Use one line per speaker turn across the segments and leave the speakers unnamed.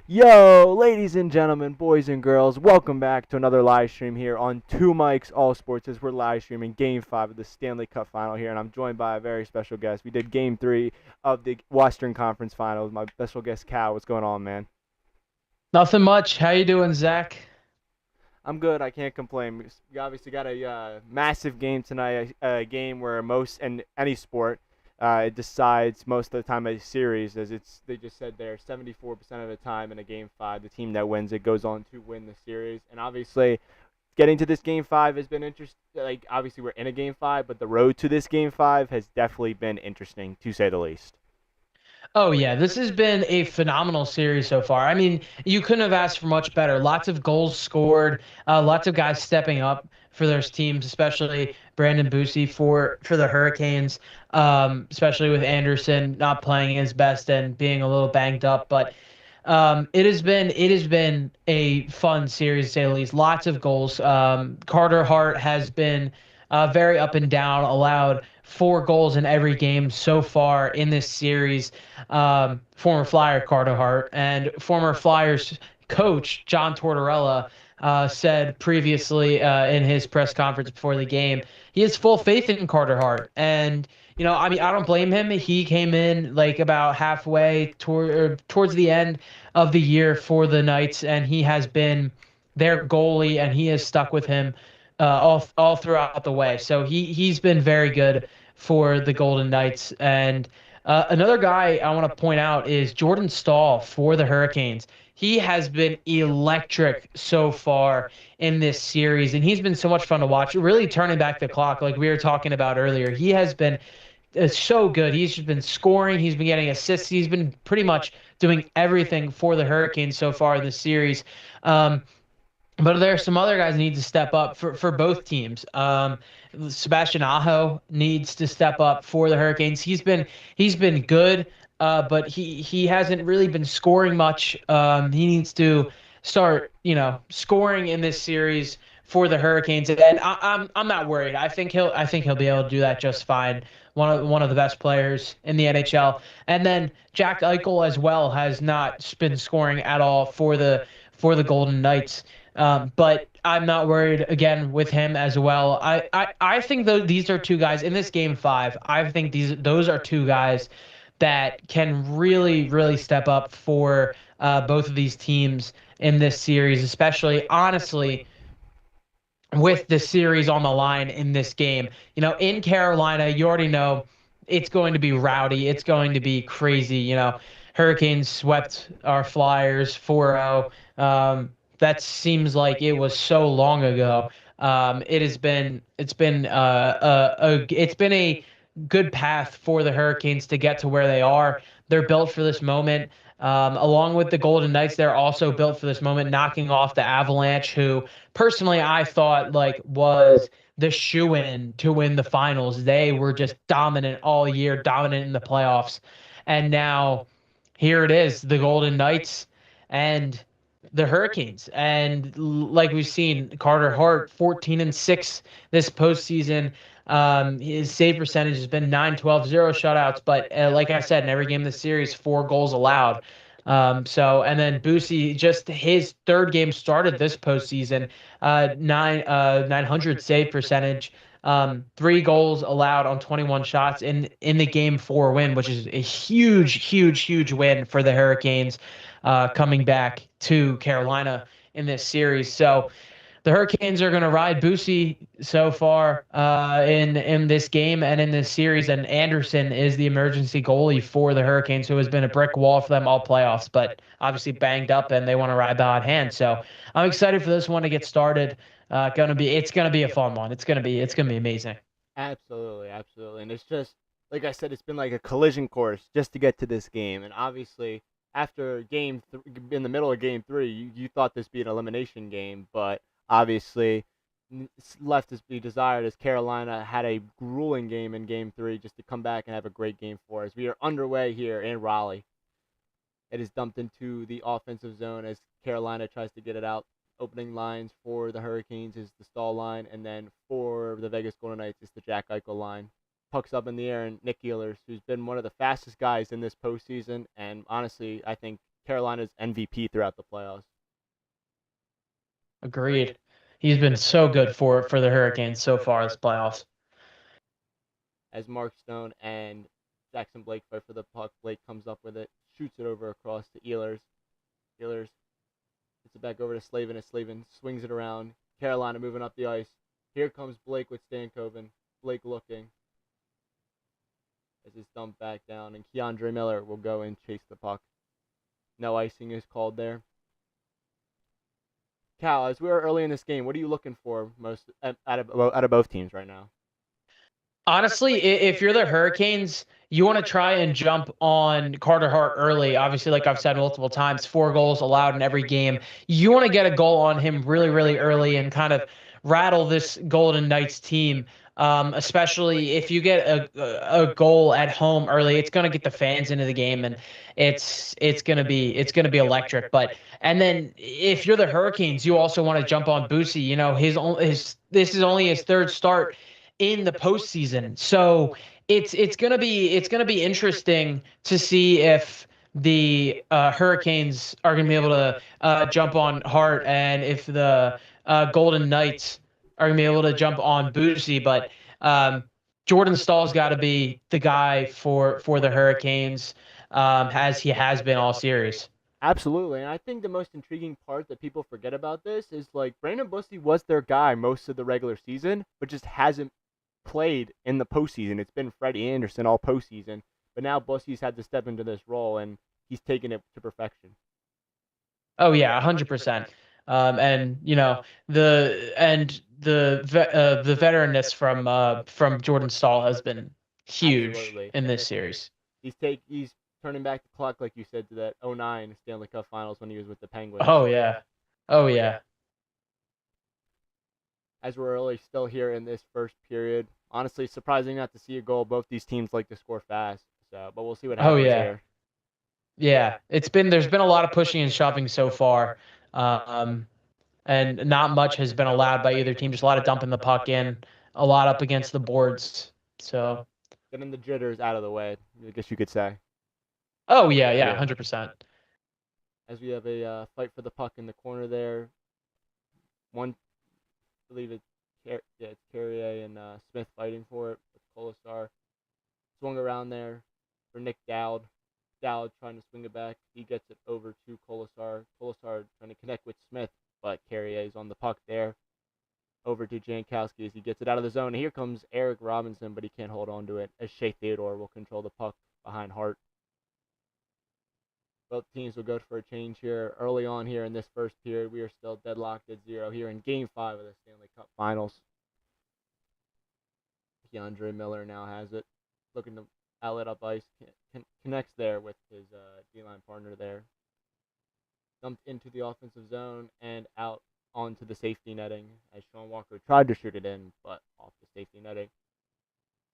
Yo, ladies and gentlemen, boys and girls, welcome back to another live stream here on Two Mics All Sports as we're live streaming Game 5 of the Stanley Cup Final here, and I'm joined by a very special guest. We did Game 3 of the Western Conference Finals. My special guest, Cal. What's going on, man?
Nothing much. How you doing, Zach?
I'm good. I can't complain. We obviously got a massive game tonight, a game where most in any sport it decides most of the time a series, as they just said there, 74% of the time in a game five, the team that wins it goes on to win the series. And obviously, getting to this game five has been interesting. Like obviously, we're in a game five, but the road to this game five has definitely been interesting to say the least.
Oh yeah, this has been a phenomenal series so far. I mean, you couldn't have asked for much better. Lots of goals scored, lots of guys stepping up for their teams, especially Brandon Busey for the Hurricanes, especially with Anderson not playing his best and being a little banged up. But it has been a fun series to say the least. Lots of goals. Carter Hart has been very up and down. Allowed 4 goals in every game so far in this series. Former Flyer Carter Hart and former Flyers coach John Tortorella said previously in his press conference before the game, he has full faith in Carter Hart. And I mean, I don't blame him. He came in like about halfway towards the end of the year for the Knights, and he has been their goalie, and he has stuck with him all throughout the way. So he's been very good for the Golden Knights. And another guy I want to point out is Jordan Stahl for the Hurricanes. He has been electric so far in this series, and he's been so much fun to watch. Really turning back the clock, like we were talking about earlier. He has been so good. He's just been scoring. He's been getting assists. He's been pretty much doing everything for the Hurricanes so far in this series. Um, but there are some other guys that need to step up for both teams. Sebastian Aho needs to step up for the Hurricanes. He's been good, but he hasn't really been scoring much. He needs to start, scoring in this series for the Hurricanes, and I'm not worried. I think he'll be able to do that just fine. One of the best players in the NHL, and then Jack Eichel as well has not been scoring at all for the Golden Knights. But I'm not worried again with him as well. I think though these are two guys in this game five. I think those are two guys that can really step up for both of these teams in this series, especially honestly with the series on the line in this game. In Carolina, you already know it's going to be rowdy. It's going to be crazy. Hurricanes swept our Flyers 4-0. That seems like it was so long ago. It's been a good path for the Hurricanes to get to where they are. They're built for this moment. Along with the Golden Knights, they're also built for this moment, knocking off the Avalanche, who personally I thought like was the shoe-in to win the finals. They were just dominant all year, dominant in the playoffs. And now here it is, the Golden Knights and the Hurricanes. And like we've seen, Carter Hart, 14-6 this postseason. His save percentage has been 9-12, zero shutouts. But like I said, in every game of the series, 4 goals allowed. And then Boosie, just his third game started this postseason, 900 save percentage, 3 goals allowed on 21 shots in the game 4 win, which is a huge win for the Hurricanes, coming back to Carolina in this series. So the Hurricanes are going to ride Boosie so far in this game and in this series. And Anderson is the emergency goalie for the Hurricanes, who has been a brick wall for them all playoffs, but obviously banged up, and they want to ride the hot hand. So I'm excited for this one to get started. It's gonna be a fun one. It's gonna be amazing.
Absolutely, absolutely. And it's just like I said, it's been like a collision course just to get to this game. And obviously, after in the middle of game three, you thought this be an elimination game, but obviously left to be desired as Carolina had a grueling game in game three just to come back and have a great game for us. We are underway here in Raleigh. It is dumped into the offensive zone as Carolina tries to get it out. Opening lines for the Hurricanes is the Stall line, and then for the Vegas Golden Knights is the Jack Eichel line. Pucks up in the air, and Nick Ehlers, who's been one of the fastest guys in this postseason, and honestly, I think Carolina's MVP throughout the playoffs.
Agreed. He's been so good for the Hurricanes so far this playoffs.
As Mark Stone and Jackson Blake fight for the puck, Blake comes up with it, shoots it over across to Ehlers. Ehlers gets it back over to Slavin as Slavin swings it around. Carolina moving up the ice. Here comes Blake with Stankoven. Blake looking as it's dumped back down, and Keandre Miller will go and chase the puck. No icing is called there. Cal, as we are early in this game, what are you looking for most out of both teams right now?
Honestly, if you're the Hurricanes, you want to try and jump on Carter Hart early. Obviously, like I've said multiple times, 4 goals allowed in every game. You want to get a goal on him really, really early and kind of rattle this Golden Knights team. Especially if you get a goal at home early, it's going to get the fans into the game, and it's going to be electric. But and then if you're the Hurricanes, you also want to jump on Boosie. You know, his this is only his third start in the postseason. So it's gonna be interesting to see if the Hurricanes are gonna be able to jump on Hart, and if the Golden Knights are gonna be able to jump on Boosie. But um, Jordan Staal's got to be the guy for the Hurricanes, as he has been all series.
Absolutely, and I think the most intriguing part that people forget about this is like Brandon Busty was their guy most of the regular season, but just hasn't played in the postseason. It's been Freddie Anderson all postseason, but now Busty's had to step into this role, and he's taken it to perfection.
Oh yeah, 100%. And you know the veteranness from Jordan Stahl has been huge
Absolutely.
in this series.
He's turning back the clock, like you said, to that '09 Stanley Cup Finals when he was with the Penguins.
Oh yeah, oh yeah,
As we're early still here in this first period, honestly, surprising not to see a goal. Both these teams like to score fast, so but we'll see what
oh
happens
yeah,
here.
yeah. There's been a lot of pushing and shoving so far, um, and not much has been allowed by either team. Just a lot of dumping the puck in, a lot up against the boards. So,
Getting the jitters out of the way, I guess you could say.
oh yeah, yeah, 100%.
As we have a fight for the puck in the corner there. One, I believe it's Carrier and Smith fighting for it with Colasar. Swung around there for Nick Dowd. Dowd trying to swing it back. He gets it over to Colasar. Colasar trying to connect with Smith, but Carrier is on the puck there. Over to Jankowski as he gets it out of the zone. And here comes Eric Robinson, but he can't hold on to it as Shea Theodore will control the puck behind Hart. Both teams will go for a change here early on here in this first period. We are still deadlocked at 0 here in Game 5 of the Stanley Cup Finals. Keandre Miller now has it. Looking to outlet up ice. Connects there with his D-line partner there. Dumped into the offensive zone and out onto the safety netting as Sean Walker tried to shoot it in, but off the safety netting.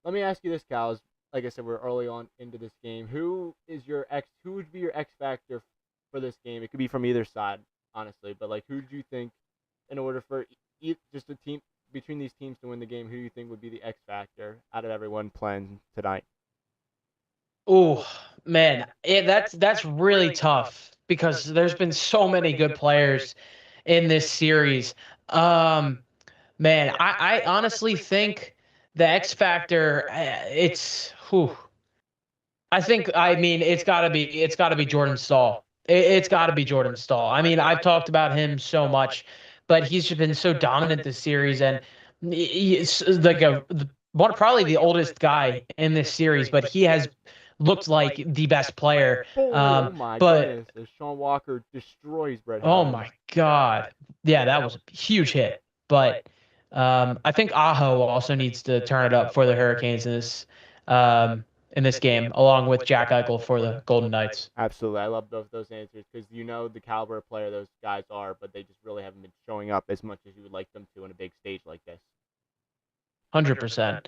Let me ask you this, Cal. Like I said, we're early on into this game. Who would be your X factor for this game? It could be from either side, honestly. But like, who do you think, in order for just a team between these teams to win the game, who do you think would be the X factor out of everyone playing tonight?
Oh man, that's really tough because there's been so many good players in this series. Um, Man, I honestly think the X factor, it's whew, I mean it's gotta be Jordan Stahl. It's gotta be Jordan Stahl. I mean, I've talked about him so much, but he's just been so dominant this series, and he's like one probably the oldest guy in this series, but he has looked like the best player.
Oh my
But
goodness! As Sean Walker destroys Brett
oh
Howden.
my God. Yeah, that was a huge hit. But I think Aho also needs to turn it up for the Hurricanes in this game, along with Jack Eichel for the Golden Knights.
Absolutely, I love both those answers because you know the caliber of player those guys are, but they just really haven't been showing up as much as you would like them to in a big stage like this.
100%.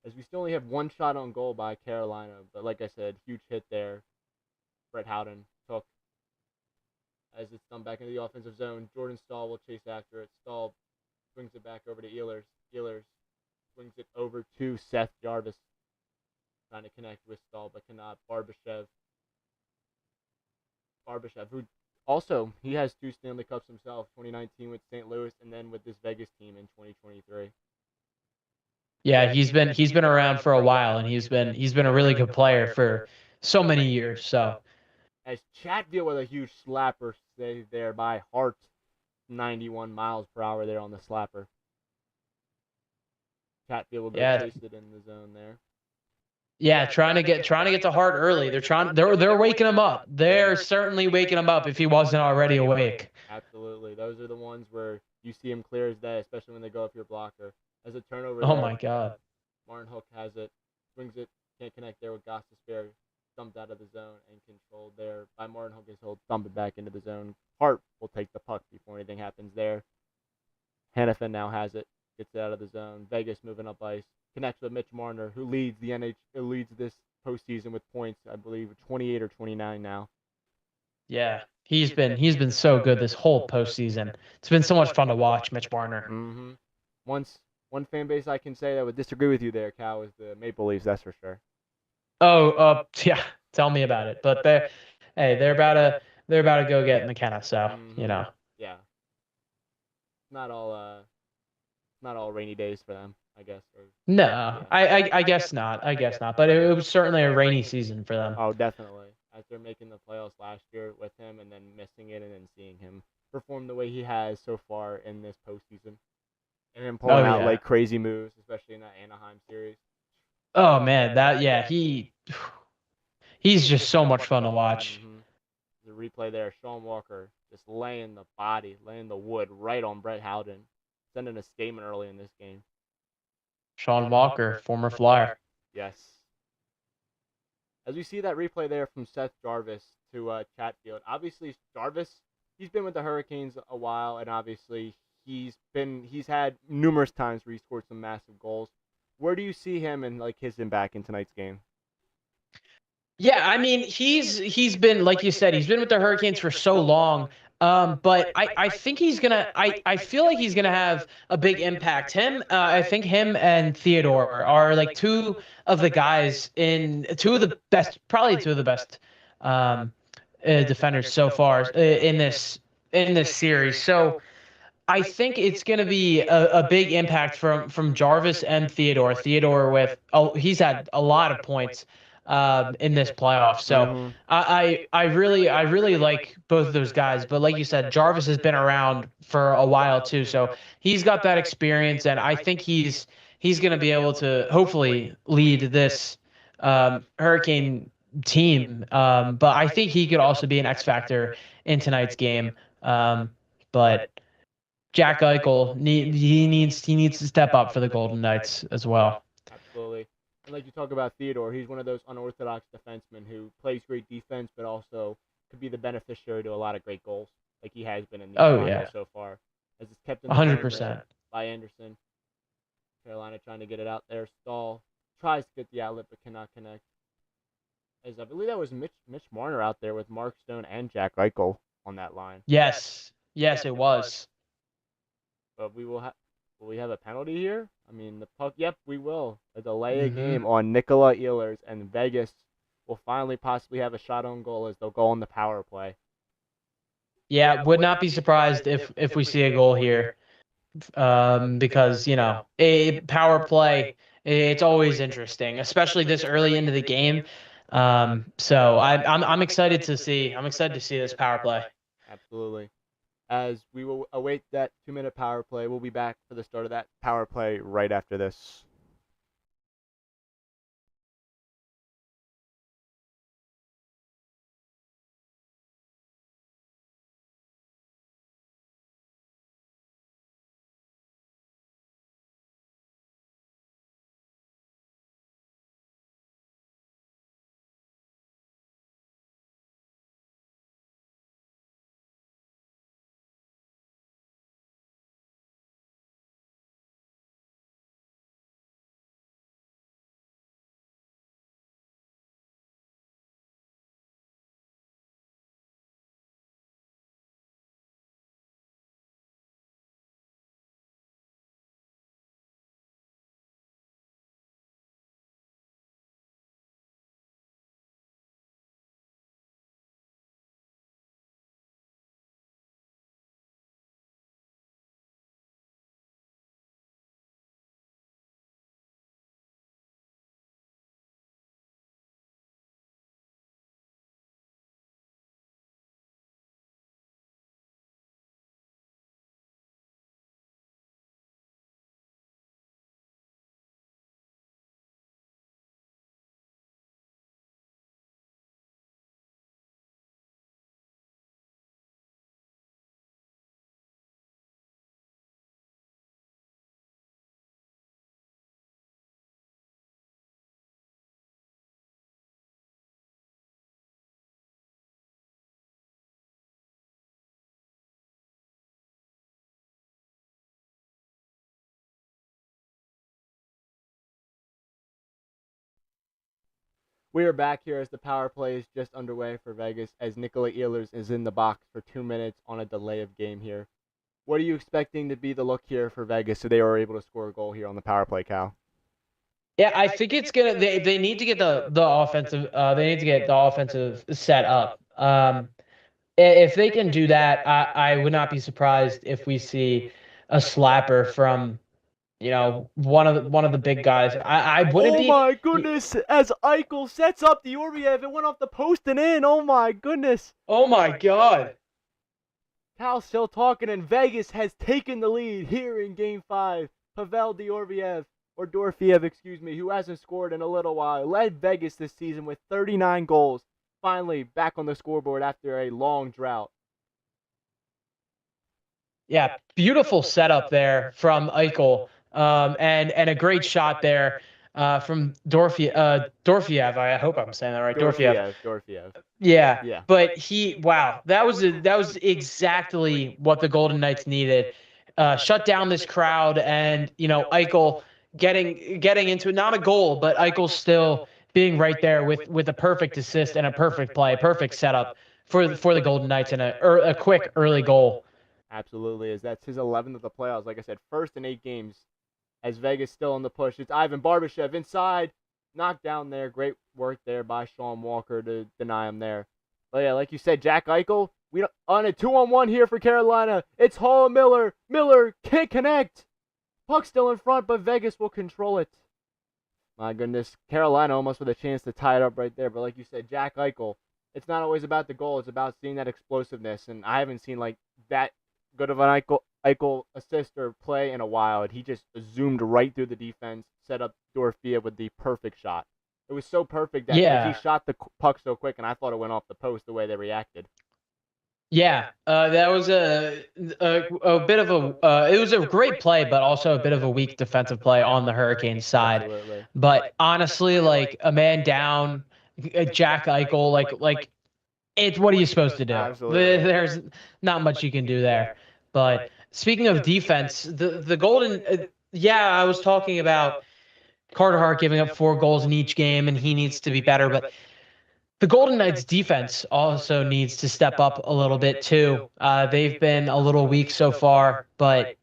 As we still only have one shot on goal by Carolina, but like I said, huge hit there. Brett Howden took as it's done back into the offensive zone. Jordan Stahl will chase after it. Stahl swings it back over to Ehlers. Ehlers swings it over to Seth Jarvis, trying to connect with Stahl, but cannot. Barbashev Barbashev, who also he has two Stanley Cups himself, 2019 with St. Louis, and then with this Vegas team in 2023.
Yeah, he's been around for a while, and he's been a really good player for so many years. So
As Chatfield with a huge slapper saved there by Hart, 91 miles per hour there on the slapper. Chatfield will go
yeah,
chase it in the zone there.
yeah, trying to get to Hart early. They're waking him up. They're certainly waking him up if he wasn't already awake.
Absolutely. Those are the ones where you see him clear as day, especially when they go up your blocker. As a turnover
Oh
there,
my God.
Martin Hook has it, swings it, can't connect there with Goss to spare, dumped out of the zone and controlled there by Martin Hook as he'll dump it back into the zone. Hart will take the puck before anything happens there. Hannafin now has it, gets it out of the zone. Vegas moving up ice, connects with Mitch Marner, who leads leads this postseason with points, I believe 28 or 29 now.
Yeah, he's been so good this whole postseason. It's been so much fun to watch Mitch Marner.
Mm-hmm. Once one fan base I can say that would disagree with you there, Cal, is the Maple Leafs. That's for sure.
Oh, yeah. Tell me about it. But hey, they're about to go get McKenna. So
Mm-hmm. Yeah, not all not all rainy days for them, I guess. Or
no,
yeah.
I guess not. I guess not. But it was certainly a rainy season for them.
Oh, definitely. After making the playoffs last year with him and then missing it and then seeing him perform the way he has so far in this postseason and then pulling
Oh
out
yeah.
like crazy moves, especially in that Anaheim series.
Oh man, that yeah, he's just so much fun to watch.
Mm-hmm. The replay there, Sean Walker just laying the body, laying the wood right on Brett Howden, sending a statement early in this game.
Sean Walker, former Flyer.
Yes. As we see that replay there from Seth Jarvis to Chatfield, obviously Jarvis, he's been with the Hurricanes a while, and obviously he's had numerous times where he scored some massive goals. Where do you see him and like his impact in tonight's game?
Yeah, I mean, he's been like you said, he's been with the Hurricanes for so long. But I think I feel like he's gonna have a big impact. I think him and Theodore are like two of the guys in two of the best, probably two of the best um, defenders so far in this series. So I think it's going to be a big impact from Jarvis and Theodore. Theodore he's had a lot of points in this playoff. So
Mm-hmm.
I really like both of those guys. But like you said, Jarvis has been around for a while too, so he's got that experience, and I think he's going to be able to hopefully lead this Hurricane team. But I think he could also be an X factor in tonight's game. But Jack Eichel he needs to step up for the Golden Knights as well.
Absolutely. And like you talk about Theodore, he's one of those unorthodox defensemen who plays great defense, but also could be the beneficiary to a lot of great goals, like he has been in these
Oh
finals
yeah,
so far. As it's kept in the zone there
100%.
by Anderson. Carolina trying to get it out there. Stahl tries to get the outlet but cannot connect. As I believe that was Mitch Marner out there with Mark Stone and Jack Eichel on that line.
Yes, it was.
But will we have a penalty here? I mean the puck. Yep, we will. A delay a
Hmm.
game on Nikola Ehlers, and Vegas will finally possibly have a shot on goal as they'll go on the power play.
Yeah, would not be surprised if we see a goal here. Because a power play, it's always interesting, especially this early into the game. So I'm excited to see this power play.
Absolutely. As we will await that 2-minute power play, we'll be back for the start of that power play right after this. We are back here as the power play is just underway for Vegas as Nikola Ehlers is in the box for 2 minutes on a delay of game here. What are you expecting to be the look here for Vegas so they are able to score a goal here on the power play, Cal?
Yeah, I think it's gonna. They need to get the offensive. They need to get the offensive set up. If they can do that, I would not be surprised if we see a slapper from one of the big guys. I wouldn't
Oh
be.
my goodness! As Eichel sets up the Orbiev, it went off the post and in. Oh my goodness!
Oh my God!
Cal's still talking, and Vegas has taken the lead here in Game 5. Pavel Dorofeev, excuse me, who hasn't scored in a little while, led Vegas this season with 39 goals. Finally back on the scoreboard after a long drought.
Yeah, beautiful setup there from Eichel, and a great shot there from Dorofeev. I hope I'm saying that right. Dorofeev.
Dorofeev.
Yeah,
Yeah.
but wow, that was exactly what the Golden Knights needed. Shut down this crowd, and Eichel getting into it, not a goal, but Eichel still being right there with a perfect assist and a perfect play, perfect setup for the Golden Knights and a quick early goal.
Absolutely, as that's his 11th of the playoffs. Like I said, first in 8 games. As Vegas still on the push, it's Ivan Barbashev inside, knocked down there. Great work there by Sean Walker to deny him there. But yeah, like you said, Jack Eichel, we don't, on a 2-on-1 here for Carolina. It's Hall and Miller. Miller can't connect. Puck still in front, but Vegas will control it. My goodness, Carolina almost with a chance to tie it up right there. But like you said, Jack Eichel, it's not always about the goal. It's about seeing that explosiveness. And I haven't seen like that good of an Eichel assist or play in a while. And he just zoomed right through the defense, set up Dorofeev with the perfect shot. It was so perfect that he shot the puck so quick, and I thought it went off the post the way they reacted.
Yeah, that was a bit of a. It was a great play, but also a bit of a weak defensive play on the Hurricanes side.
Absolutely.
But honestly, like a man down, Jack Eichel, like it's what are you supposed to do?
Absolutely.
There's not much you can do there. But speaking of defense, the Golden, yeah, I was talking about Carter Hart giving up 4 goals in each game, and he needs to be better, but the Golden Knights defense also needs to step up a little bit too. They've been a little weak so far, but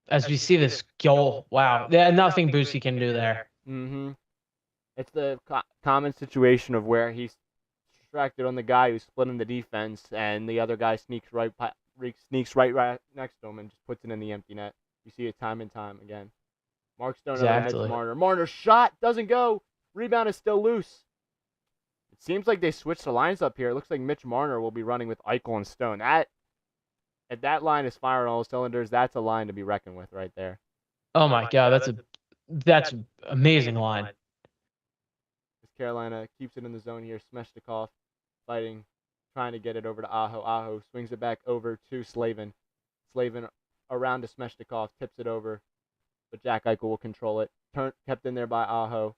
as we see this goal, wow, nothing Boosie can do there.
Mm-hmm. It's the common situation of where he's distracted on the guy who's splitting the defense, and the other guy sneaks right next to him and just puts it in the empty net. You see it time and time again. Mark Stone overheads Marner. Marner's shot doesn't go. Rebound is still loose. It seems like they switched the lines up here. It looks like Mitch Marner will be running with Eichel and Stone. If that line is firing all cylinders, that's a line to be reckoned with right there.
Oh my God, that's an amazing line.
As Carolina keeps it in the zone here, Smeshnikov fighting, trying to get it over to Aho. Aho swings it back over to Slavin. Slavin around to Smeshnikov, tips it over, but Jack Eichel will control it. Kept in there by Aho.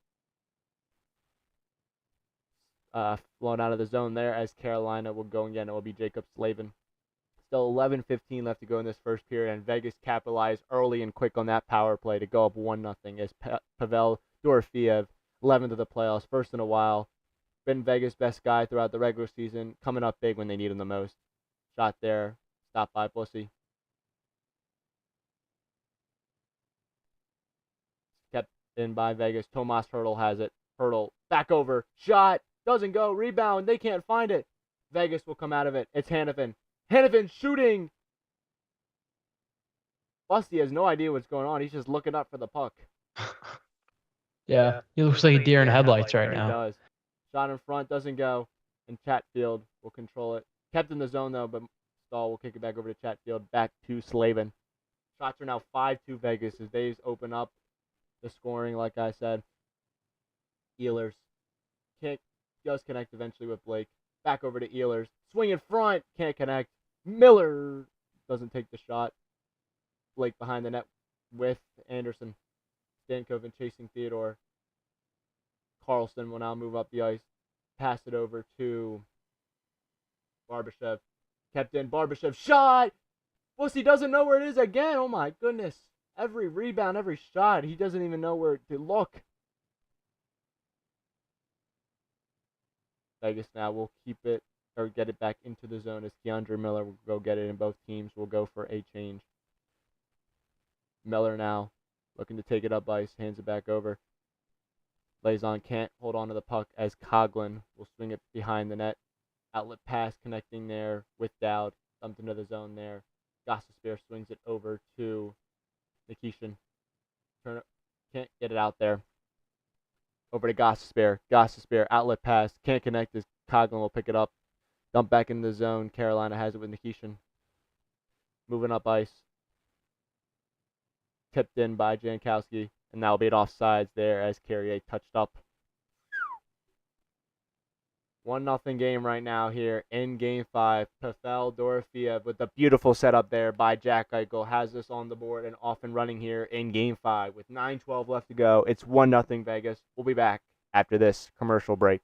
Blown out of the zone there as Carolina will go again. It will be Jacob Slavin. Still 11:15 left to go in this first period, and Vegas capitalized early and quick on that power play to go up 1-0 as Pavel Dorofeev, 11th of the playoffs, first in a while. Been Vegas' best guy throughout the regular season, coming up big when they need him the most. Shot there, stopped by Bussy. Kept in by Vegas. Tomas Hertl has it. Hertl back over, shot. Doesn't go. Rebound. They can't find it. Vegas will come out of it. It's Hanifin. Hanifin shooting. Busty has no idea what's going on. He's just looking up for the puck.
Yeah, he looks like a deer in headlights right now.
He does. Shot in front. Doesn't go. And Chatfield will control it. Kept in the zone, though, but Stahl will kick it back over to Chatfield. Back to Slavin. Shots are now 5-2 Vegas as they open up the scoring, like I said. Ehlers. Kick. Does connect eventually with Blake. Back over to Ehlers. Swing in front. Can't connect. Miller doesn't take the shot. Blake behind the net with Anderson. Stankoven chasing Theodore. Carlson will now move up the ice. Pass it over to Barbashev. Kept in. Barbashev shot. Bussy doesn't know where it is again. Oh my goodness. Every rebound, every shot. He doesn't even know where to look. Vegas now will keep it or get it back into the zone as Keandre Miller will go get it, and both teams will go for a change. Miller now looking to take it up ice, hands it back over. Laison can't hold on to the puck as Coughlin will swing it behind the net. Outlet pass connecting there with Dowd. Dumped into the zone there. Gossespear swings it over to Nikishin. Can't get it out there. Over to Gossespear. Gossespear outlet pass. Can't connect as Coughlin will pick it up. Dump back into the zone. Carolina has it with Nikishin. Moving up ice. Tipped in by Jankowski. And that'll be an offsides there as Carrier touched up. 1-0 game right now here in Game 5. Pavel Dorofeyev with the beautiful setup there by Jack Eichel has us on the board and off and running here in Game 5 with 9:12 left to go. It's 1-0 Vegas. We'll be back after this commercial break.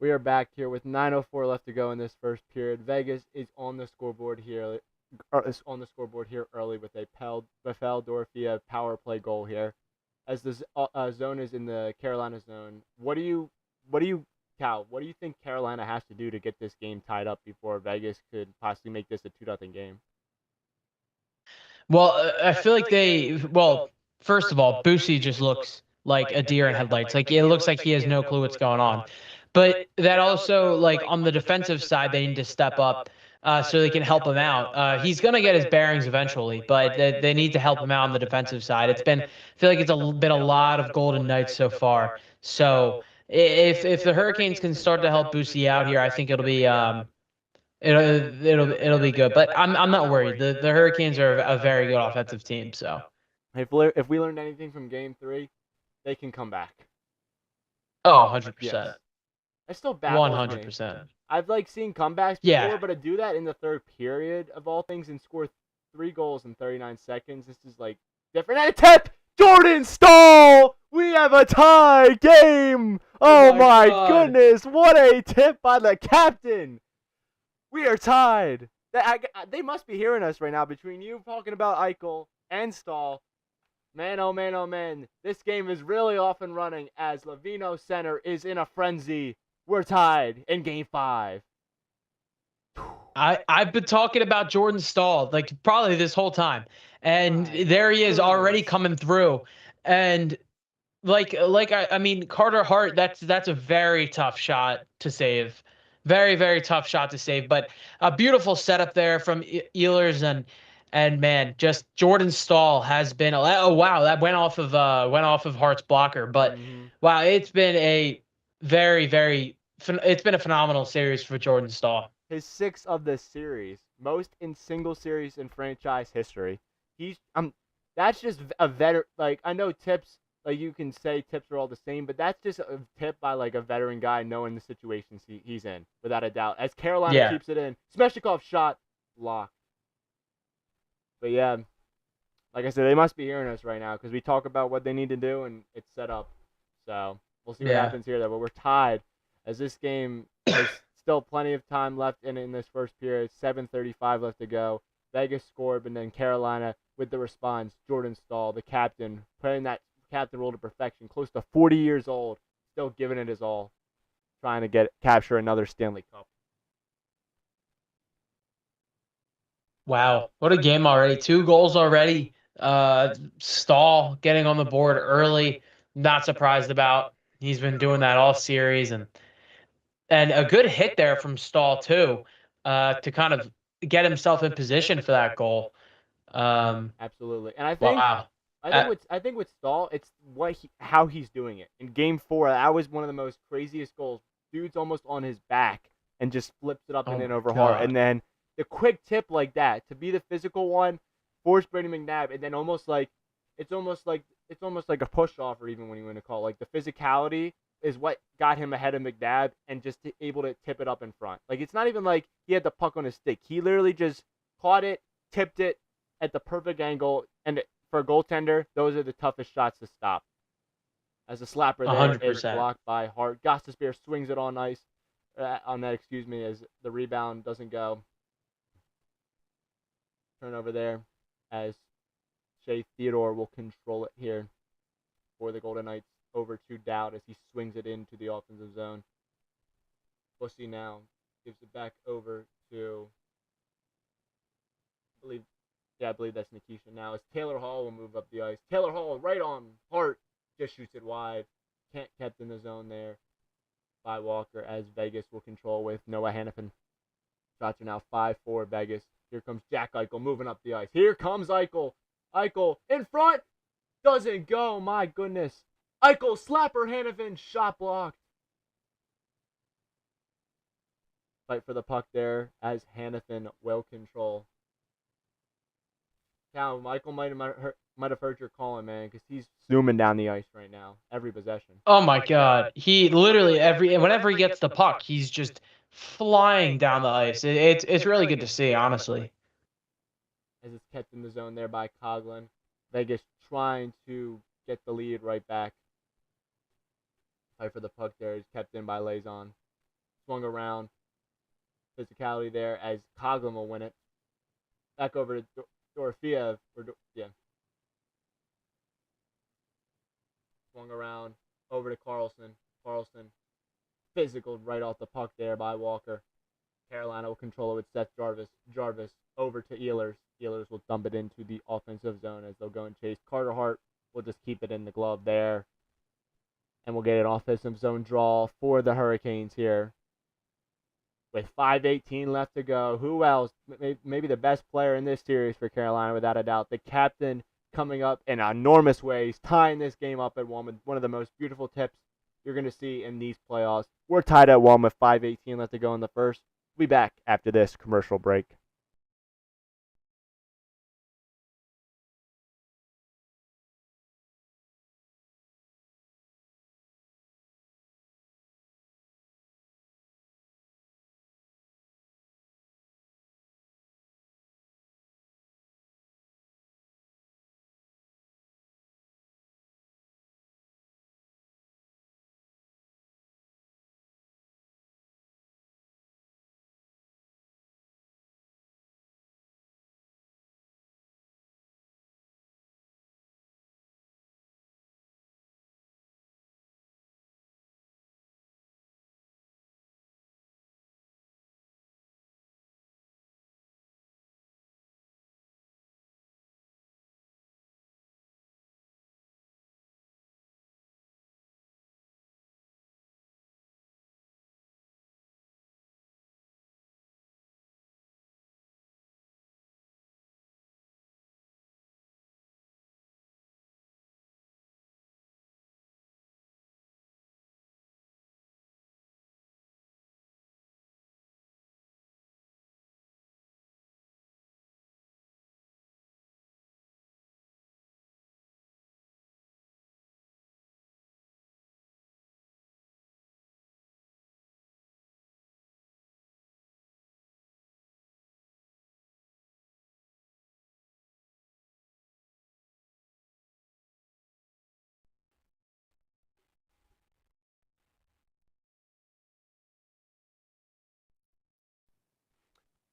We are back here with 9:04 left to go in this first period. Vegas is on the scoreboard here. Is on the scoreboard here early with a Pavel Dorofeyev power play goal here. As the zone is in the Carolina zone, Cal? What do you think Carolina has to do to get this game tied up before Vegas could possibly make this a 2-0 game?
Well, I feel like first of all, Boosie just looks like a deer in headlights. Like it looks like he has no clue what's going on. But that also, like on the defensive side, they need to step up so they can help him out. He's gonna get his bearings eventually, but they need to help him out on the defensive side. I feel like been a lot of Golden Knights so far. So if the Hurricanes can start to help Boosie out here, I think it'll be good. But I'm not worried. The Hurricanes are a very good offensive team. So
If we learned anything from Game 3, they can come back.
oh, 100%.
Yes. It still baffles me.
100%.
I've seen comebacks before, but to do that in the third period of all things and score 3 goals in 39 seconds, this is different. And a tip! Jordan Staal! We have a tie game! Oh my goodness! What a tip by the captain! We are tied. They must be hearing us right now between you talking about Eichel and Staal. Man, oh man, oh man. This game is really off and running as Lavino Center is in a frenzy. We're tied in Game 5.
I've been talking about Jordan Staal probably this whole time, and there he is already coming through. And I mean, Carter Hart, that's a very tough shot to save. Very, very tough shot to save, but a beautiful setup there from Ehlers, and man, just Jordan Stahl has been oh wow, that went off of Hart's blocker, but
Hmm.
wow, it's been a it's been a phenomenal series for Jordan Stahl.
His sixth of this series, most in single series in franchise history. He's that's just a veteran. Like I know tips, like you can say tips are all the same, but that's just a tip by like a veteran guy knowing the situations he's in without a doubt. As Carolina
Yeah.
keeps it in, Smeshnikov shot blocked. But yeah, like I said, they must be hearing us right now because we talk about what they need to do and it's set up. So we'll see what
Yeah.
happens here, though. But we're tied as this game has still plenty of time left in this first period. 7:35 left to go. Vegas scored, but then Carolina with the response. Jordan Stahl, the captain, playing that captain role to perfection. Close to 40 years old, still giving it his all, trying to capture another Stanley Cup.
Wow, what a game already. Two goals already. Stahl getting on the board early. Not surprised about. He's been doing that all series, and a good hit there from Stahl too, to kind of get himself in position for that goal. Um,
Absolutely, and I think
wow.
I think
Uh,
with I think with Stahl, it's how he's doing it. In Game 4, that was one of the most craziest goals. Dude's almost on his back and just flips it up and
oh
in
my
over Hart,
God.
and then the quick tip like that to be the physical one, force Brady McNabb, and then it's almost like a push off, or even when you want to call it, like the physicality is what got him ahead of McNabb and just able to tip it up in front. Like it's not even like he had the puck on his stick. He literally just caught it, tipped it at the perfect angle, and for a goaltender, those are the toughest shots to stop. As a slapper there is
100%.
blocked by Hart. Gostisbehere swings it on ice, on that, excuse me, as the rebound doesn't go. Turnover there as Shea Theodore will control it here for the Golden Knights over to Dowd as he swings it into the offensive zone. Bussy now gives it back over to, I believe, yeah, I believe that's Nikisha now. As Taylor Hall will move up the ice. Taylor Hall right on Hart, just shoots it wide. Can't kept in the zone there by Walker as Vegas will control with Noah Hannafin. Shots are now 5-4 Vegas. Here comes Jack Eichel moving up the ice. Here comes Eichel. Eichel in front. Doesn't go. My goodness. Eichel slapper Hannafin. Shot blocked. Fight for the puck there as Hannafin will control. Now, Michael might have heard your calling, man, because he's zooming down the ice right now. Every possession.
Oh my God. He literally whenever he gets the puck, he's just flying down the ice. It's really good to see, honestly.
As it's kept in the zone there by Coughlin. Vegas trying to get the lead right back. Fight for the puck there is kept in by Lazon. Swung around. Physicality there as Coughlin will win it. Back over to Dorofiev. Yeah. Swung around. Over to Carlson. Carlson physical right off the puck there by Walker. Carolina will control it with Seth Jarvis. Jarvis over to Ehlers. Ehlers will dump it into the offensive zone as they'll go and chase. Carter Hart will just keep it in the glove there. And we'll get an offensive zone draw for the Hurricanes here. With 5:18 left to go, who else? Maybe the best player in this series for Carolina, without a doubt. The captain coming up in enormous ways, tying this game up at one with one of the most beautiful tips you're going to see in these playoffs. We're tied at one with 5:18 left to go in the first. We'll be back after this commercial break.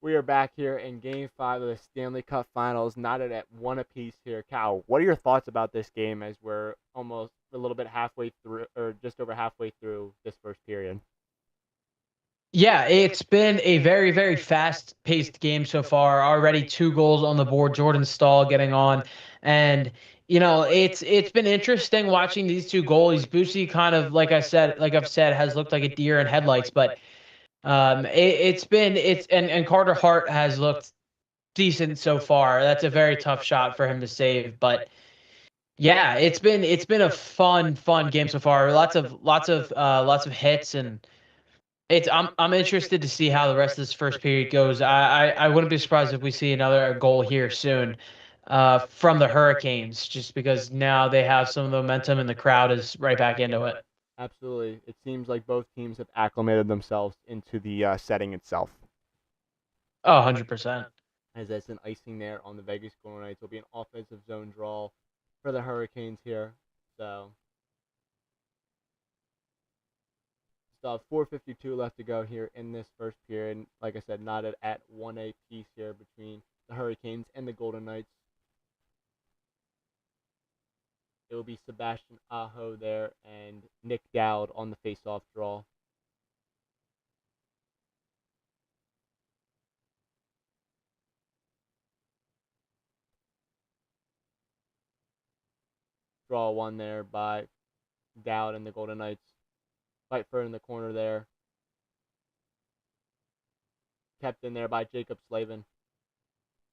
We are back here in Game 5 of the Stanley Cup Finals, knotted at one apiece here. Cal, what are your thoughts about this game as we're almost a little bit halfway through, or just over halfway through this first period?
Yeah, it's been a very, very fast-paced game so far. Already 2 goals on the board. Jordan Stahl getting on, and it's been interesting watching these two goalies. Boosie kind of, like I've said, has looked like a deer in headlights, but and Carter Hart has looked decent so far. That's a very tough shot for him to save, but yeah, it's been a fun game so far. Lots of hits, and I'm interested to see how the rest of this first period goes. I wouldn't be surprised if we see another goal here soon, from the Hurricanes, just because now they have some of the momentum and the crowd is right back into it.
Absolutely. It seems like both teams have acclimated themselves into the setting itself.
Oh, 100%.
As that's an icing there on the Vegas Golden Knights. It'll be an offensive zone draw for the Hurricanes here. So still have 4:52 left to go here in this first period. Like I said, knotted at 1 apiece here between the Hurricanes and the Golden Knights. It will be Sebastian Aho there and Nick Dowd on the face-off draw. Draw one there by Dowd and the Golden Knights. Fight for it in the corner there. Kept in there by Jacob Slavin.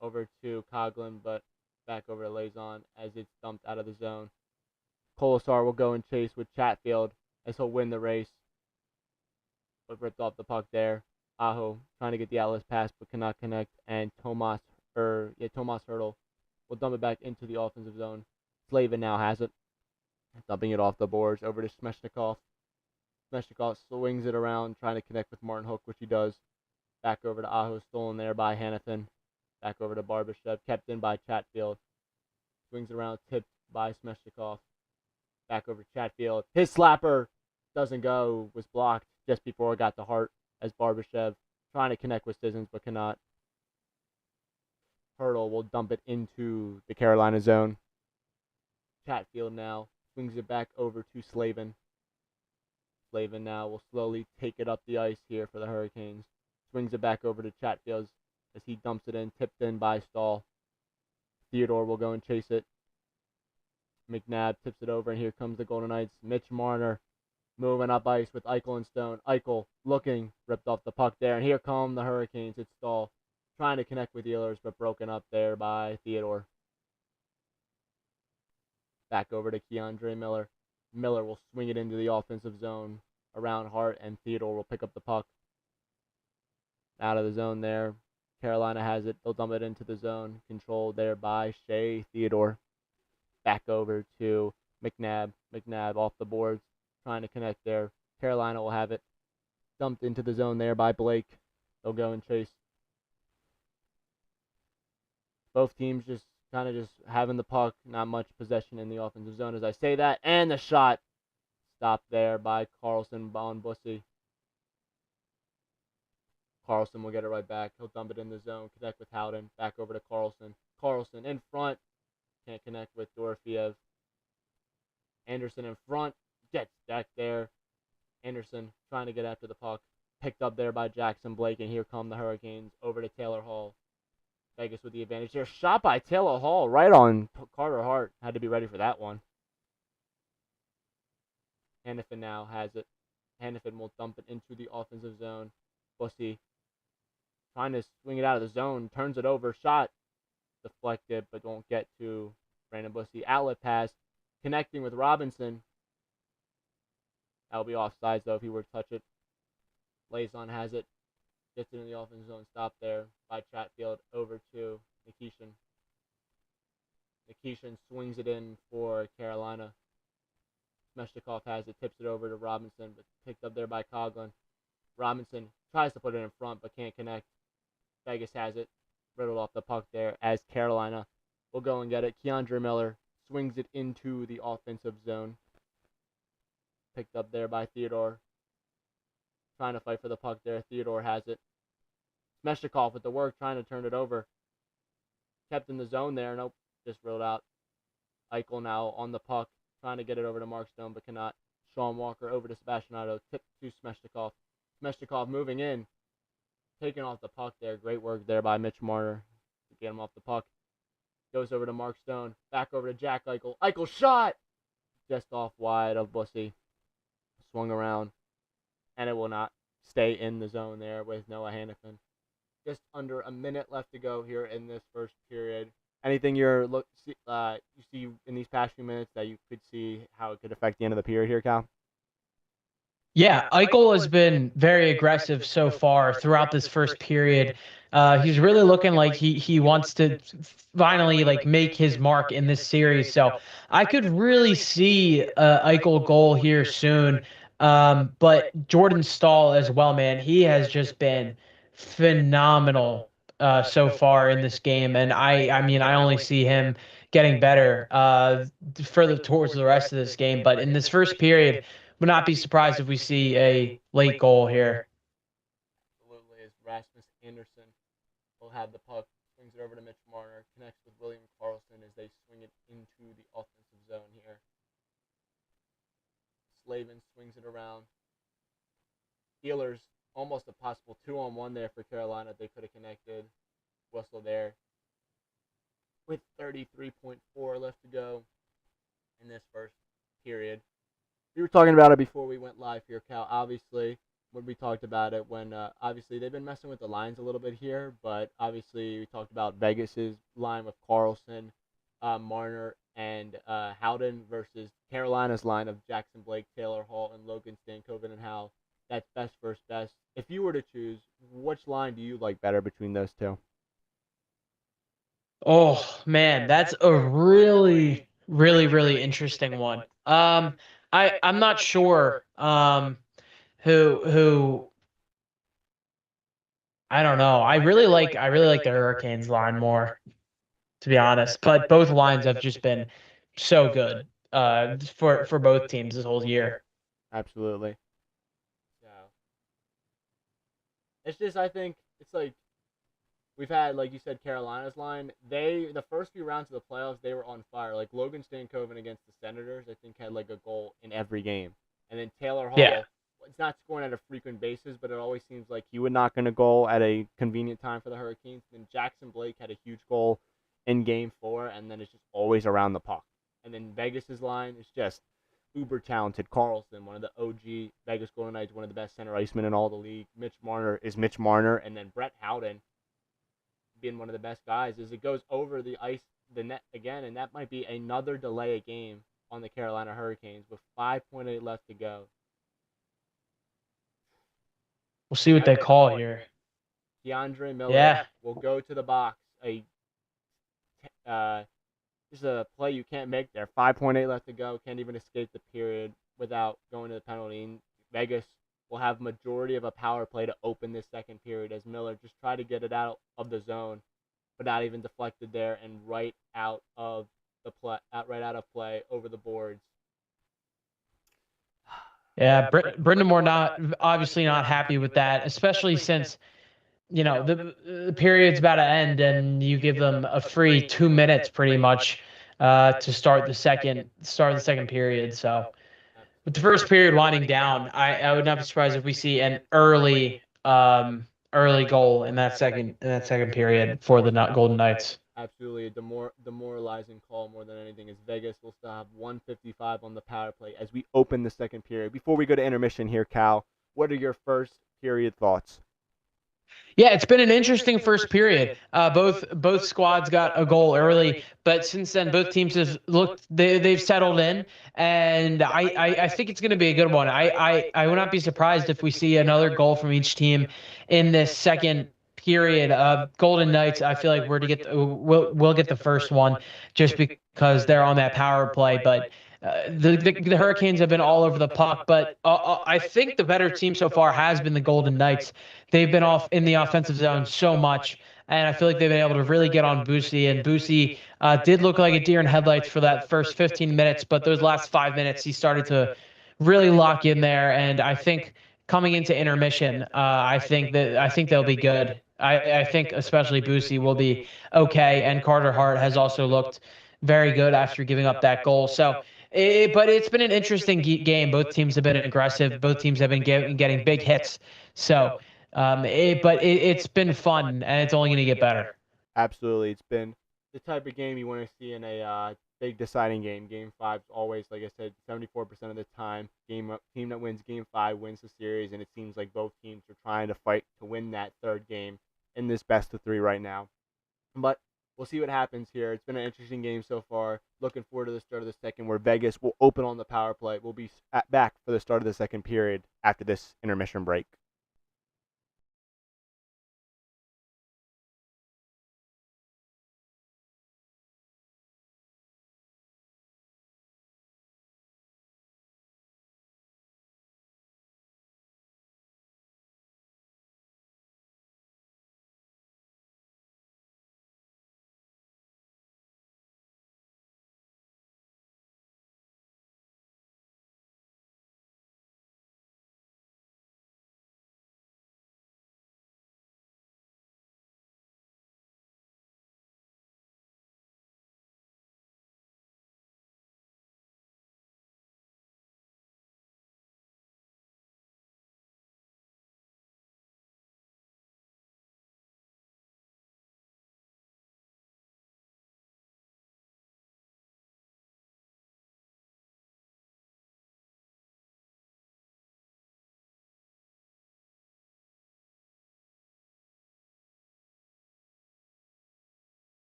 Over to Coughlin, but back over to Lauzon as it's dumped out of the zone. Colasar will go and chase with Chatfield as he'll win the race. But ripped off the puck there. Aho trying to get the outlet pass but cannot connect. And Tomas Hurdle will dump it back into the offensive zone. Slavin now has it. Dumping it off the boards over to Smeshnikov. Smeshnikov swings it around, trying to connect with Martin Hook, which he does. Back over to Aho, stolen there by Hanifin. Back over to Barbashev, kept in by Chatfield. Swings around, tipped by Smeshnikov. Back over to Chatfield. His slapper doesn't go, was blocked just before it got to Hart as Barbashev trying to connect with Sissons but cannot. Hurdle will dump it into the Carolina zone. Chatfield now swings it back over to Slavin. Slavin now will slowly take it up the ice here for the Hurricanes. Swings it back over to Chatfield as he dumps it in, tipped in by Stahl. Theodore will go and chase it. McNabb tips it over, and here comes the Golden Knights. Mitch Marner moving up ice with Eichel and Stone. Eichel looking, ripped off the puck there, and here come the Hurricanes. It's Stahl trying to connect with Ehlers, but broken up there by Theodore. Back over to Keandre Miller. Miller will swing it into the offensive zone around Hart, and Theodore will pick up the puck. Out of the zone there. Carolina has it. They'll dump it into the zone. Controlled there by Shea Theodore. Back over to McNabb. McNabb off the boards. Trying to connect there. Carolina will have it. Dumped into the zone there by Blake. They'll go and chase. Both teams just kind of just having the puck. Not much possession in the offensive zone as I say that. And the shot stopped there by Carlson Bonbussy. Carlson will get it right back. He'll dump it in the zone. Connect with Howden. Back over to Carlson. Carlson in front. Can't connect with Dorofiev. Anderson in front. Gets back there. Anderson trying to get after the puck. Picked up there by Jackson Blake. And here come the Hurricanes over to Taylor Hall. Vegas with the advantage here. Shot by Taylor Hall right on Carter Hart. Had to be ready for that one. Hanifin now has it. Hanifin will dump it into the offensive zone. Bussy trying to swing it out of the zone. Turns it over. Shot deflected, but won't get to Brandon Bussy. Outlet pass. Connecting with Robinson. That'll be offsides, though, if he were to touch it. Lauzon has it. Gets it in the offensive zone. Stop there by Chatfield. Over to Nikishin. Nikishin swings it in for Carolina. Smeshnikov has it. Tips it over to Robinson, but picked up there by Coughlin. Robinson tries to put it in front, but can't connect. Vegas has it. Riddled off the puck there as Carolina will go and get it. Keandre Miller swings it into the offensive zone. Picked up there by Theodore. Trying to fight for the puck there. Theodore has it. Smeshnikov with the work, trying to turn it over. Kept in the zone there. Nope, just reeled out. Eichel now on the puck, trying to get it over to Mark Stone, but cannot. Sean Walker over to Sebastian Otto. Tip to Smeshnikov. Smeshnikov moving in, taking off the puck there. Great work there by Mitch Marner to get him off the puck. Goes over to Mark Stone. Back over to Jack Eichel. Eichel shot! Just off wide of Bussy. Swung around. And it will not stay in the zone there with Noah Hannafin. Just under a minute left to go here in this first period. Anything you see in these past few minutes that you could see how it could affect the end of the period here, Cal?
Yeah, Eichel has been very aggressive so far throughout this first period. He's really looking like he wants to finally like make his mark in this series. So I could really see Eichel goal here soon. But Jordan Stahl as well, man. He has just been phenomenal so far in this game, and I mean I only see him getting better further towards the rest of this game. But in this first period, would not be surprised if we see a late goal here.
Absolutely, as Rasmus Anderson will have the puck, swings it over to Mitch Marner, connects with William Karlsson as they swing it into the offensive zone here. Slavin swings it around. Steelers almost a possible 2-on-1 there for Carolina. They could have connected. Whistle there. With 33.4 left to go in this first period. We were talking about it before we went live here, Cal. Obviously, when we talked about it, when obviously they've been messing with the lines a little bit here, but obviously we talked about Vegas's line with Carlson, Marner, and Howden versus Carolina's line of Jackson Blake, Taylor Hall, and Logan Stankoven, and how that's best versus best. If you were to choose, which line do you like better between those two?
Oh man, that's a really interesting one. I'm not sure who I don't know. I really like the Hurricanes line more, to be honest. But both lines have just been so good for both teams this whole year.
Absolutely. So it's just I think it's like we've had, like you said, Carolina's line. The first few rounds of the playoffs, they were on fire. Like Logan Stankoven against the Senators, I think had like a goal in every game. And then Taylor
Yeah.
Hall, it's not scoring at a frequent basis, but it always seems like he would knock in a goal at a convenient time for the Hurricanes. And then Jackson Blake had a huge goal in Game 4, and then it's just always around the puck. And then Vegas's line is just uber talented. Carlson, one of the OG Vegas Golden Knights, one of the best center icemen in all the league. Mitch Marner is Mitch Marner, and then Brett Howden being one of the best guys as it goes over the ice, the net again, and that might be another delay a game on the Carolina Hurricanes with 5.8 left to go.
We'll see what they call here.
DeAndre Miller
Yeah.
will go to the box. Just a play you can't make there. 5.8 left to go. Can't even escape the period without going to the penalty. And Vegas will have majority of a power play to open this second period as Miller just tried to get it out of the zone, but not even deflected there and right out of play over the boards.
Yeah, Brendan Moore not obviously not happy with that, especially since the period's about to end and you give them a free 2 minutes pretty much to start the second period. So with the first period winding down, I would not be surprised if we see an early goal in that second period for the Golden Knights.
Absolutely a demoralizing call more than anything, as Vegas will still have 155 on the power play as we open the second period. Before we go to intermission here, Cal, what are your first period thoughts?
Yeah, it's been an interesting first period. Both squads got a goal early, but since then both teams have they've settled in, and I think it's going to be a good one. I would not be surprised if we see another goal from each team in this second period. Golden Knights, I feel like we'll get the first one just because they're on that power play, but. The Hurricanes have been all over the puck, but I think the better team so far has been the Golden Knights. They've been off in the offensive zone so much, and I feel like they've been able to really get on Boosie. And Boosie did look like a deer in headlights for that first 15 minutes, but those last 5 minutes he started to really lock in there. And I think coming into intermission, I think they'll be good. I think especially Boosie will be okay, and Carter Hart has also looked very good after giving up that goal. So, but it's been an interesting game. Both teams have been aggressive. Both teams have been getting big hits. So, it's been fun, and it's only going to get better.
Absolutely, it's been the type of game you want to see in a big deciding game. Game five's always, like I said, 74% of the time, team that wins game five wins the series, and it seems like both teams are trying to fight to win that third game in this best of three right now. But we'll see what happens here. It's been an interesting game so far. Looking forward to the start of the second, where Vegas will open on the power play. We'll be back for the start of the second period after this intermission break.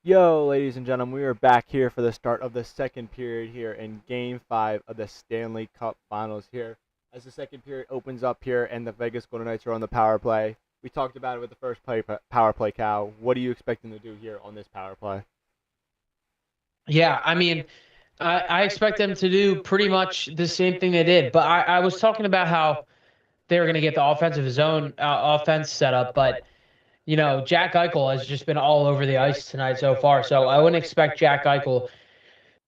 Yo, ladies and gentlemen, we are back here for the start of the second period here in Game 5 of the Stanley Cup Finals here. As the second period opens up here and the Vegas Golden Knights are on the power play. We talked about it with the first power play, Cal. What are you expecting to do here on this power play?
Yeah, I mean, I expect them to do pretty much the same thing they did. But I was talking about how they were going to get the offensive zone offense set up. But, Jack Eichel has just been all over the ice tonight so far. So I wouldn't expect Jack Eichel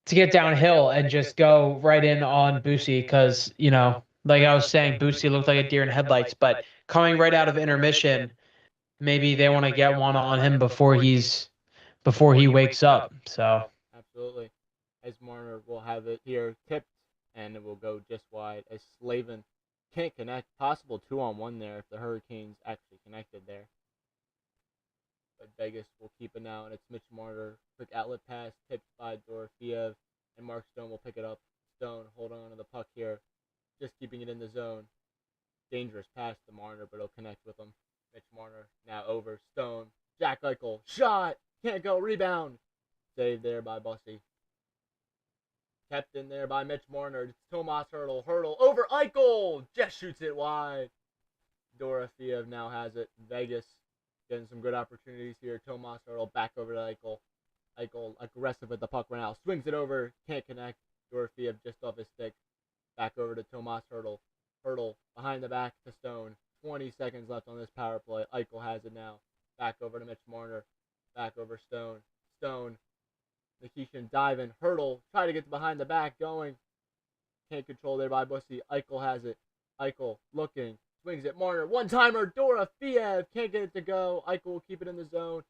to get downhill and just go right in on Boosie because, like I was saying, Boosie looked like a deer in headlights. But coming right out of intermission, maybe they want to get one on him before he wakes up. So.
Absolutely. As Marner will have it here tipped, and it will go just wide as Slavin can't connect. Possible 2-on-1 there if the Hurricanes actually connected there. But Vegas will keep it now, and it's Mitch Marner. Quick outlet pass, tipped by Dorofiev, and Mark Stone will pick it up. Stone holding on to the puck here, just keeping it in the zone. Dangerous pass to Marner, but it'll connect with him. Mitch Marner now over. Stone. Jack Eichel. Shot! Can't go. Rebound. Saved there by Bussy. Kept in there by Mitch Marner. It's Tomas Hurdle. Hurdle over Eichel. Just shoots it wide. Dorofiev now has it. Vegas getting some good opportunities here. Tomas Hurdle back over to Eichel. Eichel aggressive with the puck right now. Swings it over. Can't connect. Dorofiev just off his stick. Back over to Tomas Hurdle. Hurdle behind the back to Stone. 20 seconds left on this power play. Eichel has it now. Back over to Mitch Marner. Back over Stone. Stone. Nikishin diving. Hurdle. Try to get behind the back going. Can't control there by Bussy. Eichel has it. Eichel looking. Swings it. Marner. One-timer. Dorofiev. Can't get it to go. Eichel will keep it in the zone.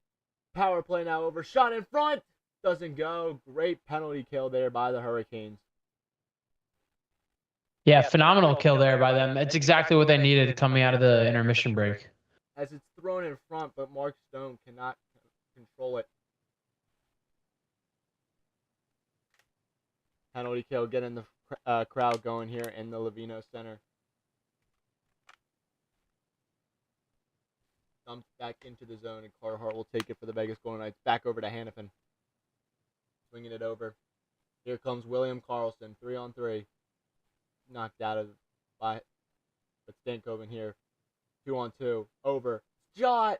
Power play now over. Shot in front. Doesn't go. Great penalty kill there by the Hurricanes.
Yeah, phenomenal kill there by them. It's exactly what they needed coming out of the intermission break.
As it's thrown in front, but Mark Stone cannot control it. Penalty kill, getting the crowd going here in the Lavino Center. Dumped back into the zone, and Carhart will take it for the Vegas Golden Knights. Back over to Hannafin. Swinging it over. Here comes William Karlsson, 3-on-3. Knocked out of by but Stankoven here. 2-on-2. Over. Shot!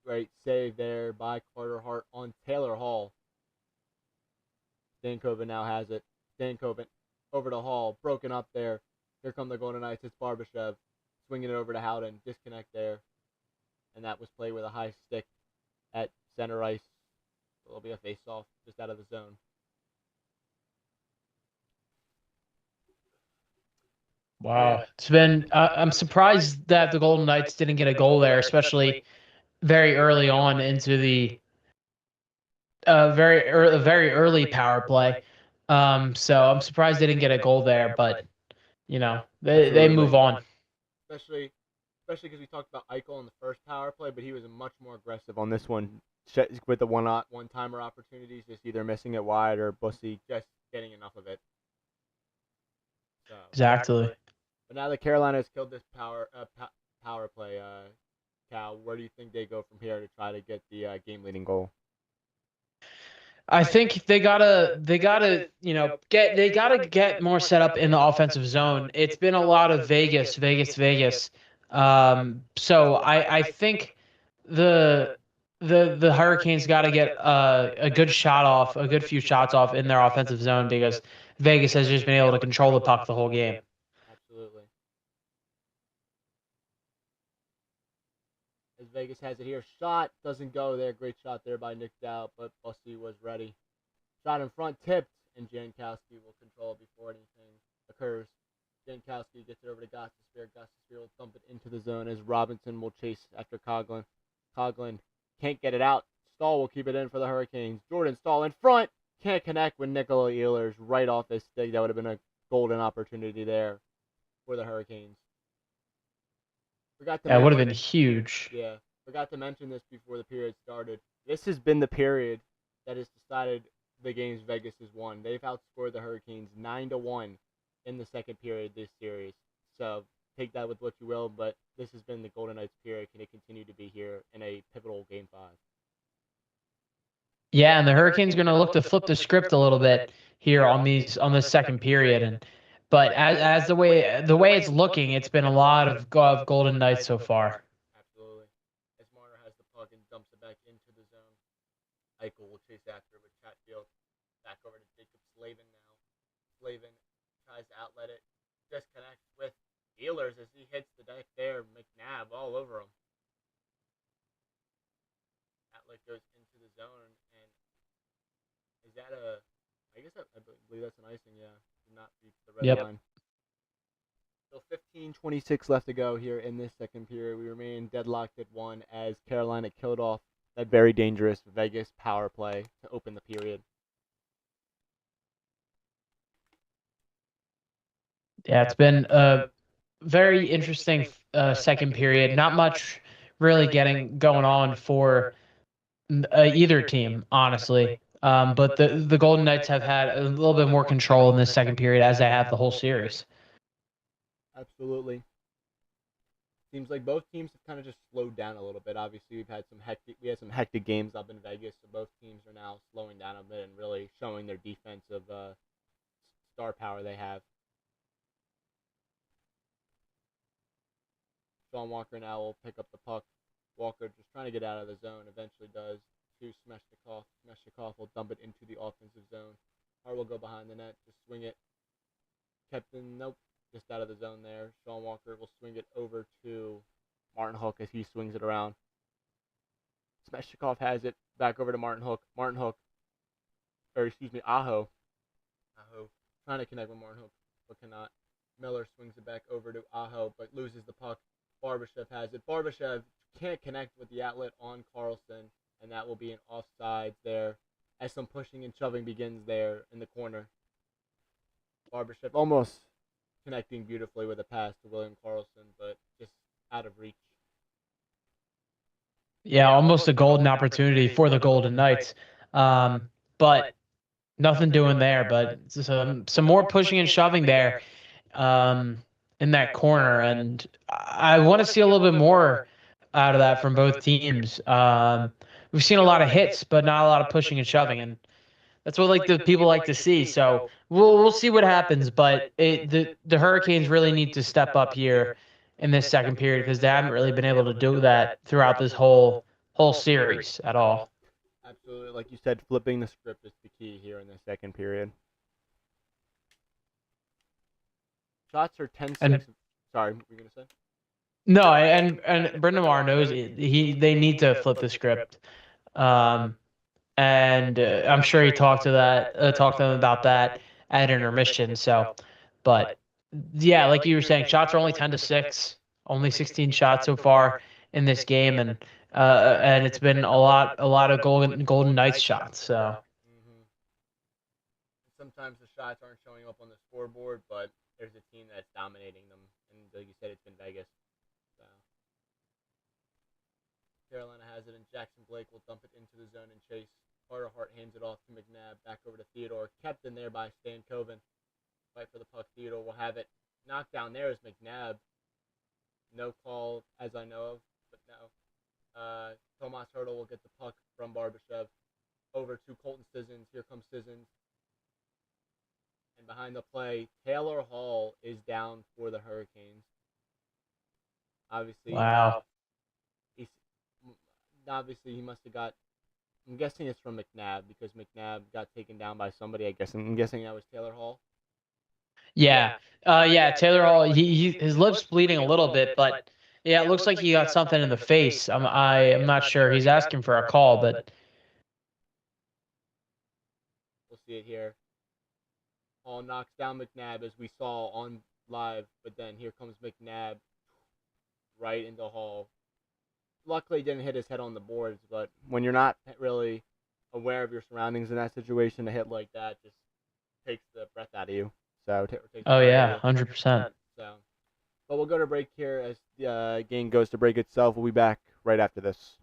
Great save there by Carter Hart on Taylor Hall. Stankoven now has it. Stankoven over to Hall. Broken up there. Here come the Golden Knights. It's Barbashev. Swinging it over to Howden. Disconnect there. And that was played with a high stick at center ice. It'll be a face-off just out of the zone.
Wow. It's been, I'm surprised that the Golden Knights didn't get a goal there, especially very early on into the very early power play. So I'm surprised they didn't get a goal there, but they move on.
Especially because we talked about Eichel in the first power play, but he was much more aggressive on this one with the one-timer opportunities, just either missing it wide or Bussy just getting enough of it. So,
Exactly.
But now that Carolina has killed this power play, Cal, where do you think they go from here to try to get the game-leading goal?
I think they gotta get more set up in the offensive zone. It's been a lot of Vegas. So I think the the Hurricanes got to get a good shot off, a good few shots off in their offensive zone because Vegas has just been able to control the puck the whole game.
Absolutely. As Vegas has it here. Shot doesn't go there. Great shot there by Nick Dowd, but Bussy was ready. Shot in front, tipped, and Jankowski will control it before anything occurs. Jankowski gets it over to Gostisbehere. Gostisbehere will dump it into the zone as Robinson will chase after Coughlin. Coughlin can't get it out. Stahl will keep it in for the Hurricanes. Jordan Stahl in front. Can't connect with Nikola Ehlers right off his stick. That would have been a golden opportunity there for the Hurricanes.
That would have been huge.
Yeah. Forgot to mention this before the period started. This has been the period that has decided the games Vegas has won. They've outscored the Hurricanes 9-1 in the second period this series. So take that with what you will, but this has been the Golden Knights period. Can it continue to be here in a pivotal Game 5?
Yeah, and the Hurricanes going to look to flip the script a little bit here on this second period, and but as the way it's looking, it's been a lot of Golden Knights so far.
Absolutely. As Marner has the puck and dumps it back into the zone, Eichel will chase after it with Chatfield. Back over to Jacob Slavin now. Slavin tries to outlet it. Disconnects with Ehlers as he hits the deck there. McNabb all over him. Outlet goes into the zone, and is that a? I guess I believe that's an icing. Yeah, did not reach the red
Yep.
line. Still 15:26 left to go here in this second period. We remain deadlocked at one as Carolina killed off that very dangerous Vegas power play to open the period.
Yeah, it's been a very interesting second period. Not much really getting going on for either team, honestly. But the Golden Knights have had a little bit more control in this second period as they have the whole series.
Absolutely. Seems like both teams have kind of just slowed down a little bit. Obviously, we had some hectic games up in Vegas, so both teams are now slowing down a bit and really showing their defensive star power they have. Sean Walker now will pick up the puck. Walker just trying to get out of the zone. Eventually does to Smeshnikov. Smeshnikov will dump it into the offensive zone. Hart will go behind the net, just swing it. Captain, nope, just out of the zone there. Sean Walker will swing it over to Martin Hook as he swings it around. Smeshnikov has it back over to Martin Hook. Martin Hook, or excuse me, Aho. Aho trying to connect with Martin Hook, but cannot. Miller swings it back over to Aho, but loses the puck. Barbashev has it. Barbashev can't connect with the outlet on Carlson, and that will be an offside there as some pushing and shoving begins there in the corner. Barbashev almost connecting beautifully with a pass to William Carlson, but just out of reach.
Yeah, almost a golden opportunity for the Golden Knights. But nothing doing there, but some more pushing and shoving there um, in that corner. And I want to see a little bit more out of that from both teams. We've seen a lot of hits, but not a lot of pushing and shoving. And that's what like the people like to see. So we'll see what happens. But the Hurricanes really need to step up here in this second period because they haven't really been able to do that throughout this whole series at all.
Absolutely, like you said, flipping the script is the key here in the second period. Shots are 10-6.
And
Sorry, what were you gonna say?
no, and Brendan Maher knows they need to flip the script. Um, and I'm sure he talked to them about that at intermission. So, but yeah, like you were saying, shots are only 10-6, only 16 shots so far in this game, and it's been a lot of Golden Knights shots. So
Mm-hmm. Sometimes the shots aren't showing up on the scoreboard, but there's a team that's dominating them, and like you said, it's been Vegas. So Carolina has it, and Jackson Blake will dump it into the zone and chase. Carter Hart hands it off to McNabb, back over to Theodore, kept in there by Stan Coven. Fight for the puck. Theodore will have it. Knocked down there is McNabb. No call, as I know of, but no. Tomas Hurdle will get the puck from Barbashev over to Colton Sissons. Here comes Sissons. And behind the play, Taylor Hall is down for the Hurricanes. Obviously,
wow.
he's obviously he must have got. I'm guessing it's from McNabb because McNabb got taken down by somebody. I guess I'm guessing that was Taylor Hall.
Yeah. Yeah, Taylor Hall, his lips bleeding a little bit, but yeah, it looks like he got something in the face. I'm not sure. He's asking for a call, but
We'll see it here. Hall knocks down McNabb as we saw on live, but then here comes McNabb right into Hall. Luckily, he didn't hit his head on the boards, but when you're not really aware of your surroundings in that situation, a hit like that just takes the breath out of you. So, takes the
oh
breath
yeah,
out of you.
100%.
So, but we'll go to break here as the game goes to break itself. We'll be back right after this.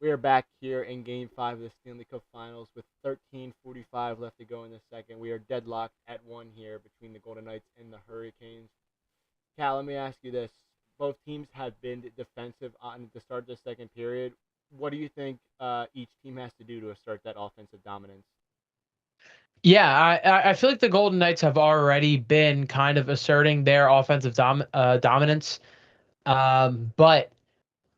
We are back here in Game 5 of the Stanley Cup Finals with 13:45 left to go in the second. We are deadlocked at 1 here between the Golden Knights and the Hurricanes. Cal, let me ask you this. Both teams have been defensive on the start of the second period. What do you think each team has to do to assert that offensive dominance?
Yeah, I feel like the Golden Knights have already been kind of asserting their offensive dominance. But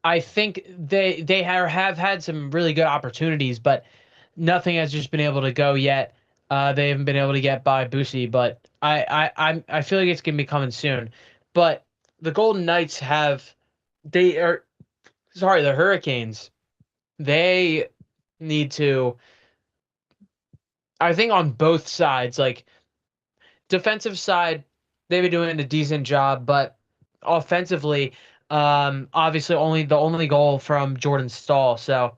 I think they have had some really good opportunities, but nothing has just been able to go yet. They haven't been able to get by Busi, but I feel like it's gonna be coming soon. But the Golden Knights have they are sorry, the Hurricanes. They need to, I think, on both sides, like defensive side, they've been doing a decent job, but offensively, obviously only the only goal from Jordan Stahl. So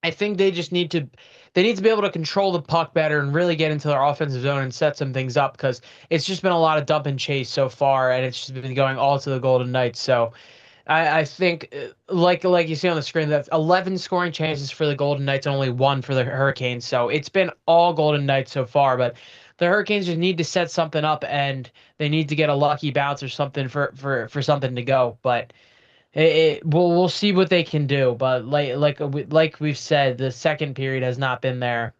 I think they need to be able to control the puck better and really get into their offensive zone and set some things up because it's just been a lot of dump and chase so far, and it's just been going all to the Golden Knights. So I think like you see on the screen, that's 11 scoring chances for the Golden Knights and only one for the Hurricanes. So it's been all Golden Knights so far, but the Hurricanes just need to set something up and they need to get a lucky bounce or something for something to go. But we'll see what they can do. But like we've said, the second period has not been their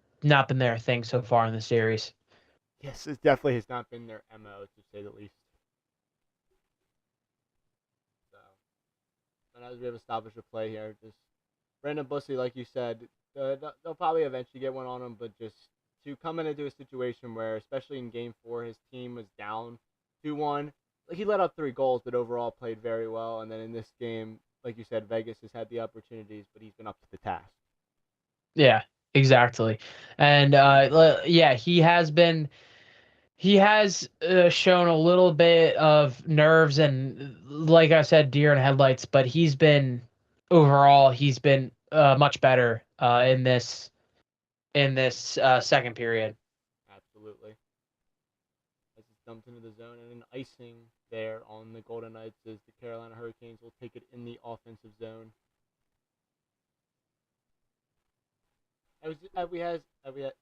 thing so far in the series.
Yes, it definitely has not been their MO, to say the least. So, and as we have established a play here, just Brandon Bussey, like you said, they'll probably eventually get one on him, but just to come into a situation where, especially in Game 4, his team was down 2-1. Like, he let up 3 goals, but overall played very well. And then in this game, like you said, Vegas has had the opportunities, but he's been up to the task.
Yeah, exactly. And yeah, he has shown a little bit of nerves and, like I said, deer in headlights, but overall he's been much better in this second period.
Absolutely. As it's dumped into the zone, and an icing there on the Golden Knights as the Carolina Hurricanes will take it in the offensive zone. As we have a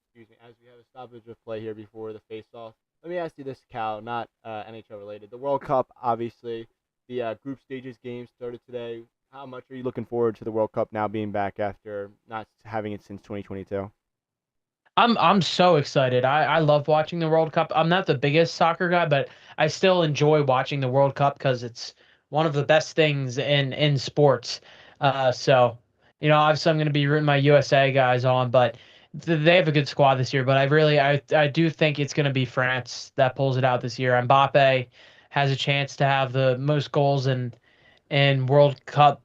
stoppage of play here before the face-off. Let me ask you this, Cal, not NHL related. The World Cup, obviously, the group stages game started today. How much are you looking forward to the World Cup now being back after not having it since 2022?
I'm so excited. I love watching the World Cup. I'm not the biggest soccer guy, but I still enjoy watching the World Cup because it's one of the best things in sports. So obviously I'm going to be rooting my USA guys on, but they have a good squad this year. But I do think it's going to be France that pulls it out this year. Mbappe has a chance to have the most goals in World Cup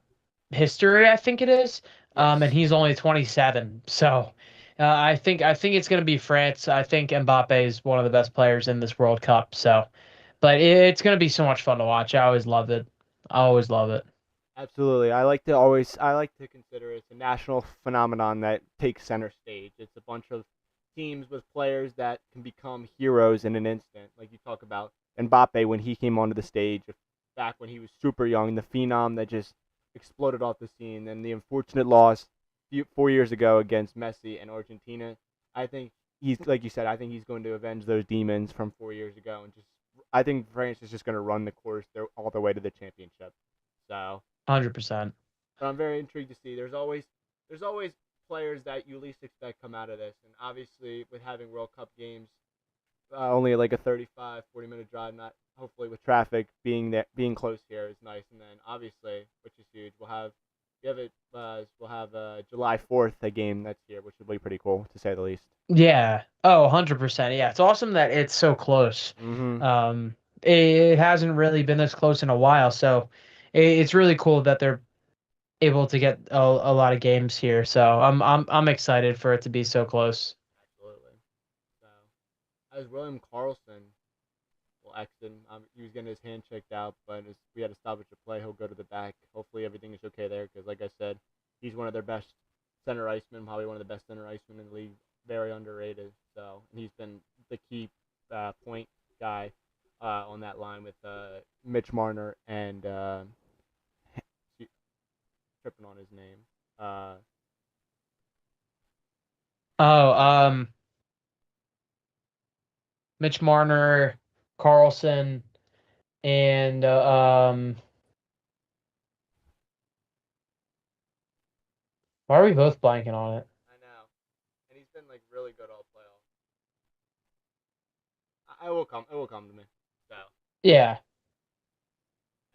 history, I think it is. And
Yes.
he's only 27. So I think it's going to be France. I think Mbappe is one of the best players in this World Cup. So, but it's going to be so much fun to watch. I always love it. I always love it.
Absolutely. I like to consider it a national phenomenon that takes center stage. It's a bunch of teams with players that can become heroes in an instant. Like you talk about Mbappe when he came onto the stage back when he was super young, the phenom that just exploded off the scene, and the unfortunate loss 4 years ago against Messi and Argentina. I think he's like you said. I think he's going to avenge those demons from 4 years ago, and just I think France is just going to run the course all the way to the championship. So
100%.
but I'm very intrigued to see. There's always players that you least expect come out of this, and obviously with having World Cup games, only like a 35, 40-minute drive, not hopefully with traffic being close here is nice. And then obviously, which is huge, we'll have July 4th a game that's here, which will be pretty cool to say the least.
Yeah. Oh, 100%. Yeah. It's awesome that it's so close.
Mm-hmm.
It hasn't really been this close in a while, so it's really cool that they're able to get a lot of games here. So I'm excited for it to be so close.
Absolutely. So as William Carlson will exit, he was getting his hand checked out, but as we had to stoppage to play, he'll go to the back. Hopefully everything is okay there, because like I said, he's one of their best center icemen, probably one of the best center icemen in the league. Very underrated. So and he's been the key point guy on that line with Mitch Marner and tripping on his name. Uh,
Oh, Mitch Marner, Carlson, and why are we both blanking on it?
I know, and he's been like really good all playoffs. I will come. It will come to me. So
Yeah.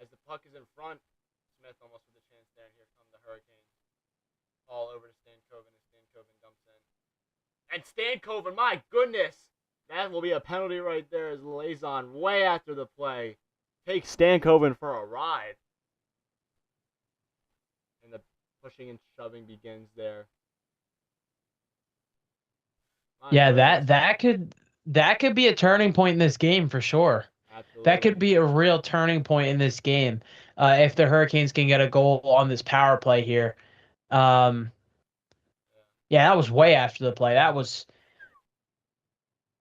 as the puck is in front, Smith almost with a chance there. And here come the Hurricanes. All over to Stankoven, and Stankoven dumps in. And Stankoven, my goodness, that will be a penalty right there as Lazon, way after the play, takes Stankoven for a ride. And the pushing and shoving begins there. My
Yeah,
goodness.
that could be a turning point in this game for sure. That
Absolutely.
could be a real turning point in this game if the Hurricanes can get a goal on this power play here. Um, yeah, that was way after the play. That was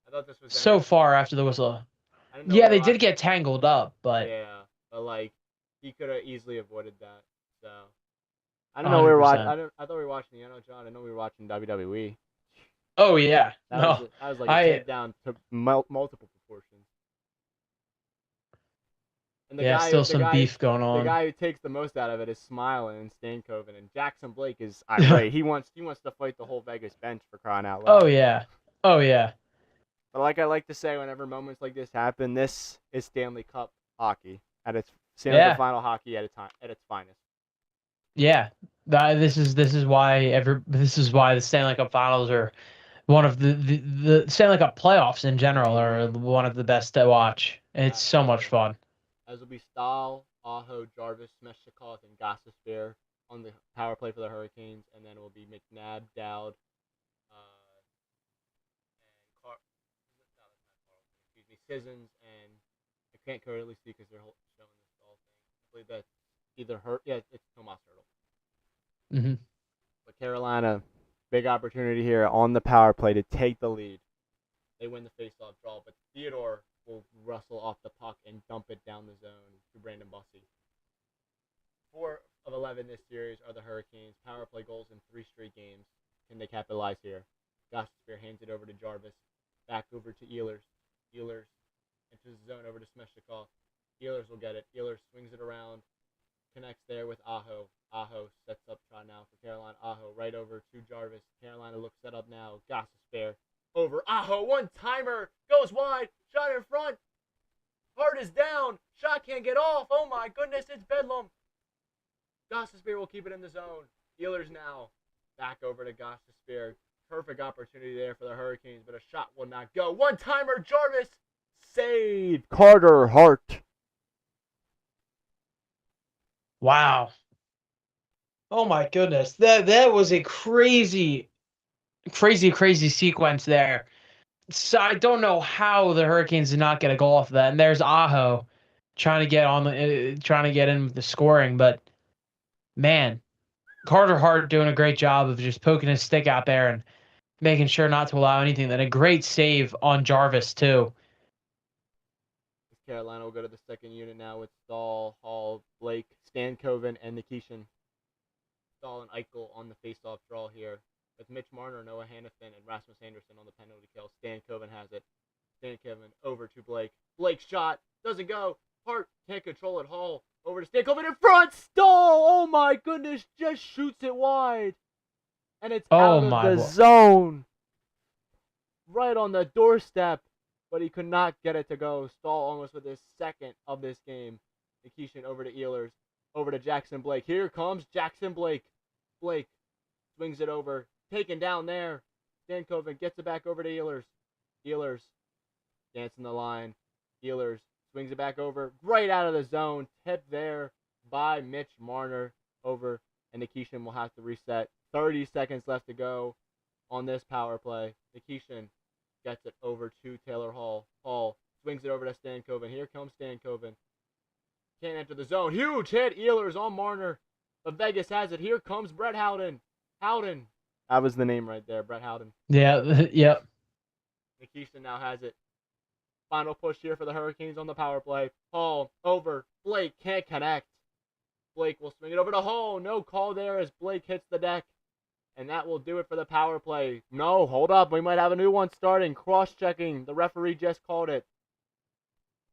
I thought this was
so
ending.
far after the whistle.
I didn't know we
Yeah,
were
they did
watching.
get tangled up, but
Yeah, but like he could have easily avoided that. So I didn't know we were watching.
100%.
I thought we were watching the NHL. I didn't know we were watching WWE.
Oh yeah, no,
That was like a
I
takedown to multiple proportions. And
yeah, still some beef going
the
on.
guy who takes the most out of it is smiling in Stankoven, and Jackson Blake is irate. He wants to fight the whole Vegas bench for crying out
Oh
loud.
yeah, oh yeah,
But like I like to say, whenever moments like this happen, this is Stanley Cup hockey at its Stanley Cup
yeah,
final hockey at its finest.
yeah. This is why the Stanley Cup Finals are one of the Stanley Cup playoffs in general are
Mm-hmm.
one of the best to watch. It's so much
Absolutely.
fun.
As will be Stahl, Aho, Jarvis, Smeshchikov, and Gostisbehere on the power play for the Hurricanes, and then it will be McNabb, Dowd, and excuse me, Sissons, and I can't currently see because they're showing this Stahl thing. I believe that's either Hurt. Yeah, it's Tomas Hurdle.
Hmm.
But Carolina, big opportunity here on the power play to take the lead. They win the faceoff draw, but Theodore will wrestle off the puck and dump it down the zone to Brandon Bussey. 4 of 11 this series are the Hurricanes. Power play goals in 3 straight games. Can they capitalize here? Gostisbehere hands it over to Jarvis. Back over to Ehlers. Ehlers into the zone over to Smeshchikov. Ehlers will get it. Ehlers swings it around. Connects there with Aho. Aho sets up try now for Carolina. Aho right over to Jarvis. Carolina looks set up now. Gostisbehere over Aho. One timer. Goes wide. Shot in front. Hart is down. Shot can't get off. Oh my goodness. It's Bedlam. Gostisbehere will keep it in the zone. Ehlers now. Back over to Gostisbehere. Perfect opportunity there for the Hurricanes, but a shot will not go. One timer. Jarvis. Saved. Carter Hart.
Wow. Oh my goodness. That was a crazy sequence there. So I don't know how the Hurricanes did not get a goal off of that. And there's Aho trying to get in with the scoring, but man, Carter Hart doing a great job of just poking his stick out there and making sure not to allow anything. Then a great save on Jarvis too.
Carolina will go to the second unit now with Stahl, Hall, Blake, Stankoven, and Nikishin. Stahl and Eichel on the face-off draw here. With Mitch Marner, Noah Hannafin, and Rasmus Anderson on the penalty kill. Stankoven has it. Stankoven over to Blake. Blake shot. Doesn't go. Hart can't control it. Hall over to Stankoven in front. Stahl, oh my goodness, just shoots it wide. And it's
Oh
out of
my
the
boy.
zone. Right on the doorstep. But he could not get it to go. Stahl almost with his second of this game. Nikishin over to Ehlers. Over to Jackson Blake. Here comes Jackson Blake. Blake swings it over. Taken down there. Stankoven gets it back over to Ehlers. Ehlers dancing the line. Ehlers swings it back over. Right out of the zone. Tipped there by Mitch Marner. Over. And Nikishin will have to reset. 30 seconds left to go on this power play. Nikishin gets it over to Taylor Hall. Hall swings it over to Stankoven. Here comes Stankoven. Can't enter the zone. Huge hit. Ehlers on Marner. But Vegas has it. Here comes Brett Howden. Howden. That was the name right there, Brett Howden.
Yeah, yep.
Nikishin now has it. Final push here for the Hurricanes on the power play. Hall over. Blake can't connect. Blake will swing it over the hole. No call there as Blake hits the deck. And that will do it for the power play. No, hold up. We might have a new one starting. Cross-checking. The referee just called it.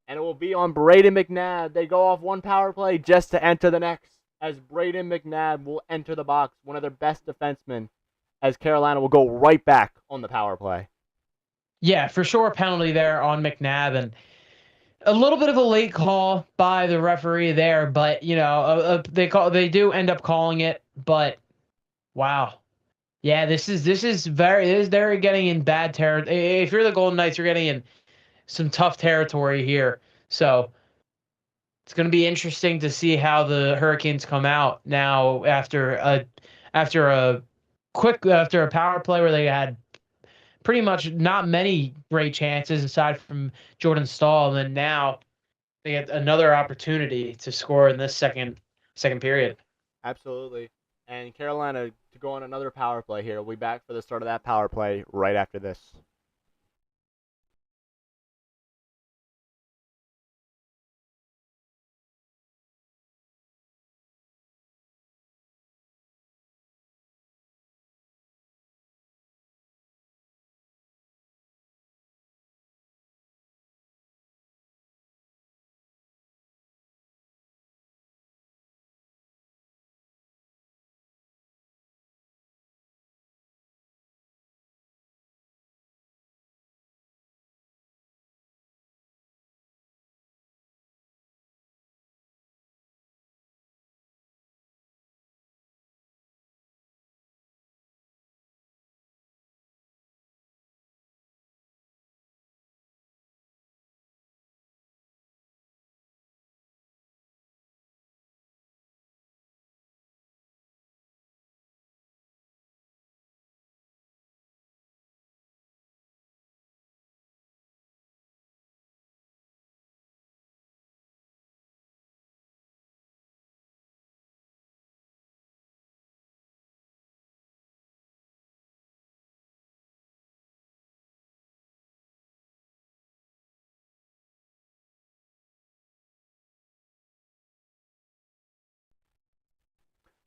And it will be on Braden McNabb. They go off one power play just to enter the next. As Braden McNabb will enter the box, one of their best defensemen, as Carolina will go right back on the power play.
Yeah, for sure, a penalty there on McNabb, and a little bit of a late call by the referee there, but they do end up calling it. But wow, yeah, they're getting in bad territory. If you're the Golden Knights, you're getting in some tough territory here. So it's going to be interesting to see how the Hurricanes come out now after a power play where they had pretty much not many great chances aside from Jordan Stahl, and then now they get another opportunity to score in this second period.
Absolutely. And Carolina to go on another power play here. We'll be back for the start of that power play right after this.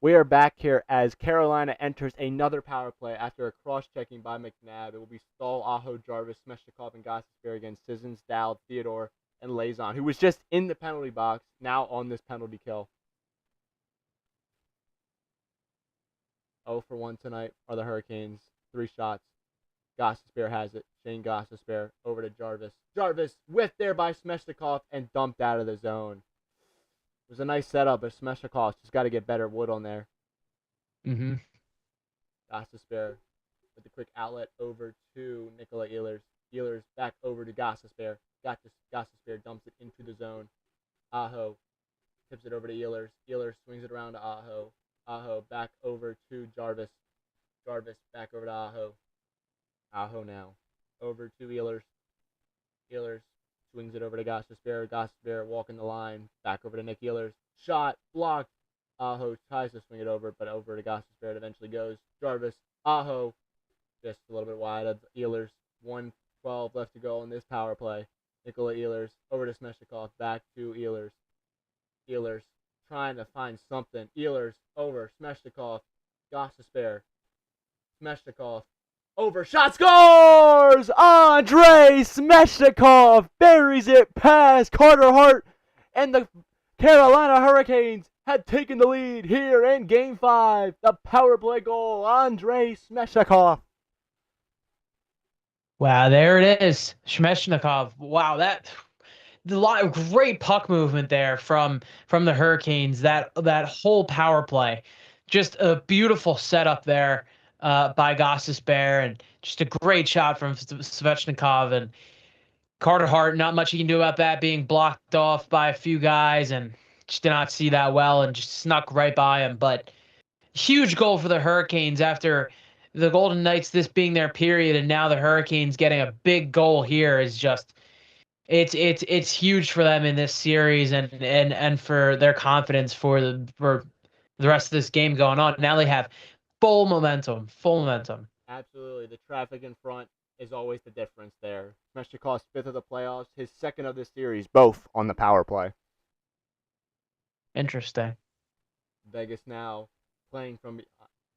We are back here as Carolina enters another power play after a cross-checking by McNabb. It will be Stahl, Aho, Jarvis, Smeshnikov, and Gostisbehere against Sissons, Dowd, TODOR, and Lauzon, who was just in the penalty box, now on this penalty kill. 0 for 1 tonight are the Hurricanes. 3 shots. Gostisbehere has it. Shane Gostisbehere over to Jarvis. Jarvis whiffed there by Smeshnikov and dumped out of the zone. It was a nice setup, but Smeshnikov just got to get better wood on there.
Mm-hmm.
Gostisbehere with the quick outlet over to Nikola Ehlers. Ehlers back over to Gostisbehere. Gostisbehere dumps it into the zone. Aho tips it over to Ehlers. Ehlers swings it around to Aho. Aho back over to Jarvis. Jarvis back over to Aho. Aho now over to Ehlers. Ehlers swings it over to Gostisbehere. Gostisbehere walking the line. Back over to Nick Ehlers. Shot blocked. Aho tries to swing it over, but over to Gostisbehere it eventually goes. Jarvis. Aho just a little bit wide of Ehlers. 1:12 left to go on this power play. Nikola Ehlers over to Smeshnikov. Back to Ehlers. Ehlers trying to find something. Ehlers over Smeshnikov. Gostisbehere. Smeshnikov over. Shot scores! Andrei Smeshnikov buries it past Carter Hart, and the Carolina Hurricanes had taken the lead here in Game 5. The power play goal, Andrei Smeshnikov.
Wow, there it is, Smeshnikov. Wow, a lot of great puck movement there from the Hurricanes. That whole power play, just a beautiful setup there by Gostisbehere, and just a great shot from Svechnikov and Carter Hart. Not much you can do about that, being blocked off by a few guys, and just did not see that well and just snuck right by him. But huge goal for the Hurricanes after the Golden Knights this being their period, and now the Hurricanes getting a big goal here is just it's huge for them in this series and for their confidence for the rest of this game going on. Now they have full momentum, full momentum.
Absolutely. The traffic in front is always the difference there. Smeshnikov's 5th of the playoffs, his 2nd of the series, both on the power play.
Interesting.
Vegas now playing from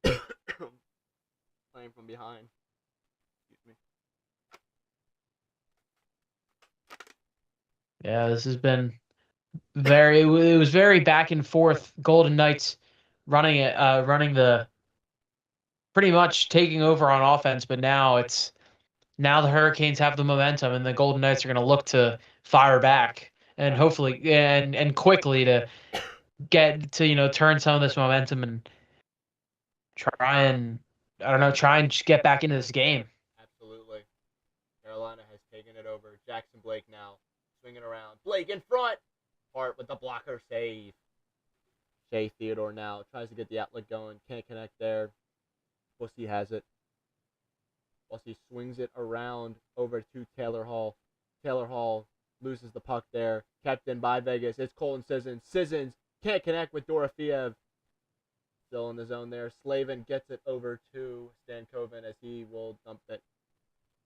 playing from behind. Excuse me.
Yeah, this has been it was very back and forth. Golden Knights running the pretty much taking over on offense, but now the Hurricanes have the momentum, and the Golden Knights are going to look to fire back and hopefully and quickly to get to turn some of this momentum and try and I don't know try and just get back into this game.
Absolutely. Carolina has taken it over. Jackson Blake now swinging around. Blake in front. Hart with the blocker save. Shea Theodore now tries to get the outlet going. Can't connect there. Bussy has it. Bussy swings it around over to Taylor Hall. Taylor Hall loses the puck there. Kept in by Vegas. It's Colton Sissons. Sissons can't connect with Dorofeev. Still in the zone there. Slavin gets it over to Stankoven as he will dump it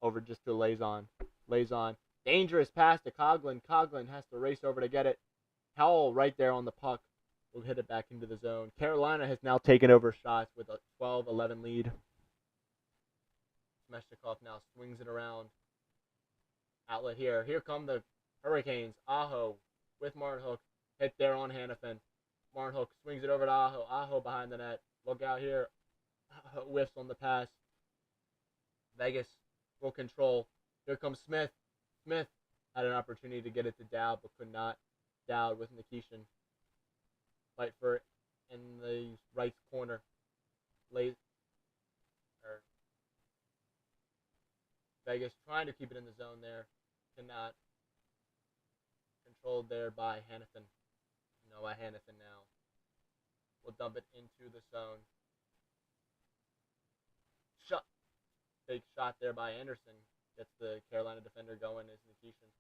over just to Lazon. Lazon. Dangerous pass to Coughlin. Coughlin has to race over to get it. Howell right there on the puck will hit it back into the zone. Carolina has now taken over shots with a 12-11 lead. Smeshnikov now swings it around. Outlet here. Here come the Hurricanes. Aho with Martin Hook. Hit there on Hannafin. Martin Hook swings it over to Aho. Aho behind the net. Look out here. Whiffs on the pass. Vegas will control. Here comes Smith. Smith had an opportunity to get it to Dowd, but could not. Dowd with Nikishin. Fight for it in the right corner. Vegas trying to keep it in the zone there. Cannot. Controlled there by Hannafin. Noah Hannafin now. We'll dump it into the zone. Shot. Big shot there by Anderson. Gets the Carolina defender going as Nikishin.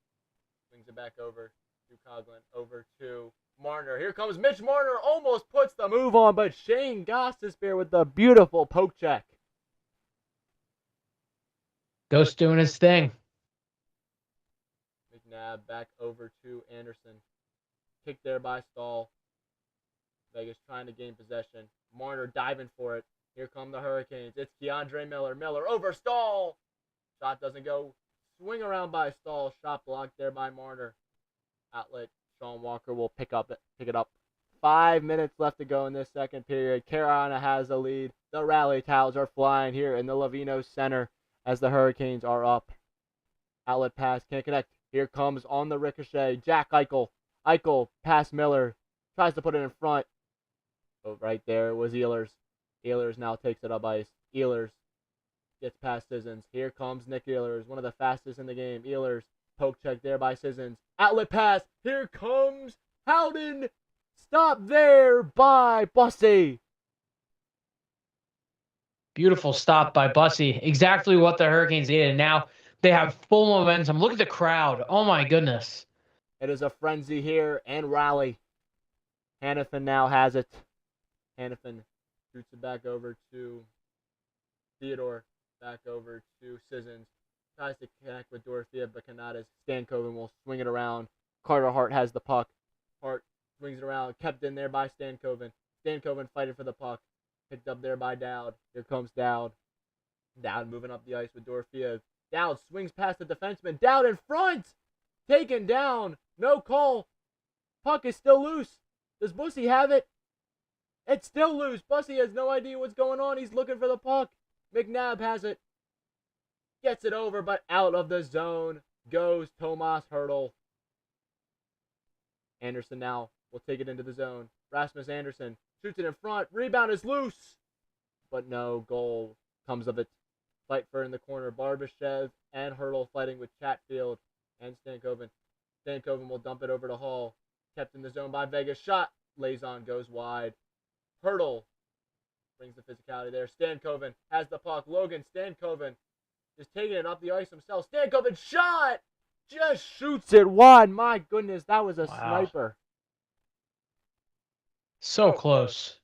Swings it back over to Coughlin. Over to Marner. Here comes Mitch Marner. Almost puts the move on, but Shane Gostisbehere with the beautiful poke check.
Ghost doing his thing.
McNabb back over to Anderson. Kicked there by Stahl. Vegas trying to gain possession. Marner diving for it. Here come the Hurricanes. It's Keandre Miller. Miller over Stahl. Shot doesn't go. Swing around by Stahl. Shot blocked there by Marner. Outlet. Sean Walker will pick it up. 5 minutes left to go in this second period. Carolina has the lead. The rally towels are flying here in the Lavino Center as the Hurricanes are up. Outlet pass. Can't connect. Here comes on the ricochet. Jack Eichel. Eichel past Miller. Tries to put it in front. Oh, right there was Ehlers. Ehlers now takes it up ice. Ehlers gets past Sissons. Here comes Nick Ehlers, one of the fastest in the game. Ehlers, poke check there by Sissons. Outlet pass. Here comes Howden. Stop there by Bussy.
Beautiful stop by Bussy. Exactly what the Hurricanes needed. And now they have full momentum. Look at the crowd. Oh my goodness.
It is a frenzy here and rally. Hannafin now has it. Hannafin shoots it back over to Theodore. Back over to Sissons. Tries to connect with Dorofeev, but cannot as Stankoven will swing it around. Carter Hart has the puck. Hart swings it around. Kept in there by Stankoven. Stankoven fighting for the puck. Picked up there by Dowd. Here comes Dowd. Dowd moving up the ice with Dorofeev. Dowd swings past the defenseman. Dowd in front. Taken down. No call. Puck is still loose. Does Bussy have it? It's still loose. Bussy has no idea what's going on. He's looking for the puck. McNabb has it. Gets it over, but out of the zone goes Tomas Hertl. Anderson now will take it into the zone. Rasmus Anderson shoots it in front. Rebound is loose. But no goal comes of it. Fight for in the corner. Barbashev and Hertl fighting with Chatfield and Stankoven. Stankoven will dump it over to Hall. Kept in the zone by Vegas. Shot. Lazon goes wide. Hertl brings the physicality there. Stankoven has the puck. Logan Stankoven just taking it up the ice himself. Stankoven shot! Just shoots it wide. My goodness, that was a sniper.
So close.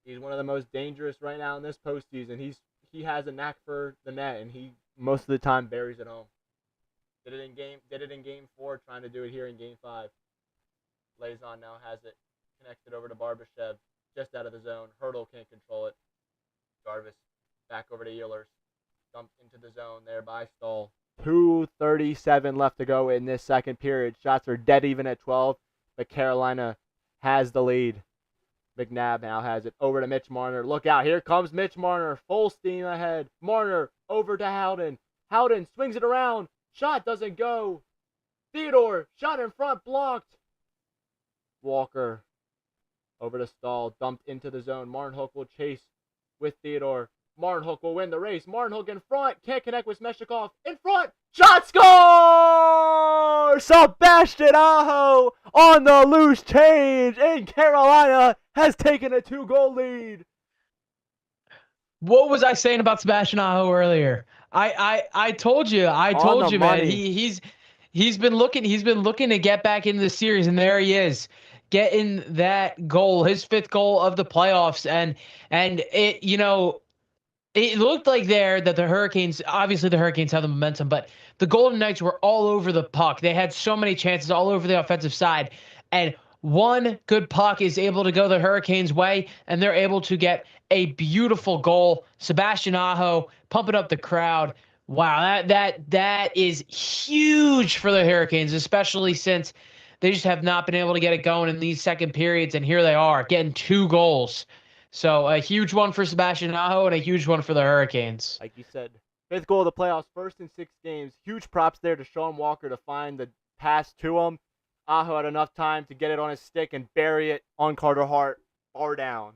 He's one of the most dangerous right now in this postseason. He has a knack for the net, and he most of the time buries it home. Did it in game 4, trying to do it here in game 5. Lazon now has it. Connects it over to Barbashev, just out of the zone. Hurdle can't control it. Jarvis back over to Ehlers. Dumped into the zone there by Stahl. 2:37 left to go in this second period. Shots are dead even at 12, but Carolina has the lead. McNabb now has it over to Mitch Marner. Look out, here comes Mitch Marner. Full steam ahead. Marner over to Howden. Howden swings it around. Shot doesn't go. TODOR, shot in front, blocked. Walker over to Stahl, dumped into the zone. Marnhook will chase with TODOR. Marnhook will win the race. Marnhook in front. Can't connect with Smeshnikov. In front. Shot score! Sebastian Aho on the loose change. And Carolina has taken a 2-goal lead.
What was I saying about Sebastian Aho earlier? I told you, man.
Money.
He's been looking to get back into the series, and there he is, getting that goal, his 5th goal of the playoffs, and it, it looked like there that the Hurricanes, obviously the Hurricanes have the momentum, but the Golden Knights were all over the puck. They had so many chances all over the offensive side, and one good puck is able to go the Hurricanes' way, and they're able to get a beautiful goal. Sebastian Aho pumping up the crowd. Wow, that is huge for the Hurricanes, especially since they just have not been able to get it going in these second periods, and here they are getting 2 goals. So a huge one for Sebastian Aho and a huge one for the Hurricanes.
Like you said, 5th goal of the playoffs, first in 6 games. Huge props there to Sean Walker to find the pass to him. Aho had enough time to get it on his stick and bury it on Carter Hart, far down.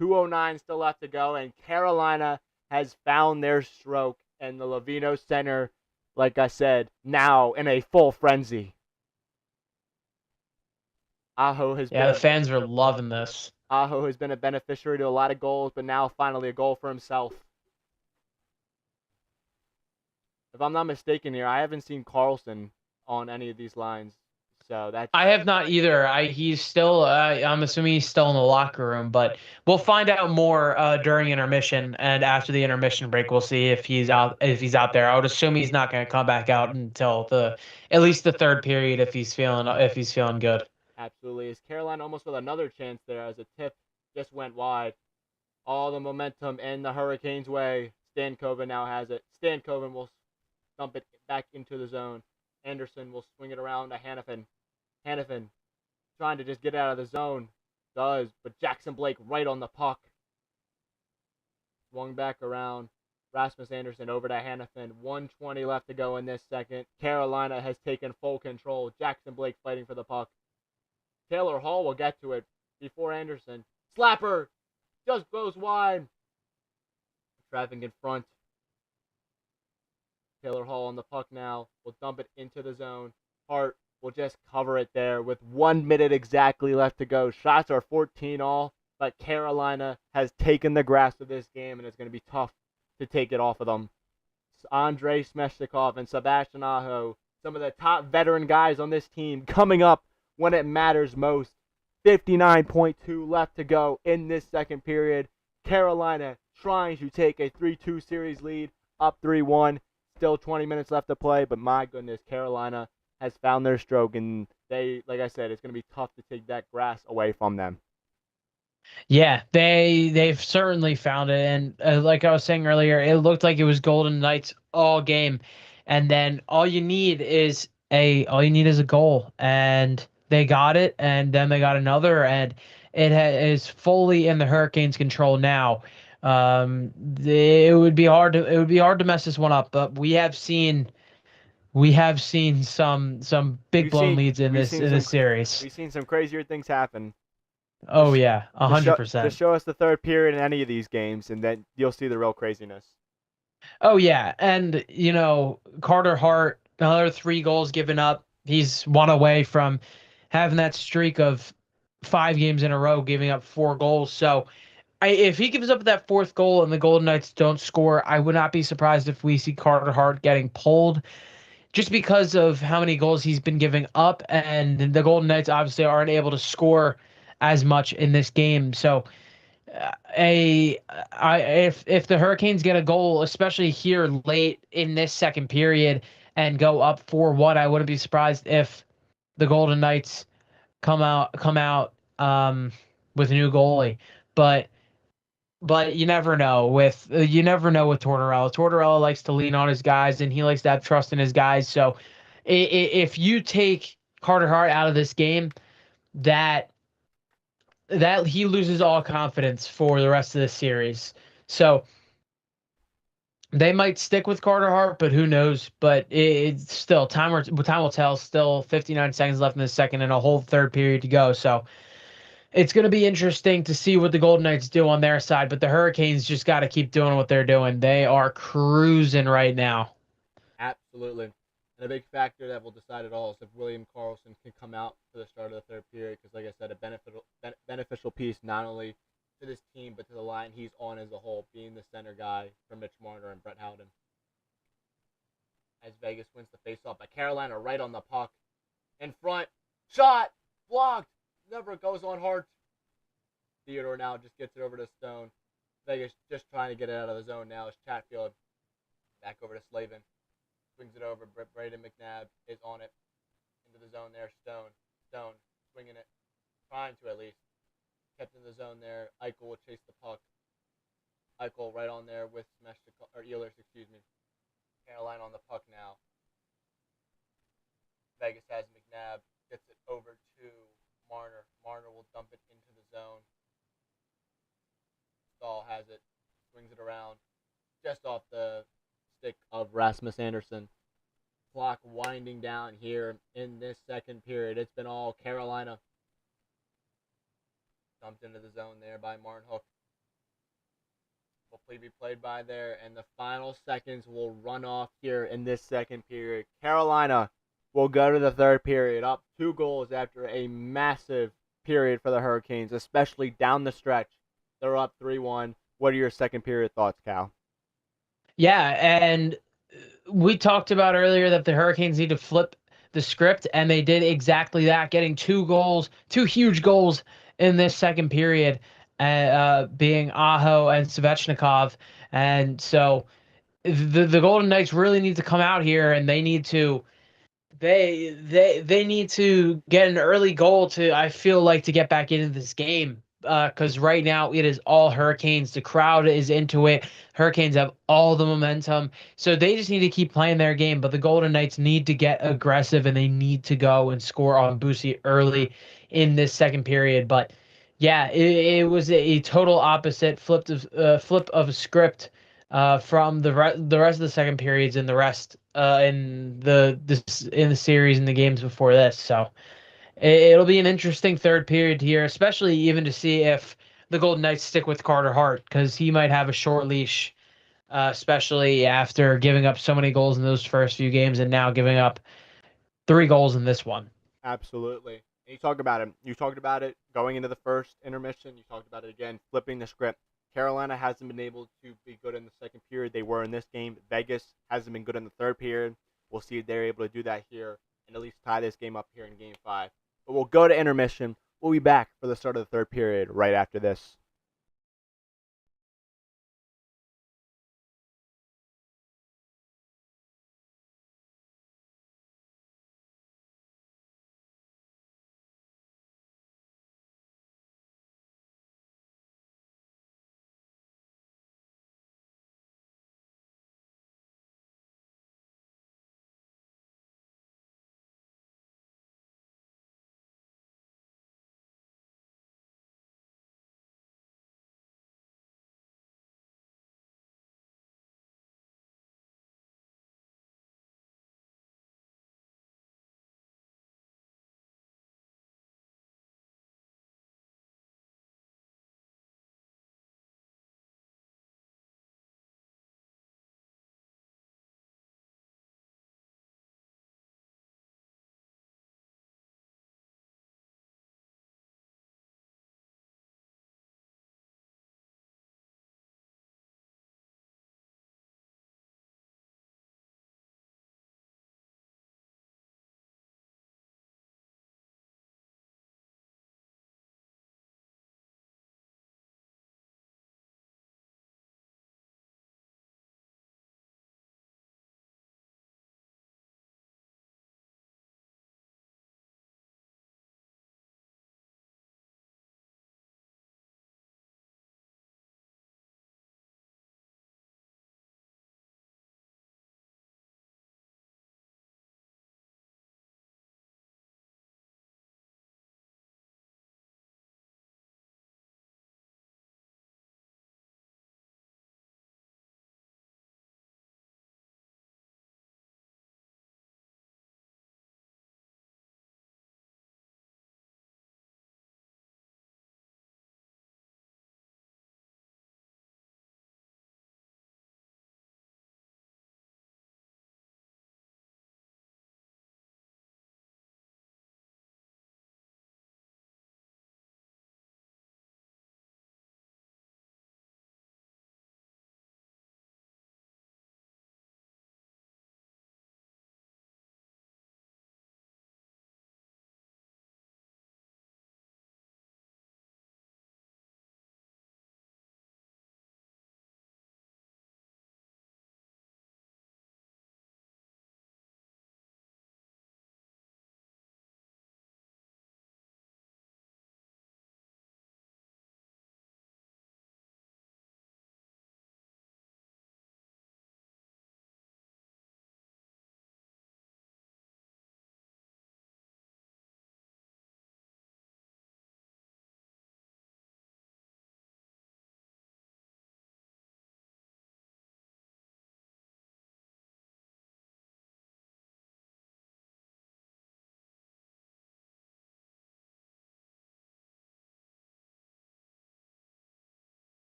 2:09 still left to go, and Carolina has found their stroke, and the Lavino Center, like I said, now in a full frenzy. Aho has
the fans are loving this.
Aho has been a beneficiary to a lot of goals, but now finally a goal for himself. If I'm not mistaken here, I haven't seen Carlson on any of these lines. So
I have not either. He's still. I'm assuming he's still in the locker room, but we'll find out more during intermission, and after the intermission break, we'll see if he's out. If he's out there, I would assume he's not going to come back out until at least the 3rd period if he's feeling good.
Absolutely, is Carolina almost with another chance there as a tip just went wide. All the momentum in the Hurricanes' way. Stankoven now has it. Stankoven will dump it back into the zone. Anderson will swing it around to Hannafin. Hannafin trying to just get out of the zone. Does, but Jackson Blake right on the puck. Swung back around. Rasmus Anderson over to Hannafin. 1:20 left to go in this second. Carolina has taken full control. Jackson Blake fighting for the puck. Taylor Hall will get to it before Anderson. Slapper just goes wide. Traffic in front. Taylor Hall on the puck now. Will dump it into the zone. Hart will just cover it there with 1 minute exactly left to go. Shots are 14 all, but Carolina has taken the grasp of this game, and it's going to be tough to take it off of them. Andrei Smeshnikov and Sebastian Aho, some of the top veteran guys on this team, coming up when it matters most. 59.2 left to go in this second period. Carolina trying to take a 3-2 series lead, up 3-1. Still 20 minutes left to play, but my goodness, Carolina has found their stroke, and they, like I said, it's going to be tough to take that grass away from them.
Yeah, they've certainly found it, and like I was saying earlier, it looked like it was Golden Knights all game, and then all you need is a goal, and they got it, and then they got another, and is fully in the Hurricanes' control now. It would be hard to mess this one up, but we have seen some big blown leads in this series.
We've seen some crazier things happen.
Oh yeah, 100%.
Just show us the 3rd period in any of these games, and then you'll see the real craziness.
Oh yeah, and Carter Hart, another 3 goals given up. He's 1 away from having that streak of 5 games in a row, giving up 4 goals. So, if he gives up that 4th goal and the Golden Knights don't score, I would not be surprised if we see Carter Hart getting pulled, just because of how many goals he's been giving up, and the Golden Knights obviously aren't able to score as much in this game. So, if the Hurricanes get a goal, especially here late in this second period, and go up 4-1, I wouldn't be surprised if the Golden Knights come out with a new goalie, but you never know with Tortorella. Tortorella likes to lean on his guys, and he likes to have trust in his guys. So if you take Carter Hart out of this game, that he loses all confidence for the rest of the series. So they might stick with Carter Hart, but who knows? But it's still time will tell. Still 59 seconds left in the second, and a whole third period to go. So it's going to be interesting to see what the Golden Knights do on their side. But the Hurricanes just got to keep doing what they're doing. They are cruising right now.
Absolutely. And a big factor that will decide it all is if William Karlsson can come out for the start of the third period, because, like I said, a beneficial piece not only to this team but to the line he's on as a whole, being the center guy for Mitch Marner and Brett Howden. As Vegas wins the faceoff by Carolina, right on the puck, in front, shot, blocked, never goes on hard. Theodore now just gets it over to Stone. Vegas just trying to get it out of the zone now. It's Chatfield back over to Slavin. Swings it over. Braden McNabb is on it. Into the zone there. Stone swinging it. Trying to at least. Kept in the zone there. Eichel will chase the puck. Eichel right on there with Ehlers, excuse me. Carolina on the puck now. Vegas has McNabb. Gets it over to Marner. Marner will dump it into the zone. Stahl has it. Swings it around. Just off the stick of Rasmus Anderson. Clock winding down here in this second period. It's been all Carolina. Dumped into the zone there by Marnhook. Will be played by there, and the final seconds will run off here in this second period. Carolina will go to the third period up 2 goals after a massive period for the Hurricanes, especially down the stretch. They're up 3-1. What are your second period thoughts, Cal?
Yeah, and we talked about earlier that the Hurricanes need to flip the script, and they did exactly that, getting 2 goals, 2 huge goals in this second period, being Aho and Svechnikov. And so the Golden Knights really need to come out here, and they need to they need to get an early goal to, I feel like, to get back into this game. Because right now it is all Hurricanes. The crowd is into it. Hurricanes have all the momentum, so they just need to keep playing their game. But the Golden Knights need to get aggressive, and they need to go and score on Busey early in this second period. But yeah, it was a total opposite flip of a script from the rest of the second periods and the rest in the series and the games before this. So it'll be an interesting third period here, especially even to see if the Golden Knights stick with Carter Hart, because he might have a short leash, especially after giving up so many goals in those first few games and now giving up 3 goals in this one.
Absolutely. And you talked about it. You talked about it going into the first intermission. You talked about it again, flipping the script. Carolina hasn't been able to be good in the second period. They were in this game. Vegas hasn't been good in the third period. We'll see if they're able to do that here and at least tie this game up here in game 5. But we'll go to intermission. We'll be back for the start of the third period right after this.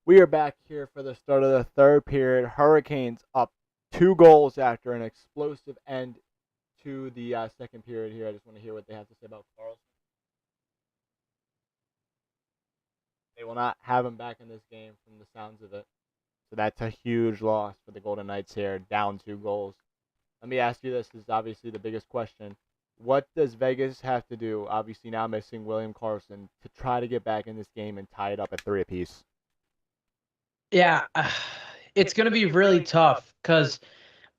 We are back here for the start of the third period. Hurricanes up 2 goals after an explosive end to the second period here. I just want to hear what they have to say about Carlson. They will not have him back in this game from the sounds of it. So that's a huge loss for the Golden Knights here, down 2 goals. Let me ask you this. This is obviously the biggest question. What does Vegas have to do, obviously now missing William Karlsson, to try to get back in this game and tie it up at 3 apiece?
Yeah, it's going to be really tough because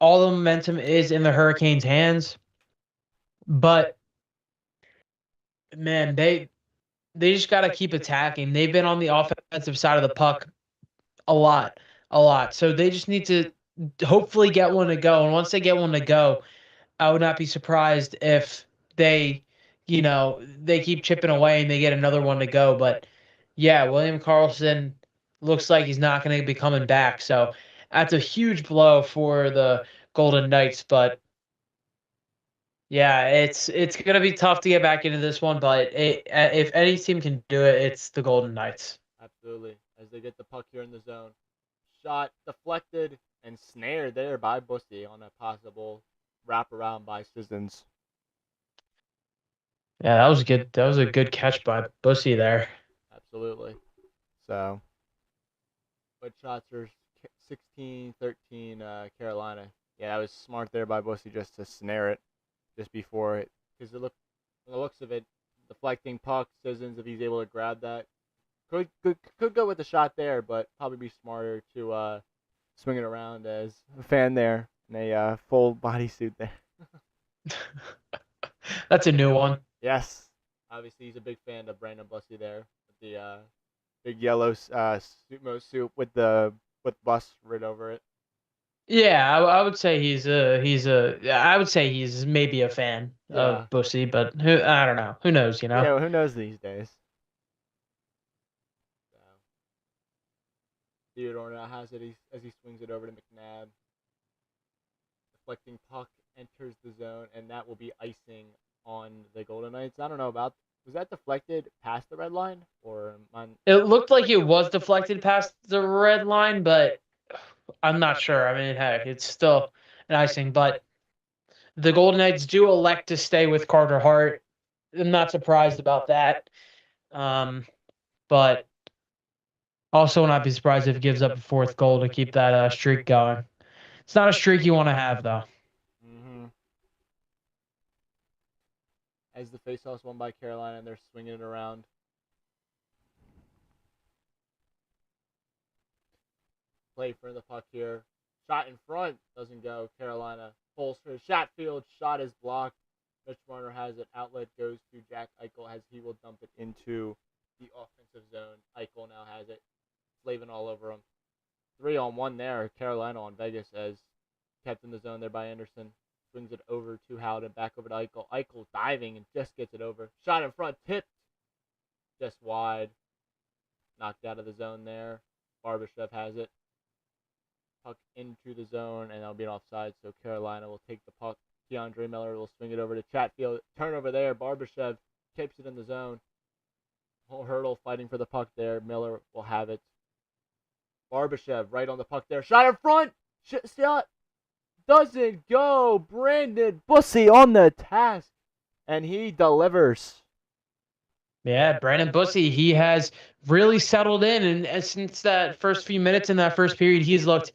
all the momentum is in the Hurricanes' hands. But man, they just got to keep attacking. They've been on the offensive side of the puck a lot, a lot. So they just need to hopefully get one to go. And once they get one to go, I would not be surprised if they, they keep chipping away and they get another one to go. But yeah, William Karlsson looks like he's not going to be coming back. So that's a huge blow for the Golden Knights. But yeah, it's going to be tough to get back into this one. But if any team can do it, it's the Golden Knights.
Absolutely. As they get the puck here in the zone. Shot deflected and snared there by Bussy on a possible wraparound by Sissons.
Yeah, that was good. That was a good catch by Bussy there.
Absolutely. So, but shots are 16-13 Carolina. Yeah, that was smart there by Bussy just to snare it just before it. Because from the looks of it, deflecting puck, Sissons, if he's able to grab that, could go with the shot there, but probably be smarter to swing it around as a fan there in a full bodysuit there.
That's a new one.
Yes, obviously he's a big fan of Brandon Bussy there with the big yellow suit with bus writ over it.
Yeah, I would say I would say he's maybe a fan
Yeah.
of Bussy, but I don't know. Who knows,
Yeah, well, who knows these days? So, Theodore now has it as he swings it over to McNabb. Deflecting puck enters the zone, and that will be icing on the Golden Knights. I don't know about, was that deflected past the red line or
it looked like it was deflected past the red line, but I'm not sure. I mean, heck, it's still an icing, but the Golden Knights do elect to stay with Carter Hart. I'm not surprised about that. But also not be surprised if it gives up a fourth goal to keep that streak going. It's not a streak you want to have, though.
Mm-hmm. As the faceoff's won by Carolina, and they're swinging it around. Play for the puck here. Shot in front doesn't go. Carolina pulls for Shatfield. Shot is blocked. Mitch Marner has it. Outlet goes to Jack Eichel as he will dump it into the offensive zone. Eichel now has it. Slavin all over him. 3-on-1 there. Carolina on Vegas as kept in the zone there by Anderson. Swings it over to Howden. Back over to Eichel. Eichel diving and just gets it over. Shot in front. Tipped. Just wide. Knocked out of the zone there. Barbashev has it. Puck into the zone, and that'll be an offside, so Carolina will take the puck. Keandre Miller will swing it over to Chatfield. Turnover there. Barbashev keeps it in the zone. Whole hurdle fighting for the puck there. Miller will have it. Barbashev right on the puck there. Shot in front. Shot doesn't go. Brandon Bussy on the task, and he delivers.
Yeah, Brandon Bussy, he has really settled in, and since that first few minutes in that first period, he's looked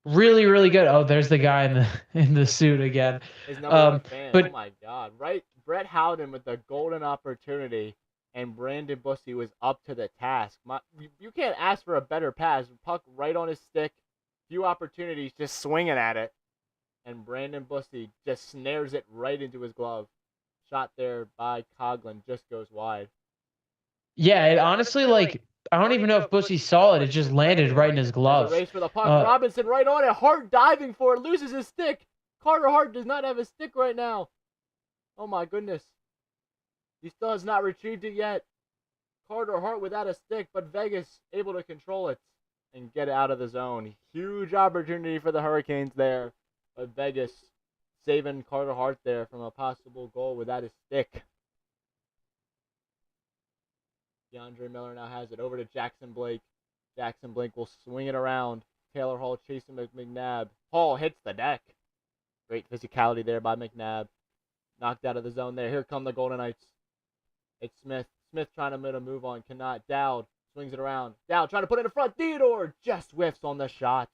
really, really good. Oh, there's the guy in the suit again.
His #1 fan. Oh
But
my God! Right, Brett Howden with the golden opportunity, and Brandon Bussy was up to the task. You can't ask for a better pass. Puck right on his stick. Few opportunities, just swinging at it, and Brandon Bussy just snares it right into his glove. Shot there by Coughlin just goes wide.
yeah, it honestly, like, I don't even know if Bussy saw it. It just landed right in his glove.
There's a race for the puck. Robinson right on it. Hart diving for it. Loses his stick. Carter Hart does not have his stick right now. Oh my goodness. He still has not retrieved it yet. Carter Hart without a stick, but Vegas able to control it and get out of the zone. Huge opportunity for the Hurricanes there. But Vegas saving Carter Hart there from a possible goal without his stick. DeAndre Miller now has it over to Jackson Blake. Jackson Blake will swing it around. Taylor Hall chasing McNabb. Hall hits the deck. Great physicality there by McNabb. Knocked out of the zone there. Here come the Golden Knights. It's Smith. Smith trying to make a move on. Cannot. Dowd swings it around. Dowd trying to put it in front. Theodore just whiffs on the shot.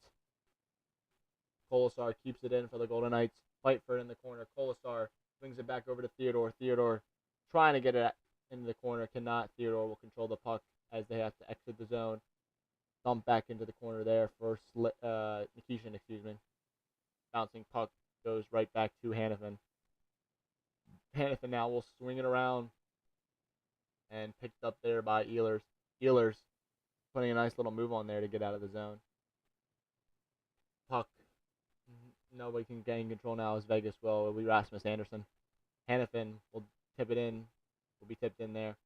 Colasar keeps it in for the Golden Knights. Fight for it in the corner. Colasar swings it back over to Theodore. Theodore trying to get it into the corner. Cannot. Theodore will control the puck as they have to exit the zone. Thump back into the corner there for Nikishin, Bouncing puck goes right back to Hannafin. Hannafin now will swing it around and picked up there by Ehlers. Ehlers putting a nice little move on there to get out of the zone. Puck. Nobody can gain control now as Vegas will. It'll be Rasmus Anderson. Hannafin will tip it in. Will be tipped in there.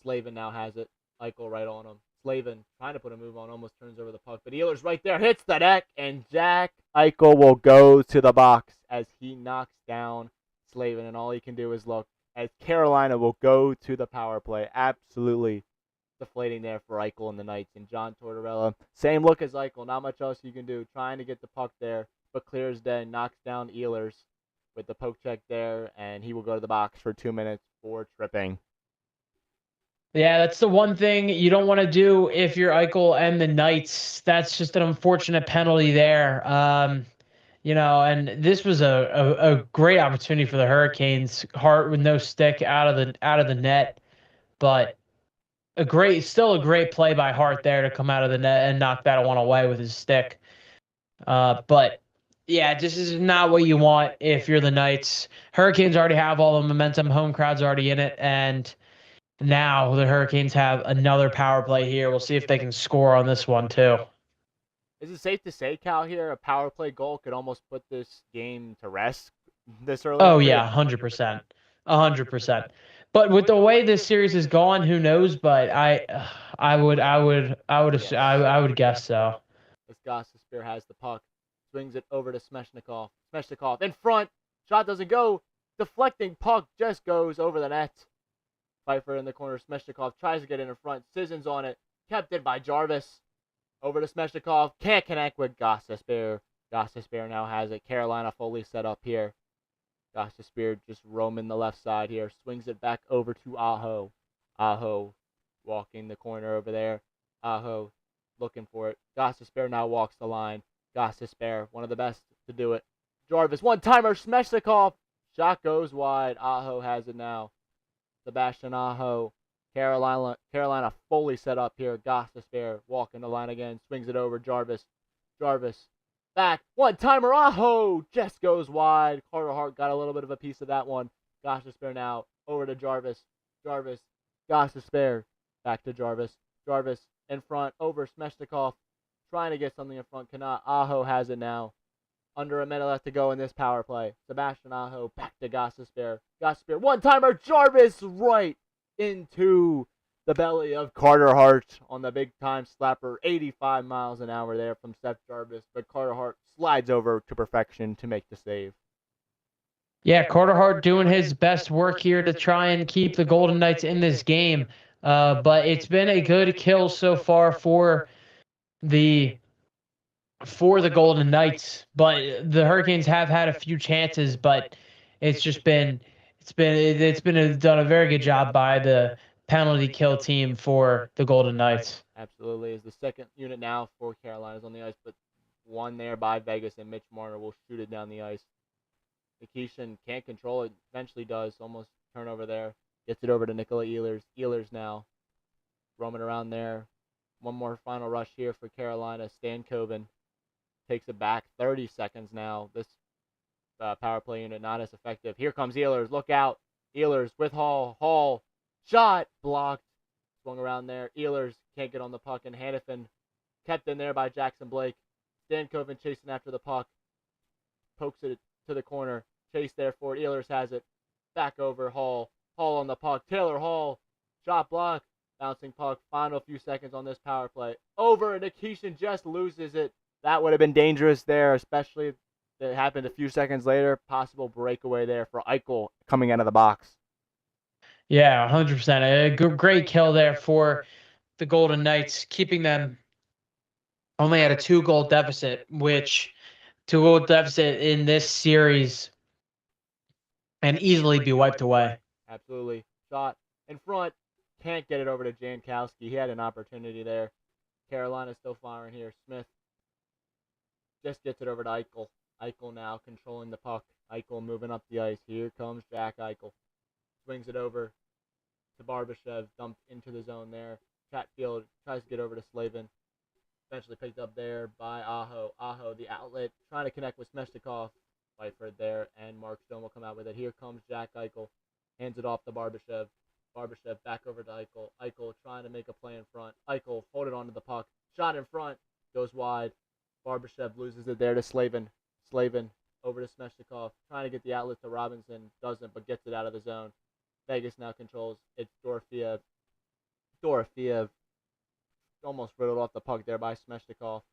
Slavin now has it. Eichel right on him. Slavin trying to put a move on, almost turns over the puck. But Ehlers right there, hits the deck, and Jack Eichel will go to the box as he knocks down Slavin, and all he can do is look as Carolina will go to the power play. Absolutely deflating there for Eichel and the Knights. And John Tortorella, same look as Eichel, not much else you can do. Trying to get the puck there, but clear as day, knocks down Ehlers with the poke check there, and he will go to the box for 2 minutes for tripping.
Yeah, that's the one thing you don't want to do if you're Eichel and the Knights. That's just an unfortunate penalty there. And this was a great opportunity for the Hurricanes. Hart with no stick out of the net, but still a great play by Hart there to come out of the net and knock that one away with his stick. But yeah, this is not what you want if you're the Knights. Hurricanes already have all the momentum. Home crowd's already in it, and now the Hurricanes have another power play here. We'll see if they can score on this one too.
Is it safe to say, Cal, here a power play goal could almost put this game to rest this early?
Oh yeah, 100%, 100%. But with the way this series has gone, who knows? But I would guess so.
As Gostisbehere has the puck, swings it over to Smeshnikov. Smeshnikov in front, shot doesn't go. Deflecting puck just goes over the net. Pfeiffer in the corner. Smeshnikov tries to get in front. Sissons on it. Kept it by Jarvis. Over to Smeshnikov. Can't connect with Gostisbehere. Gostisbehere now has it. Carolina fully set up here. Gostisbehere just roaming the left side here. Swings it back over to Aho. Aho walking the corner over there. Aho looking for it. Gostisbehere now walks the line. Gostisbehere, one of the best to do it. Jarvis, one-timer. Smeshnikov. Shot goes wide. Aho has it now. Sebastian Aho. Carolina fully set up here. Gostisbehere walking the line again. Swings it over. Jarvis. Jarvis. Back. One-timer. Aho just goes wide. Carter Hart got a little bit of a piece of that one. Gostisbehere now. Over to Jarvis. Jarvis. Gostisbehere. Back to Jarvis. Jarvis in front. Over Smeshnikov. Trying to get something in front. Cannot. Aho has it now. Under a minute left to go in this power play. Sebastian Aho back to Gostisbehere. Gostisbehere, one-timer. Jarvis right into the belly of Carter Hart on the big-time slapper. 85 miles an hour there from Seth Jarvis. But Carter Hart slides over to perfection to make the save.
Yeah, Carter Hart doing his best work here to try and keep the Golden Knights in this game. But it's been a good kill so far for the Golden Knights, but the Hurricanes have had a few chances, but it's been done a very good job by the penalty kill team for the Golden Knights.
Absolutely, is the second unit now for Carolina's on the ice, but one there by Vegas, and Mitch Marner will shoot it down the ice. Nikishin can't control it, eventually does, almost turnover there. Gets it over to Nikola Ehlers. Ehlers now roaming around there. One more final rush here for Carolina. Stankoven takes it back. 30 seconds now. This power play unit not as effective. Here comes Ehlers. Look out. Ehlers with Hall. Hall. Shot. Blocked. Swung around there. Ehlers can't get on the puck. And Hannafin kept in there by Jackson Blake. Stankoven chasing after the puck. Pokes it to the corner. Chase there for it. Ehlers has it. Back over Hall. Hall on the puck. Taylor Hall. Shot block. Bouncing puck. Final few seconds on this power play. Over. Nikishin just loses it. That would have been dangerous there, especially if it happened a few seconds later. Possible breakaway there for Eichel coming out of the box.
Yeah, 100%. A great kill there for the Golden Knights, keeping them only had a 2-goal deficit, which 2-goal deficit in this series and easily be wiped away.
Absolutely. Shot in front. Can't get it over to Jankowski. He had an opportunity there. Carolina still firing here. Smith just gets it over to Eichel. Eichel now controlling the puck. Eichel moving up the ice. Here comes Jack Eichel. Swings it over to Barbashev. Dumped into the zone there. Chatfield tries to get over to Slavin. Eventually picked up there by Aho. Aho, the outlet, trying to connect with Smeshnikov. Whiteford there, and Mark Stone will come out with it. Here comes Jack Eichel. Hands it off to Barbashev. Barbashev back over to Eichel. Eichel trying to make a play in front. Eichel folded onto the puck. Shot in front. Goes wide. Barbashev loses it there to Slavin. Slavin over to Smeshnikov. Trying to get the outlet to Robinson. Doesn't, but gets it out of the zone. Vegas now controls. It's Dorofeev. Dorofeev almost riddled off the puck there by Smeshnikov.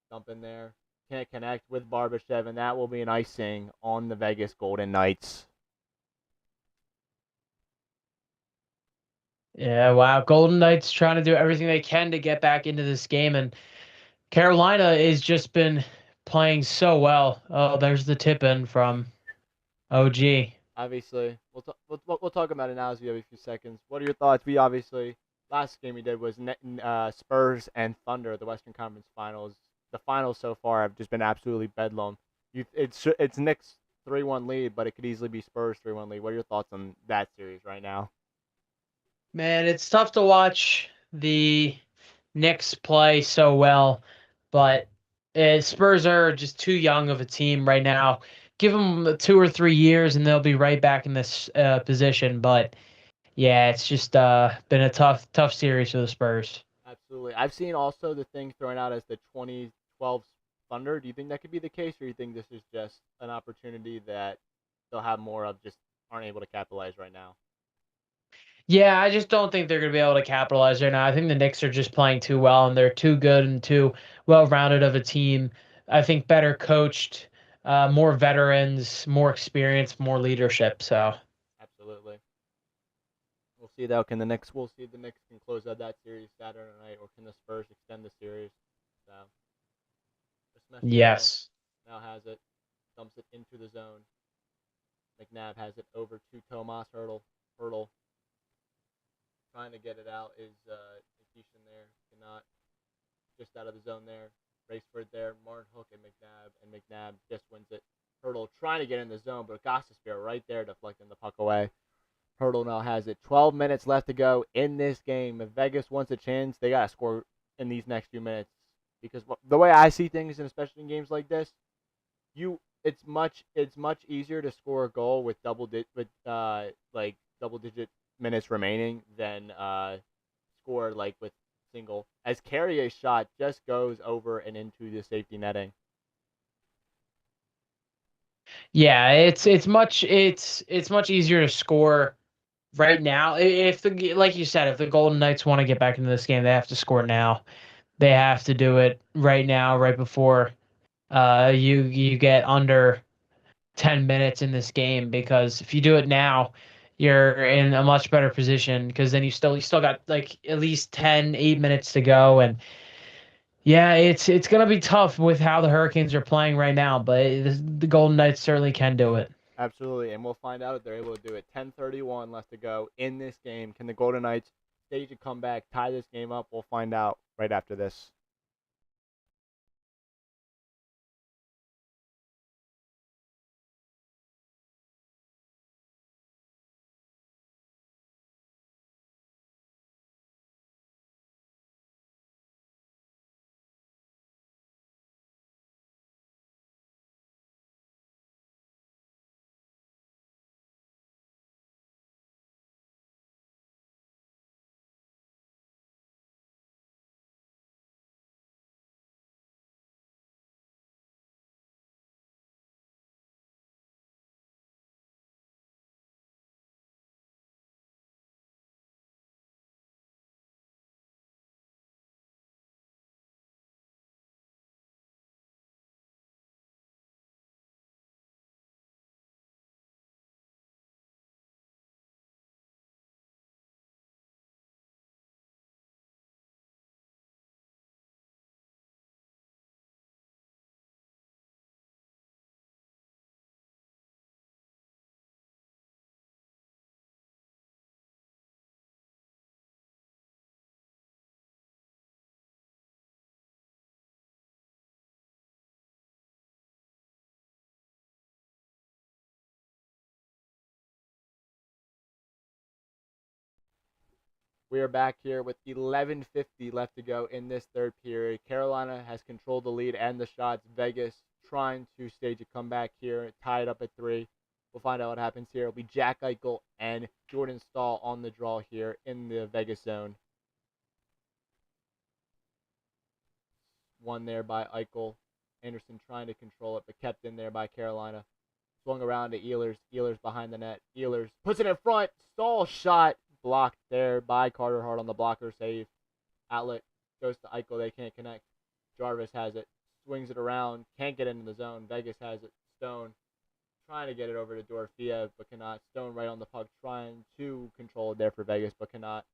Dump in there. Can't connect with Barbashev, and that will be an icing on the Vegas Golden Knights.
Yeah, wow. Golden Knights trying to do everything they can to get back into this game, and Carolina has just been playing so well. Oh, there's the tip in from OG.
Obviously, we'll talk about it now as we have a few seconds. What are your thoughts? We obviously last game we did was Spurs and Thunder, the Western Conference Finals. The finals so far have just been absolutely bedlam. It's Knicks 3-1 lead, but it could easily be Spurs 3-1 lead. What are your thoughts on that series right now?
Man, it's tough to watch the Knicks play so well, but Spurs are just too young of a team right now. Give them 2 or 3 years, and they'll be right back in this position. But yeah, it's just been a tough series for the Spurs.
Absolutely. I've seen also the thing thrown out as the 2012 Thunder. Do you think that could be the case, or do you think this is just an opportunity that they'll have more of, just aren't able to capitalize right now?
Yeah, I just don't think they're going to be able to capitalize right now. I think the Knicks are just playing too well, and they're too good and too well-rounded of a team. I think better coached, more veterans, more experience, more leadership. So
Absolutely. We'll see though. We'll see if the Knicks can close out that series Saturday night, or can the Spurs extend the series? So, Smeshnikov
yes,
now has it, dumps it into the zone. McNabb has it over to Tomas Hurdle. Hurdle trying to get it out is Nikishin there. Cannot. Just out of the zone there. Raceford there. Martin Hook and McNabb just wins it. Hurdle trying to get in the zone, but Gostisbehere right there deflecting the puck away. Hurdle now has it. 12 minutes left to go in this game. If Vegas wants a chance, they got to score in these next few minutes. Because the way I see things, and especially in games like this, it's much easier to score a goal with double digit minutes remaining than score like with single. As Carrier's shot just goes over and into the safety netting.
yeah, it's much easier to score right now. If the like you said, if the Golden Knights want to get back into this game, they have to score now. They have to do it right now, right before you get under 10 minutes in this game, because if you do it now, you're in a much better position, because then you still got like at least 8 minutes to go. And yeah, it's going to be tough with how the Hurricanes are playing right now, but the Golden Knights certainly can do it.
Absolutely, and we'll find out if they're able to do it. 10:31 left to go in this game. Can the Golden Knights stage a comeback, tie this game up? We'll find out right after this. We are back here with 11:50 left to go in this third period. Carolina has controlled the lead and the shots. Vegas trying to stage a comeback here, tied up at 3. We'll find out what happens here. It'll be Jack Eichel and Jordan Staal on the draw here in the Vegas zone. One there by Eichel. Anderson trying to control it, but kept in there by Carolina. Swung around to Ehlers. Ehlers behind the net. Ehlers puts it in front. Staal shot blocked there by Carter Hart on the blocker save. Outlet goes to Eichel. They can't connect. Jarvis has it. Swings it around. Can't get into the zone. Vegas has it. Stone trying to get it over to Dorofiev, but cannot. Stone right on the puck trying to control it there for Vegas, but cannot.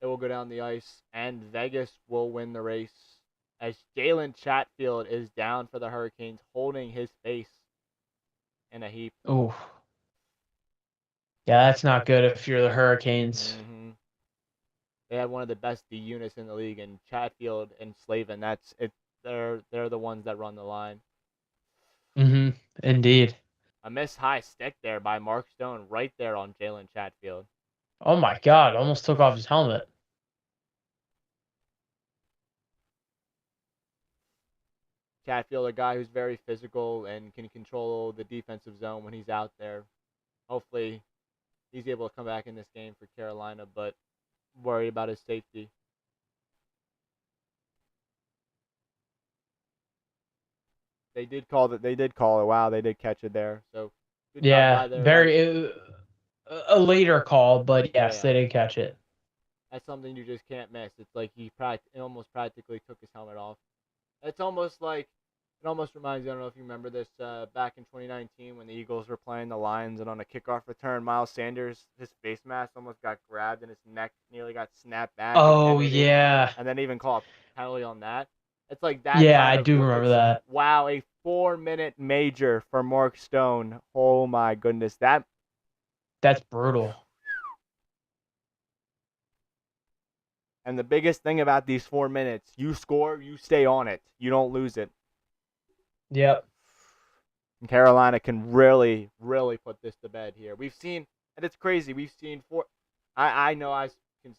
It will go down the ice, and Vegas will win the race as Jalen Chatfield is down for the Hurricanes, holding his face in a heap.
Oh, yeah, that's not good if you're the Hurricanes.
Mm-hmm. They had one of the best D units in the league, and Chatfield and Slavin. That's it. They're the ones that run the line.
Mm-hmm. Indeed.
A missed high stick there by Mark Stone, right there on Jalen Chatfield.
Oh my God! Almost took off his helmet.
Chatfield, a guy who's very physical and can control the defensive zone when he's out there. Hopefully, he's able to come back in this game for Carolina, but worry about his safety. They did call it. They did call it. Wow, they did catch it there. So good job
Yeah,
by there.
very a later call, but yes,
Yeah.
they did catch it.
That's something you just can't miss. It's like he almost practically took his helmet off. It's almost like it almost reminds me. I don't know if you remember this back in 2019 when the Eagles were playing the Lions, and on a kickoff return, Miles Sanders, his face mask almost got grabbed and his neck nearly got snapped back.
Oh yeah,
And then even call a penalty on that. It's like that.
yeah,
kind
I
of
do remember that.
Wow, a 4-minute major for Mark Stone. Oh my goodness,
That's brutal.
And the biggest thing about these 4 minutes, you score, you stay on it. You don't lose it.
Yep.
And Carolina can really, really put this to bed here. We've seen, and it's crazy, we've seen I know I can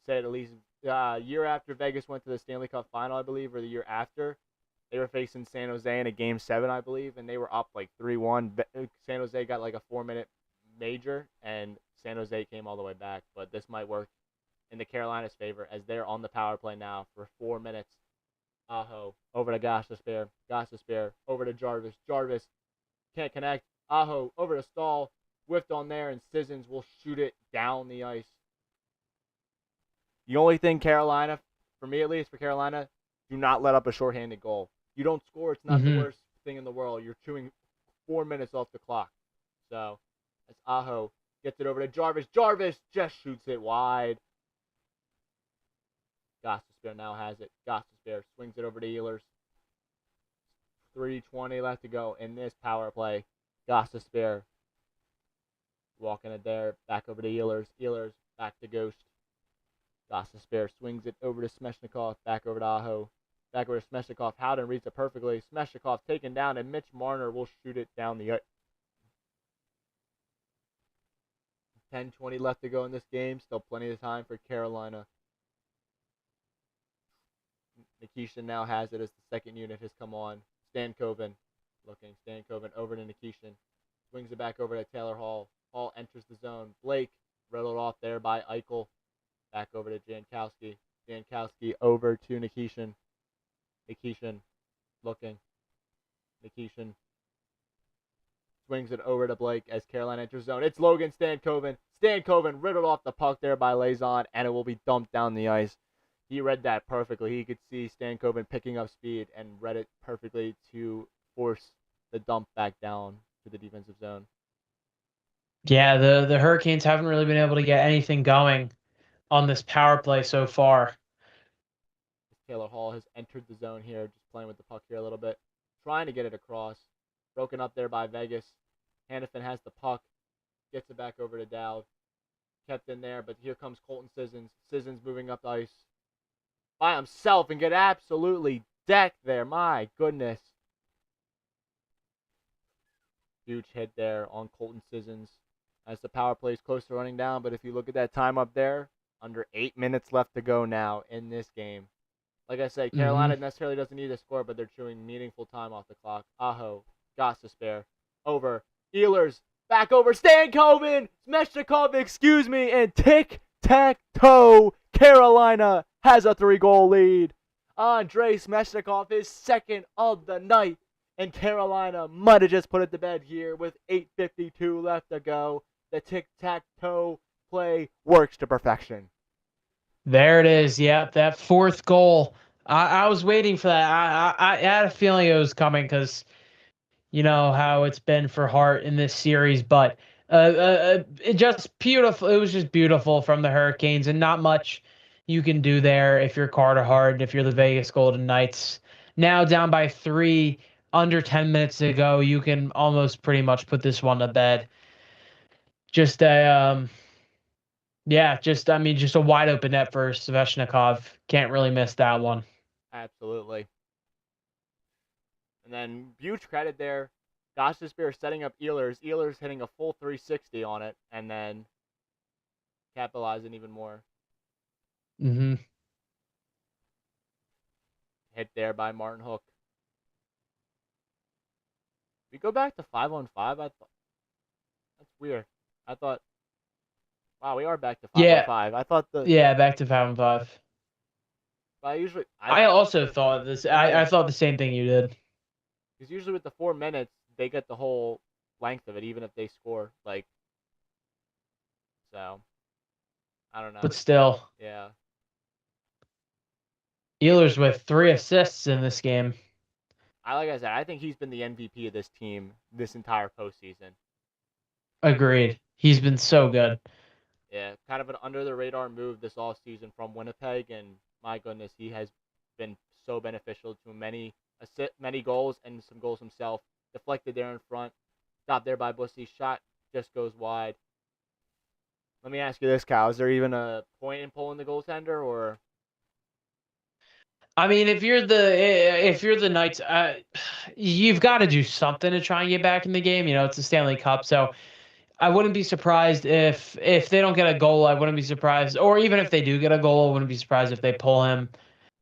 say it at least year after Vegas went to the Stanley Cup final, I believe, or the year after, they were facing San Jose in a Game 7, I believe, and they were up like 3-1. San Jose got like a 4-minute major, and San Jose came all the way back. But this might work in the Carolina's favor as they're on the power play now for 4 minutes. Aho over to Gostisbehere. Gostisbehere over to Jarvis. Jarvis can't connect. Aho over to Staal. Whiffed on there, and Sissons will shoot it down the ice. The only thing Carolina, for me at least, for Carolina, do not let up a shorthanded goal. You don't score, it's not the worst thing in the world. You're chewing 4 minutes off the clock. So, that's Aho. Gets it over to Jarvis. Jarvis just shoots it wide. Gostisbehere now has it. Gostisbehere swings it over to Ehlers. 3:20 left to go in this power play. Gostisbehere walking it there. Back over to Ehlers. Ehlers back to Ghost. Gostisbehere swings it over to Smeshnikov. Back over to Aho. Back over to Smeshnikov. Howden reads it perfectly. Smeshnikov taken down, and Mitch Marner will shoot it down the ice. 10:20 left to go in this game. Still plenty of time for Carolina. Nikishin now has it as the second unit has come on. Stankoven looking. Stankoven over to Nikishin. Swings it back over to Taylor Hall. Hall enters the zone. Blake riddled off there by Eichel. Back over to Jankowski. Jankowski over to Nikishin. Nikishin looking. Nikishin swings it over to Blake as Carolina enters zone. It's Logan Stankoven. Stankoven riddled off the puck there by Lauzon, and it will be dumped down the ice. He read that perfectly. He could see Stankoven picking up speed and read it perfectly to force the dump back down to the defensive zone.
Yeah, the Hurricanes haven't really been able to get anything going on this power play so far.
Taylor Hall has entered the zone here, just playing with the puck here a little bit, trying to get it across. Broken up there by Vegas. Hannafin has the puck, gets it back over to Dowd. Kept in there, but here comes Colton Sissons. Sissons moving up the ice by himself and get absolutely decked there. My goodness. Huge hit there on Colton Sissons as the power play is close to running down. But if you look at that time up there Under 8 minutes left to go now in this game. Like I said,
Mm-hmm.
Carolina necessarily doesn't need to score, but they're chewing meaningful time off the clock. Aho, got to spare. Over. Ehlers. Back over. Stankoven. Smeshnikov, excuse me. And tic-tac-toe. Carolina has a 3-goal lead. Andrei Smeshnikov is second of the night. And Carolina might have just put it to bed here with 8:52 left to go. The tic-tac-toe play works to perfection.
There it is. Yeah, that fourth goal. I was waiting for that. I had a feeling it was coming because you know how it's been for Hart in this series, but it just beautiful. It was just beautiful from the Hurricanes, and not much you can do there if you're Carter Hart, if you're the Vegas Golden Knights. Now down by three, under 10 minutes to go, you can almost pretty much put this one to bed. Just a yeah, just I mean, just a wide open net for Sveshnikov. Can't really miss that one.
Absolutely. And then huge credit there. Gostisbehere setting up Ehlers. Ehlers hitting a full 360 on it, and then capitalizing even more.
Mm-hmm.
Hit there by Martin Hook. We go back to 5-on-5. I thought that's weird. I thought, wow, we are back to five on
Yeah,
five. I thought the,
yeah, back to 5-on-5.
but usually
I also thought this. I
yeah,
thought the same thing you did,
because usually with the 4 minutes they get the whole length of it, even if they score. Like, so I don't know.
but still,
Yeah,
Ehlers with 3 assists in this game.
like I said, I think he's been the MVP of this team this entire postseason.
Agreed. He's been so good.
Yeah, kind of an under the radar move this off season from Winnipeg, and my goodness, he has been so beneficial to many goals and some goals himself. Deflected there in front, stopped there by Bussy. Shot just goes wide. Let me ask you this, Kyle: is there even a point in pulling the goaltender, or
I mean, if you're the Knights, you've got to do something to try and get back in the game. You know, it's a Stanley Cup, so I wouldn't be surprised if they don't get a goal. I wouldn't be surprised, or even if they do get a goal, I wouldn't be surprised if they pull him,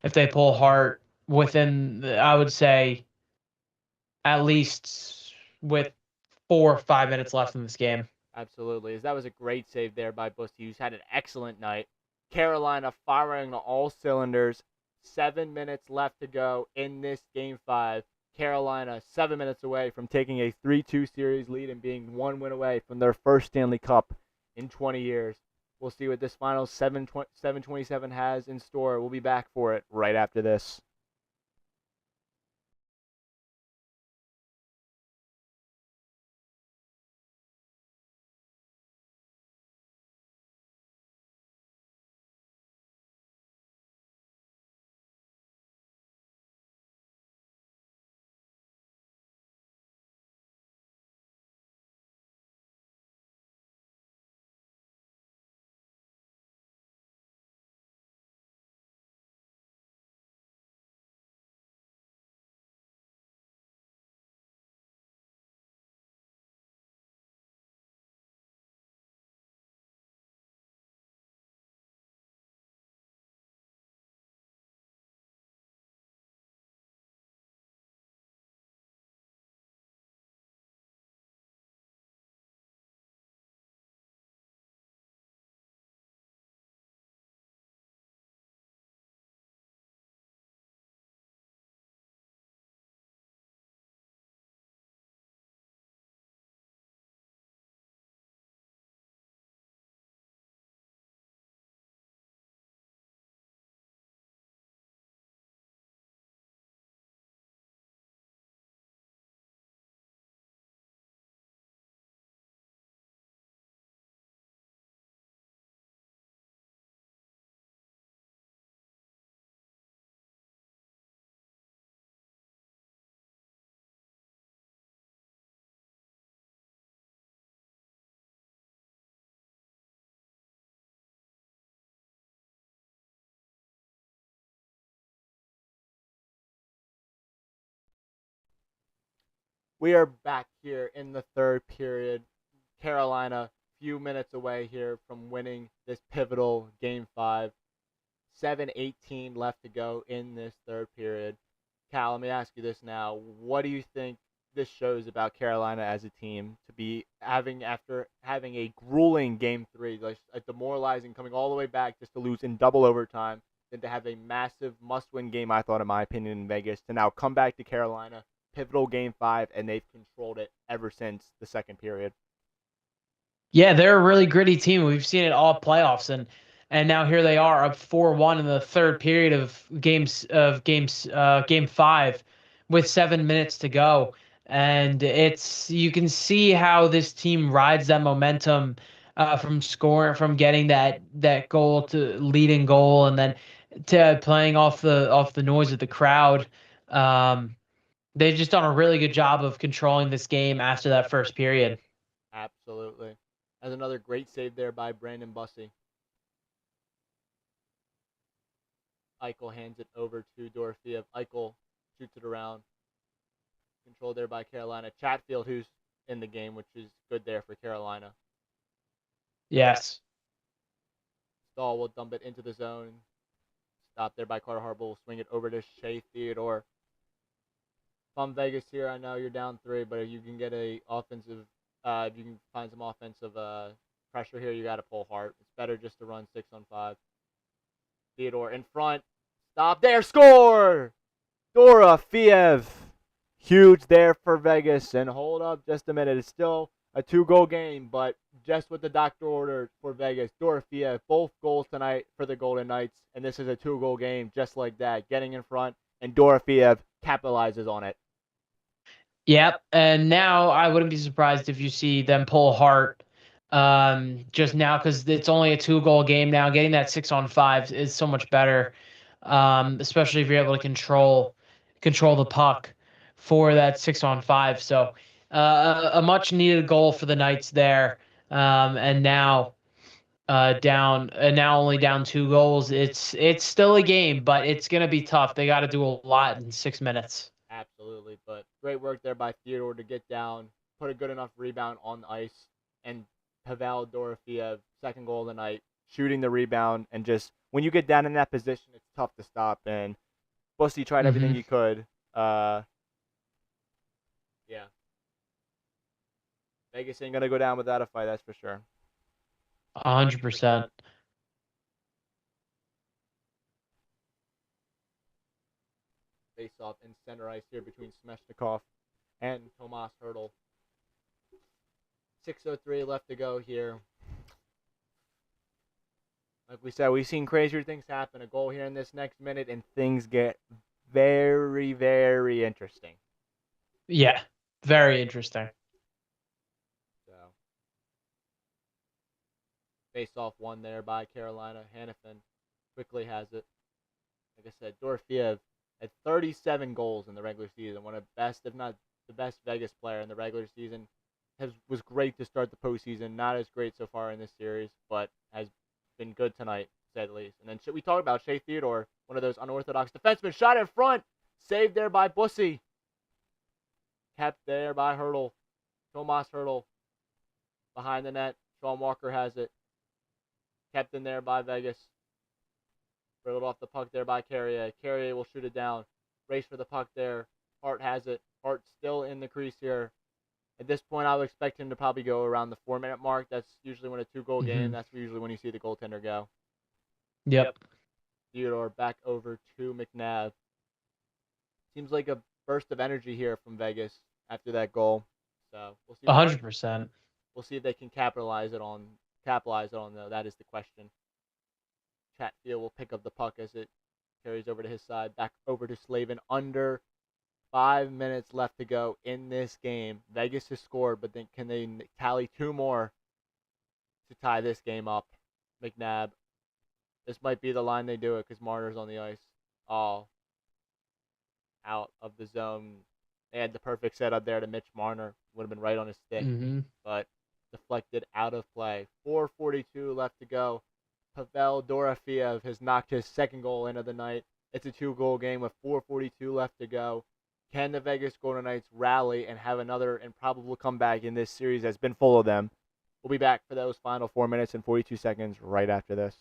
if they pull Hart within, I would say, at least with 4 or 5 minutes left in this game.
absolutely? As that was a great save there by Bussy, who's had an excellent night. Carolina firing on all cylinders. 7 minutes left to go in this game five. Carolina 7 minutes away from taking a 3-2 series lead and being 1 win away from their first Stanley Cup in 20 years. We'll see what this final 727 has in store. We'll be back for it right after this. We are back here in the third period. Carolina few minutes away here from winning this pivotal Game 5. 7:18 left to go in this third period. Cal, let me ask you this now. What do you think this shows about Carolina as a team to be having after having a grueling Game 3, like a demoralizing coming all the way back just to lose in double overtime, then to have a massive must-win game, I thought, in my opinion, in Vegas, to now come back to Carolina, pivotal Game 5, and they've controlled it ever since the second period.
Yeah, they're a really gritty team. We've seen it all playoffs, and now here they are up 4-1 in the third period of game 5 with 7 minutes to go. And it's you can see how this team rides that momentum from scoring, from getting that goal to leading goal, and then to playing off the noise of the crowd. Um, they've just done a really good job of controlling this game after that first period.
Absolutely. As another great save there by Brandon Bussey. Eichel hands it over to Dorofiev. Eichel shoots it around. Controlled there by Carolina. Chatfield, who's in the game, which is good there for Carolina.
Yes.
Stahl will dump it into the zone. Stopped there by Carter Harbor. Will swing it over to Shea Theodore. From Vegas here, I know you're down 3, but if you can get if you can find some offensive pressure here, you got to pull hard. It's better just to run 6-on-5. Theodore in front. Stop there. Score! Dorofiev. Huge there for Vegas. And hold up just a minute. It's still a 2-goal game, but just what the doctor ordered for Vegas. Dorofiev, both goals tonight for the Golden Knights. And this is a 2-goal game just like that. Getting in front, and Dorofiev capitalizes on it.
Yep. And now I wouldn't be surprised if you see them pull Hart just now, because it's only a 2-goal game now. Getting that 6-on-5 is so much better, especially if you're able to control the puck for that 6-on-5. So a much needed goal for the Knights there. And now now only down 2 goals. It's still a game, but it's gonna be tough. They got to do a lot in 6 minutes.
Absolutely. But great work there by Theodore to get down, put a good enough rebound on the ice, and Pavel Dorofiev, second goal of the night, shooting the rebound. And just when you get down in that position, it's tough to stop. And Bussy tried everything he could. Yeah. Vegas ain't going to go down without a fight, that's for sure.
100%.
Face off in center ice here between Smeshnikov and Tomas Hertl. 6:03 left to go here. Like we said, we've seen crazier things happen. A goal here in this next minute, and things get very, very interesting.
Yeah, very interesting.
So, face off one there by Carolina. Hanifin quickly has it. Like I said, Dorofiev had 37 goals in the regular season. One of the best, if not the best, Vegas player in the regular season. Was great to start the postseason. Not as great so far in this series, but has been good tonight, to say the least. And then we talked about Shea Theodore, one of those unorthodox defensemen. Shot in front. Saved there by Bussy. Kept there by Hertl. Tomas Hertl. Behind the net. Sean Walker has it. Kept in there by Vegas. Dribbled off the puck there by Carrier. Carrier will shoot it down. Race for the puck there. Hart has it. Hart still in the crease here. At this point, I would expect him to probably go around the 4-minute mark. That's usually when a 2-goal game. That's usually when you see the goaltender go.
Yep.
Theodore back over to McNabb. Seems like a burst of energy here from Vegas after that goal. So we'll see.
100%.
We'll see if they can capitalize it on though. That is the question. Chatfield will pick up the puck as it carries over to his side. Back over to Slavin. Under 5 minutes left to go in this game. Vegas has scored, but then can they tally 2 more to tie this game up? McNabb. This might be the line they do it because Marner's on the ice. All out of the zone. They had the perfect setup there to Mitch Marner. Would have been right on his stick, but deflected out of play. 4:42 left to go. Pavel Dorofiev has knocked his second goal in of the night. It's a 2-goal game with 4:42 left to go. Can the Vegas Golden Knights rally and have another improbable comeback in this series that's been full of them? We'll be back for those final 4 minutes and 42 seconds right after this.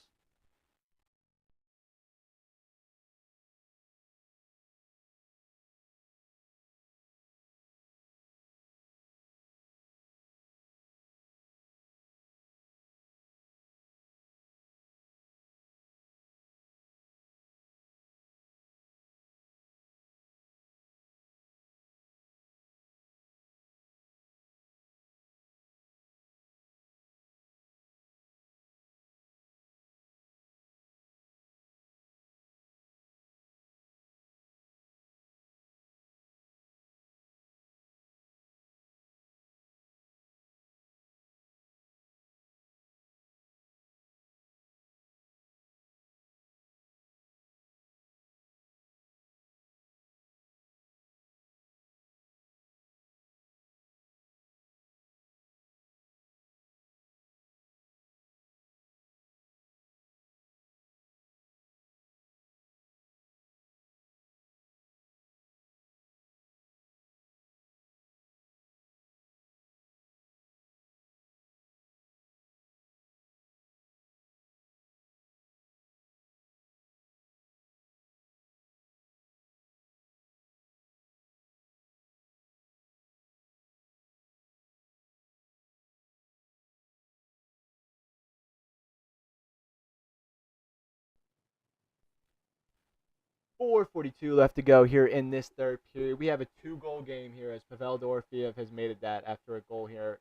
.442 left to go here in this third period. We have a 2-goal game here as Pavel Dorofeev has made it that after a goal here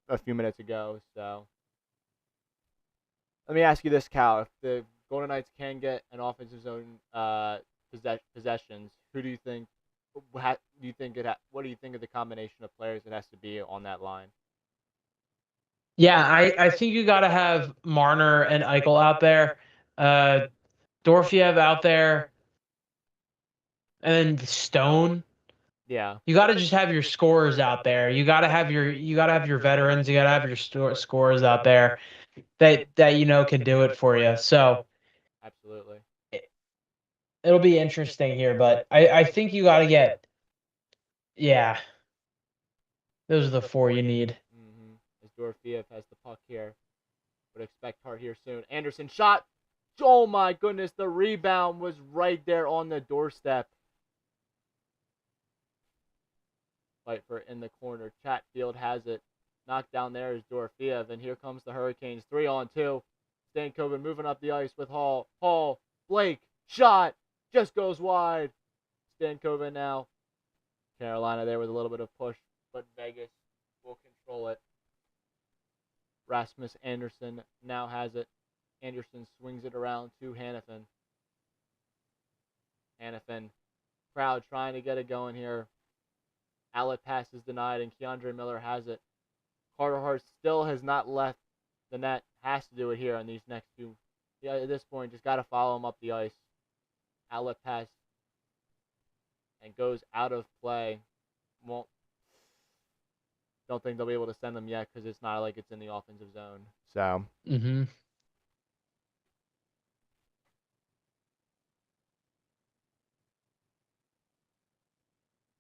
a few minutes ago. So let me ask you this, Cal. If the Golden Knights can get an offensive zone possessions, who do you think? Do you think what do you think of the combination of players it has to be on that line?
Yeah, I think you got to have Marner and Eichel out there, uh, Dorfiev out there, and then Stone.
Yeah,
You got to just have your scorers out there. You got to have your veterans. You got to have your scorers out there that you know can do it for you. So
absolutely.
it, it'll be interesting here, but I think you got to get yeah. Those are the four you need.
As Dorofeev has the puck here, would expect Hart here soon. Anderson shot. Oh my goodness, the rebound was right there on the doorstep. Fight for it in the corner. Chatfield has it. Knocked down there is Dorofeev, and here comes the Hurricanes. 3-on-2. Stankoven moving up the ice with Hall. Hall, Blake, shot, just goes wide. Stankoven now. Carolina there with a little bit of push, but Vegas will control it. Rasmus Anderson now has it. Anderson swings it around to Hannafin. Hannafin, crowd trying to get it going here. Outlet pass is denied, and Keandre Miller has it. Carter Hart still has not left the net. Has to do it here on these next two. Yeah, at this point, just got to follow him up the ice. Outlet pass and goes out of play. Won't. Don't think they'll be able to send them yet because it's not like it's in the offensive zone. So.
Mm-hmm.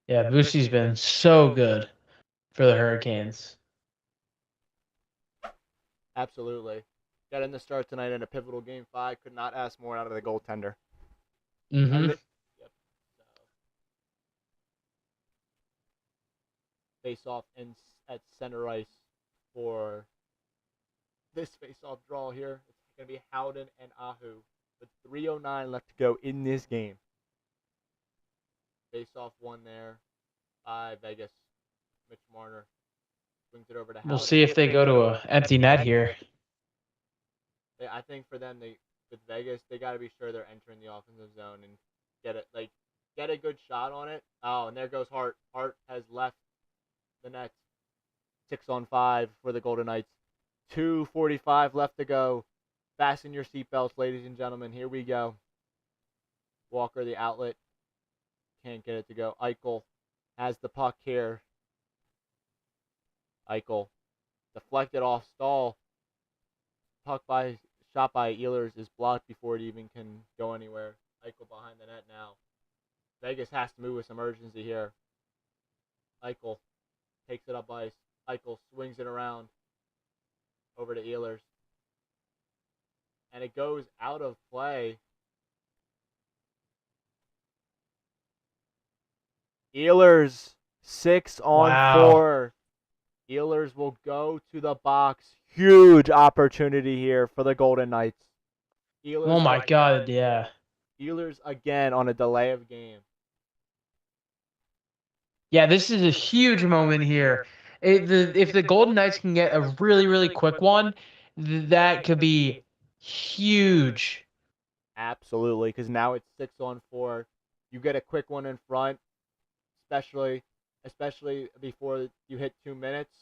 Yeah, Boosie's been so good for the Hurricanes.
Absolutely. Got in the start tonight in a pivotal game 5. Could not ask more out of the goaltender.
Mm-hmm.
Yep. So, face off at center ice for this face off draw here. It's going to be Howden and Ahu with 3:09 left to go in this game. Face off one there by Vegas. Mitch Marner swings it over to Howden.
We'll see if they go to a empty net here.
I think for them, with Vegas, they got to be sure they're entering the offensive zone and get a good shot on it. Oh, and there goes Hart. Hart has left the net. 6-on-5 for the Golden Knights. 2:45 left to go. Fasten your seatbelts, ladies and gentlemen. Here we go. Walker, the outlet. Can't get it to go. Eichel has the puck here. Eichel deflected off Stahl. Shot by Ehlers is blocked before it even can go anywhere. Eichel behind the net now. Vegas has to move with some urgency here. Eichel takes it up ice. Eichel swings it around. over to Ehlers. And it goes out of play. Ehlers, 6 on
Wow.
4. Ehlers will go to the box. Huge opportunity here for the Golden Knights.
Oh my God, yeah.
Ehlers again on a delay of game.
Yeah, this is a huge moment here. If the Golden Knights can get a really, really quick one, that could be huge.
Absolutely, because now it's 6 on 4. You get a quick one in front, especially before you hit 2 minutes.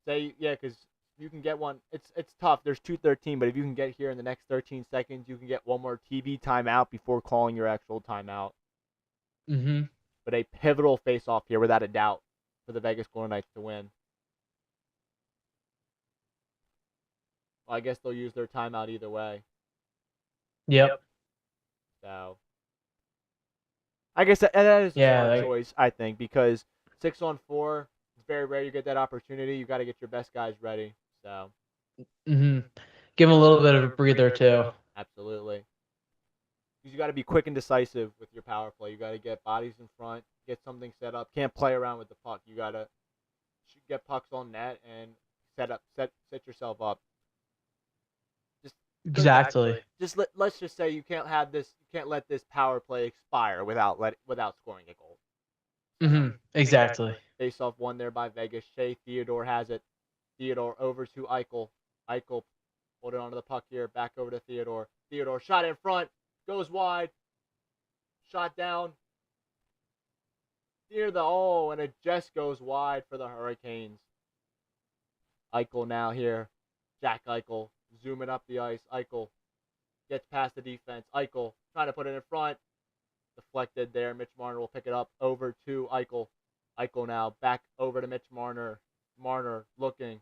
Because you can get one. It's tough. There's 2:13, but if you can get here in the next 13 seconds, you can get one more TV timeout before calling your actual timeout.
Mm-hmm.
But a pivotal face-off here, without a doubt, for the Vegas Golden Knights to win. Well, I guess they'll use their timeout either way.
Yep.
So, I guess that is a
Yeah,
smart choice, I think, because 6 on 4, it's very rare you get that opportunity. You got to get your best guys ready. So,
mm-hmm. Give them a little bit of a breather too.
Absolutely. Because you got to be quick and decisive with your power play. You got to get bodies in front, get something set up. Can't play around with the puck. You got to get pucks on net and set yourself up.
Exactly.
Let's just say you can't let this power play expire without scoring a goal.
Mm-hmm. Exactly.
Face off one there by Vegas. Shea Theodore has it. Theodore over to Eichel. Eichel holding onto the puck here. Back over to Theodore. Theodore shot in front. Goes wide. Shot down. Near and it just goes wide for the Hurricanes. Eichel now here. Jack Eichel zooming up the ice. Eichel gets past the defense. Eichel trying to put it in front. Deflected there. Mitch Marner will pick it up over to Eichel. Eichel now back over to Mitch Marner. Marner looking.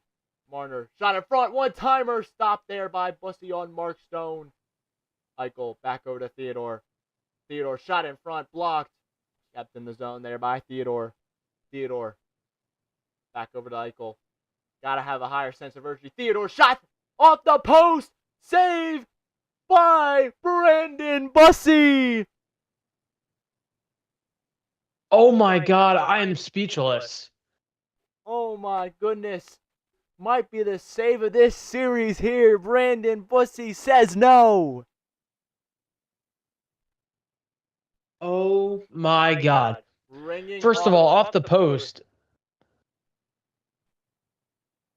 Marner shot in front. One-timer. Stopped there by Bussy on Mark Stone. Eichel back over to Theodore. Theodore shot in front. Blocked. Kept in the zone there by Theodore. Theodore back over to Eichel. Gotta have a higher sense of urgency. Theodore shot off the post. Save by Brandon Bussy.
Oh my God, I am speechless.
Oh my goodness. Might be the save of this series here. Brandon Bussy says no.
Oh my God.
Ringing
First of all, off the post.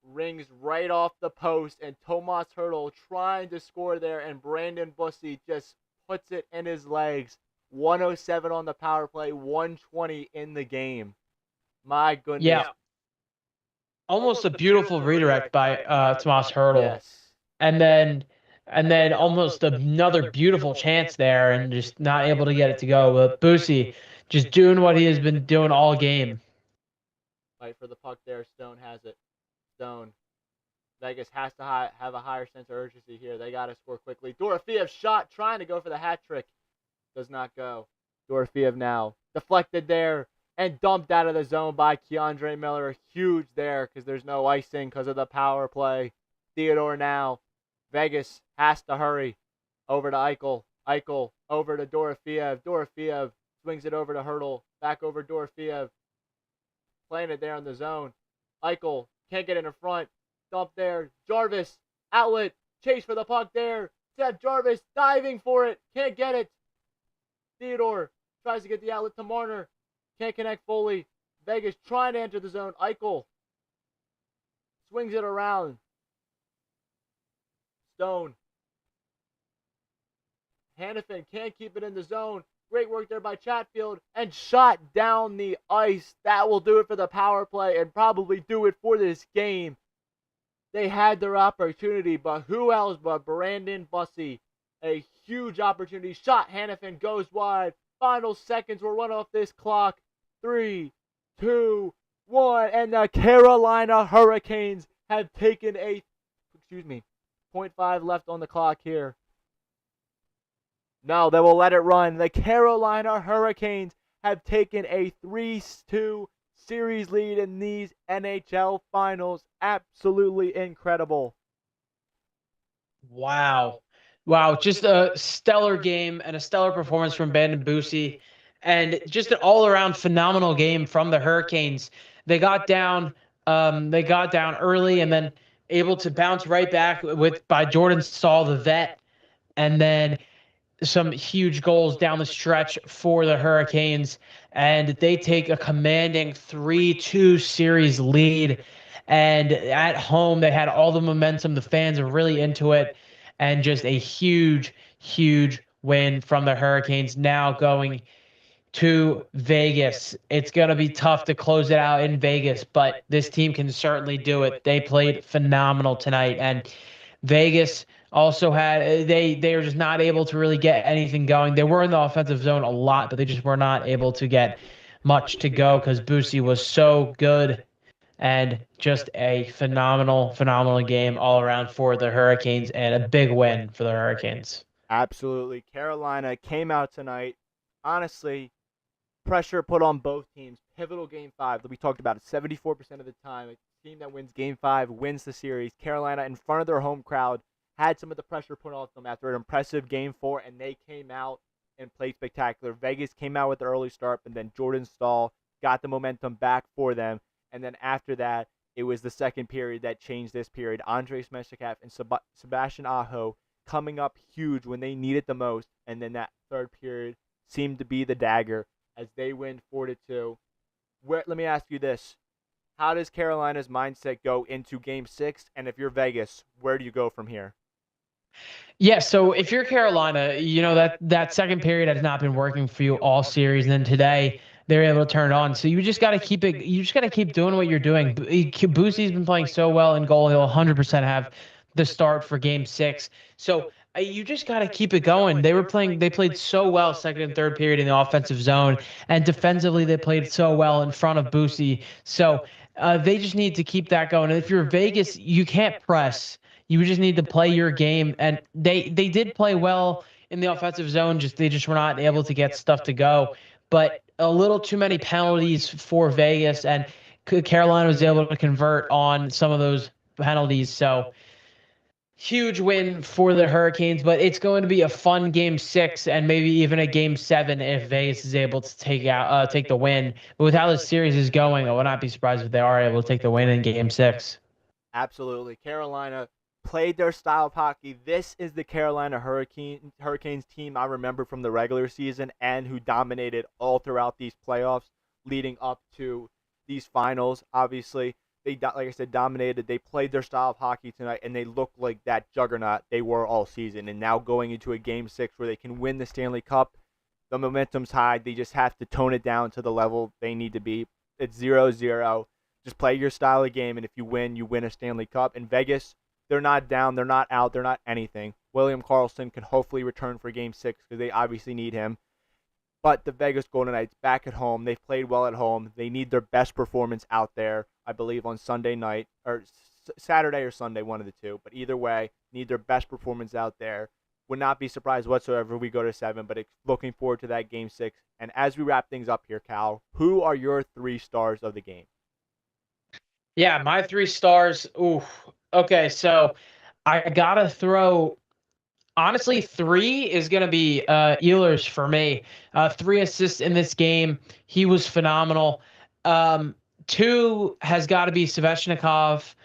Rings right off the post, and Tomas Hertl trying to score there, and Brandon Bussy just puts it in his legs. 107 on the power play, 120 in the game. My goodness.
Yeah. Almost a beautiful redirect by Tomas Hertl.
Yes.
And then almost another beautiful chance there and just not able to get it to go. But Bussy just doing what he has been doing all game.
Fight for the puck there. Stone has it. Stone. Vegas has to have a higher sense of urgency here. They got to score quickly. Dorofeyev shot, trying to go for the hat trick. Does not go. Dorofeyev now. Deflected there and dumped out of the zone by Keandre Miller. Huge there because there's no icing because of the power play. Theodore now. Vegas has to hurry. Over to Eichel. Eichel over to Dorofeyev. Dorofeyev swings it over to Hertl. Back over Dorofeyev. Playing it there in the zone. Eichel can't get it in front. Dump there. Jarvis. Outlet. Chase for the puck there. Seth Jarvis diving for it. Can't get it. Theodore tries to get the outlet to Marner. Can't connect fully. Vegas trying to enter the zone. Eichel swings it around. Stone. Hannafin can't keep it in the zone. Great work there by Chatfield. And shot down the ice. That will do it for the power play and probably do it for this game. They had their opportunity, but who else but Brandon Bussy? A huge opportunity. Shot. Hannafin goes wide. Final seconds will run off this clock. 3, 2, 1. And the Carolina Hurricanes have taken a... 0.5 left on the clock here. No, they will let it run. The Carolina Hurricanes have taken a 3-2 series lead in these NHL finals. Absolutely incredible.
Wow. Wow. Just a stellar game and a stellar performance from Brandon Boosie. And just an all around phenomenal game from the Hurricanes. They got down early and then able to bounce right back with by Jordan Staal, the vet, and then some huge goals down the stretch for the Hurricanes, and they take a commanding 3-2 series lead. And at home, they had all the momentum. The fans are really into it, and just a huge, huge win from the Hurricanes. Now going to Vegas. It's going to be tough to close it out in Vegas, but this team can certainly do it. They played phenomenal tonight, and Vegas also had they were just not able to really get anything going. They were in the offensive zone a lot, but they just were not able to get much to go because Boosie was so good, and just a phenomenal, phenomenal game all around for the Hurricanes and a big win for the Hurricanes.
Absolutely. Carolina came out tonight. Honestly, pressure put on both teams. Pivotal game five that we talked about it. 74% of the time, a team that wins game five wins the series. Carolina, in front of their home crowd, had some of the pressure put off them after an impressive game four, and they came out and played spectacular. Vegas came out with the early start, but then Jordan Staal got the momentum back for them. And then after that, it was the second period that changed this period. Andrei Smeshnikov and Sebastian Aho coming up huge when they need it the most. And then that third period seemed to be the dagger as they win 4-2. Let me ask you this. How does Carolina's mindset go into game six? And if you're Vegas, where do you go from here?
Yeah, so if you're Carolina, you know that second period has not been working for you all series, and then today they're able to turn it on. So you just got to keep it. You just got to keep doing what you're doing. Boosie's been playing so well in goal; he'll 100% have the start for Game 6. So you just got to keep it going. They were playing. They played so well second and third period in the offensive zone, and defensively they played so well in front of Boosie. So they just need to keep that going. And if you're Vegas, you can't press. You just need to play your game, and they did play well in the offensive zone. Just they just were not able to get stuff to go. But a little too many penalties for Vegas, and Carolina was able to convert on some of those penalties. So huge win for the Hurricanes, but it's going to be a fun game 6 and maybe even a game 7 if Vegas is able to take the win. But with how this series is going, I would not be surprised if they are able to take the win in game 6.
Absolutely. Carolina played their style of hockey. This is the Carolina Hurricanes team I remember from the regular season and who dominated all throughout these playoffs leading up to these finals. Obviously, they, like I said, dominated. They played their style of hockey tonight, and they looked like that juggernaut they were all season. And now going into a game 6 where they can win the Stanley Cup, the momentum's high. They just have to tone it down to the level they need to be. It's 0-0. Just play your style of game, and if you win a Stanley Cup. In Vegas, they're not down, they're not out, they're not anything. William Karlsson can hopefully return for Game 6 because they obviously need him. But the Vegas Golden Knights back at home, they've played well at home. They need their best performance out there, I believe, on Sunday night, or Saturday or Sunday, one of the two. But either way, need their best performance out there. Would not be surprised whatsoever if we go to 7, but looking forward to that Game 6. And as we wrap things up here, Cal, who are your 3 stars of the game?
Yeah, my 3 stars. Ooh. Okay, so I gotta throw. Honestly, 3 is gonna be Ehlers for me. 3 assists in this game. He was phenomenal. 2 has got to be Svechnikov,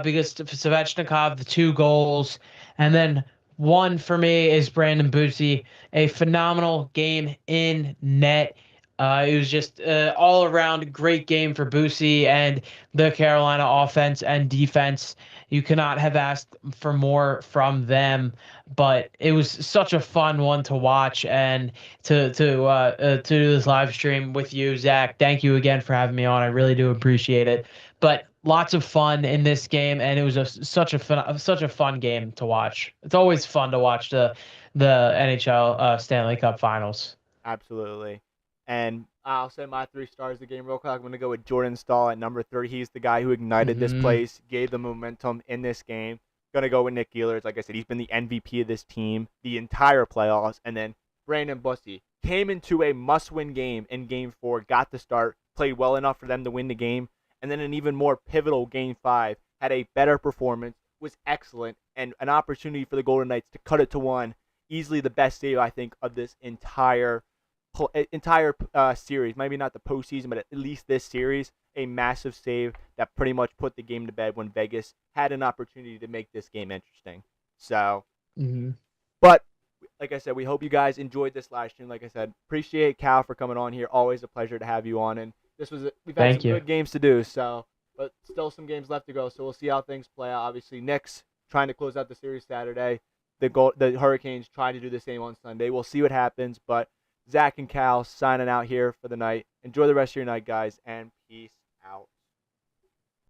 because Svechnikov the 2 goals, and then 1 for me is Brandon Boosie. A phenomenal game in net. It was just all around great game for Boosie and the Carolina offense and defense. You cannot have asked for more from them, but it was such a fun one to watch and to do this live stream with you, Zach. Thank you again for having me on. I really do appreciate it. But lots of fun in this game, and it was such a fun game to watch. It's always fun to watch the NHL Stanley Cup Finals.
Absolutely. And I'll say my 3 stars of the game real quick. I'm going to go with Jordan Staal at number 3. He's the guy who ignited this place, gave the momentum in this game. Going to go with Nick Ehlers. Like I said, he's been the MVP of this team the entire playoffs. And then Brandon Boosie came into a must-win game in Game 4, got the start, played well enough for them to win the game. And then an even more pivotal Game 5, had a better performance, was excellent, and an opportunity for the Golden Knights to cut it to one. Easily the best save, I think, of this entire series. Maybe not the postseason, but at least this series. A massive save that pretty much put the game to bed when Vegas had an opportunity to make this game interesting. So,
Hmm.
but like I said, we hope you guys enjoyed this live stream. Like I said, appreciate Cal for coming on here. Always a pleasure to have you on. And we've had some
Thank you.
good games to do. So, but still some games left to go. So we'll see how things play out. Obviously, Knicks trying to close out the series Saturday. The Hurricanes trying to do the same on Sunday. We'll see what happens. But Zach and Cal signing out here for the night. Enjoy the rest of your night, guys, and peace.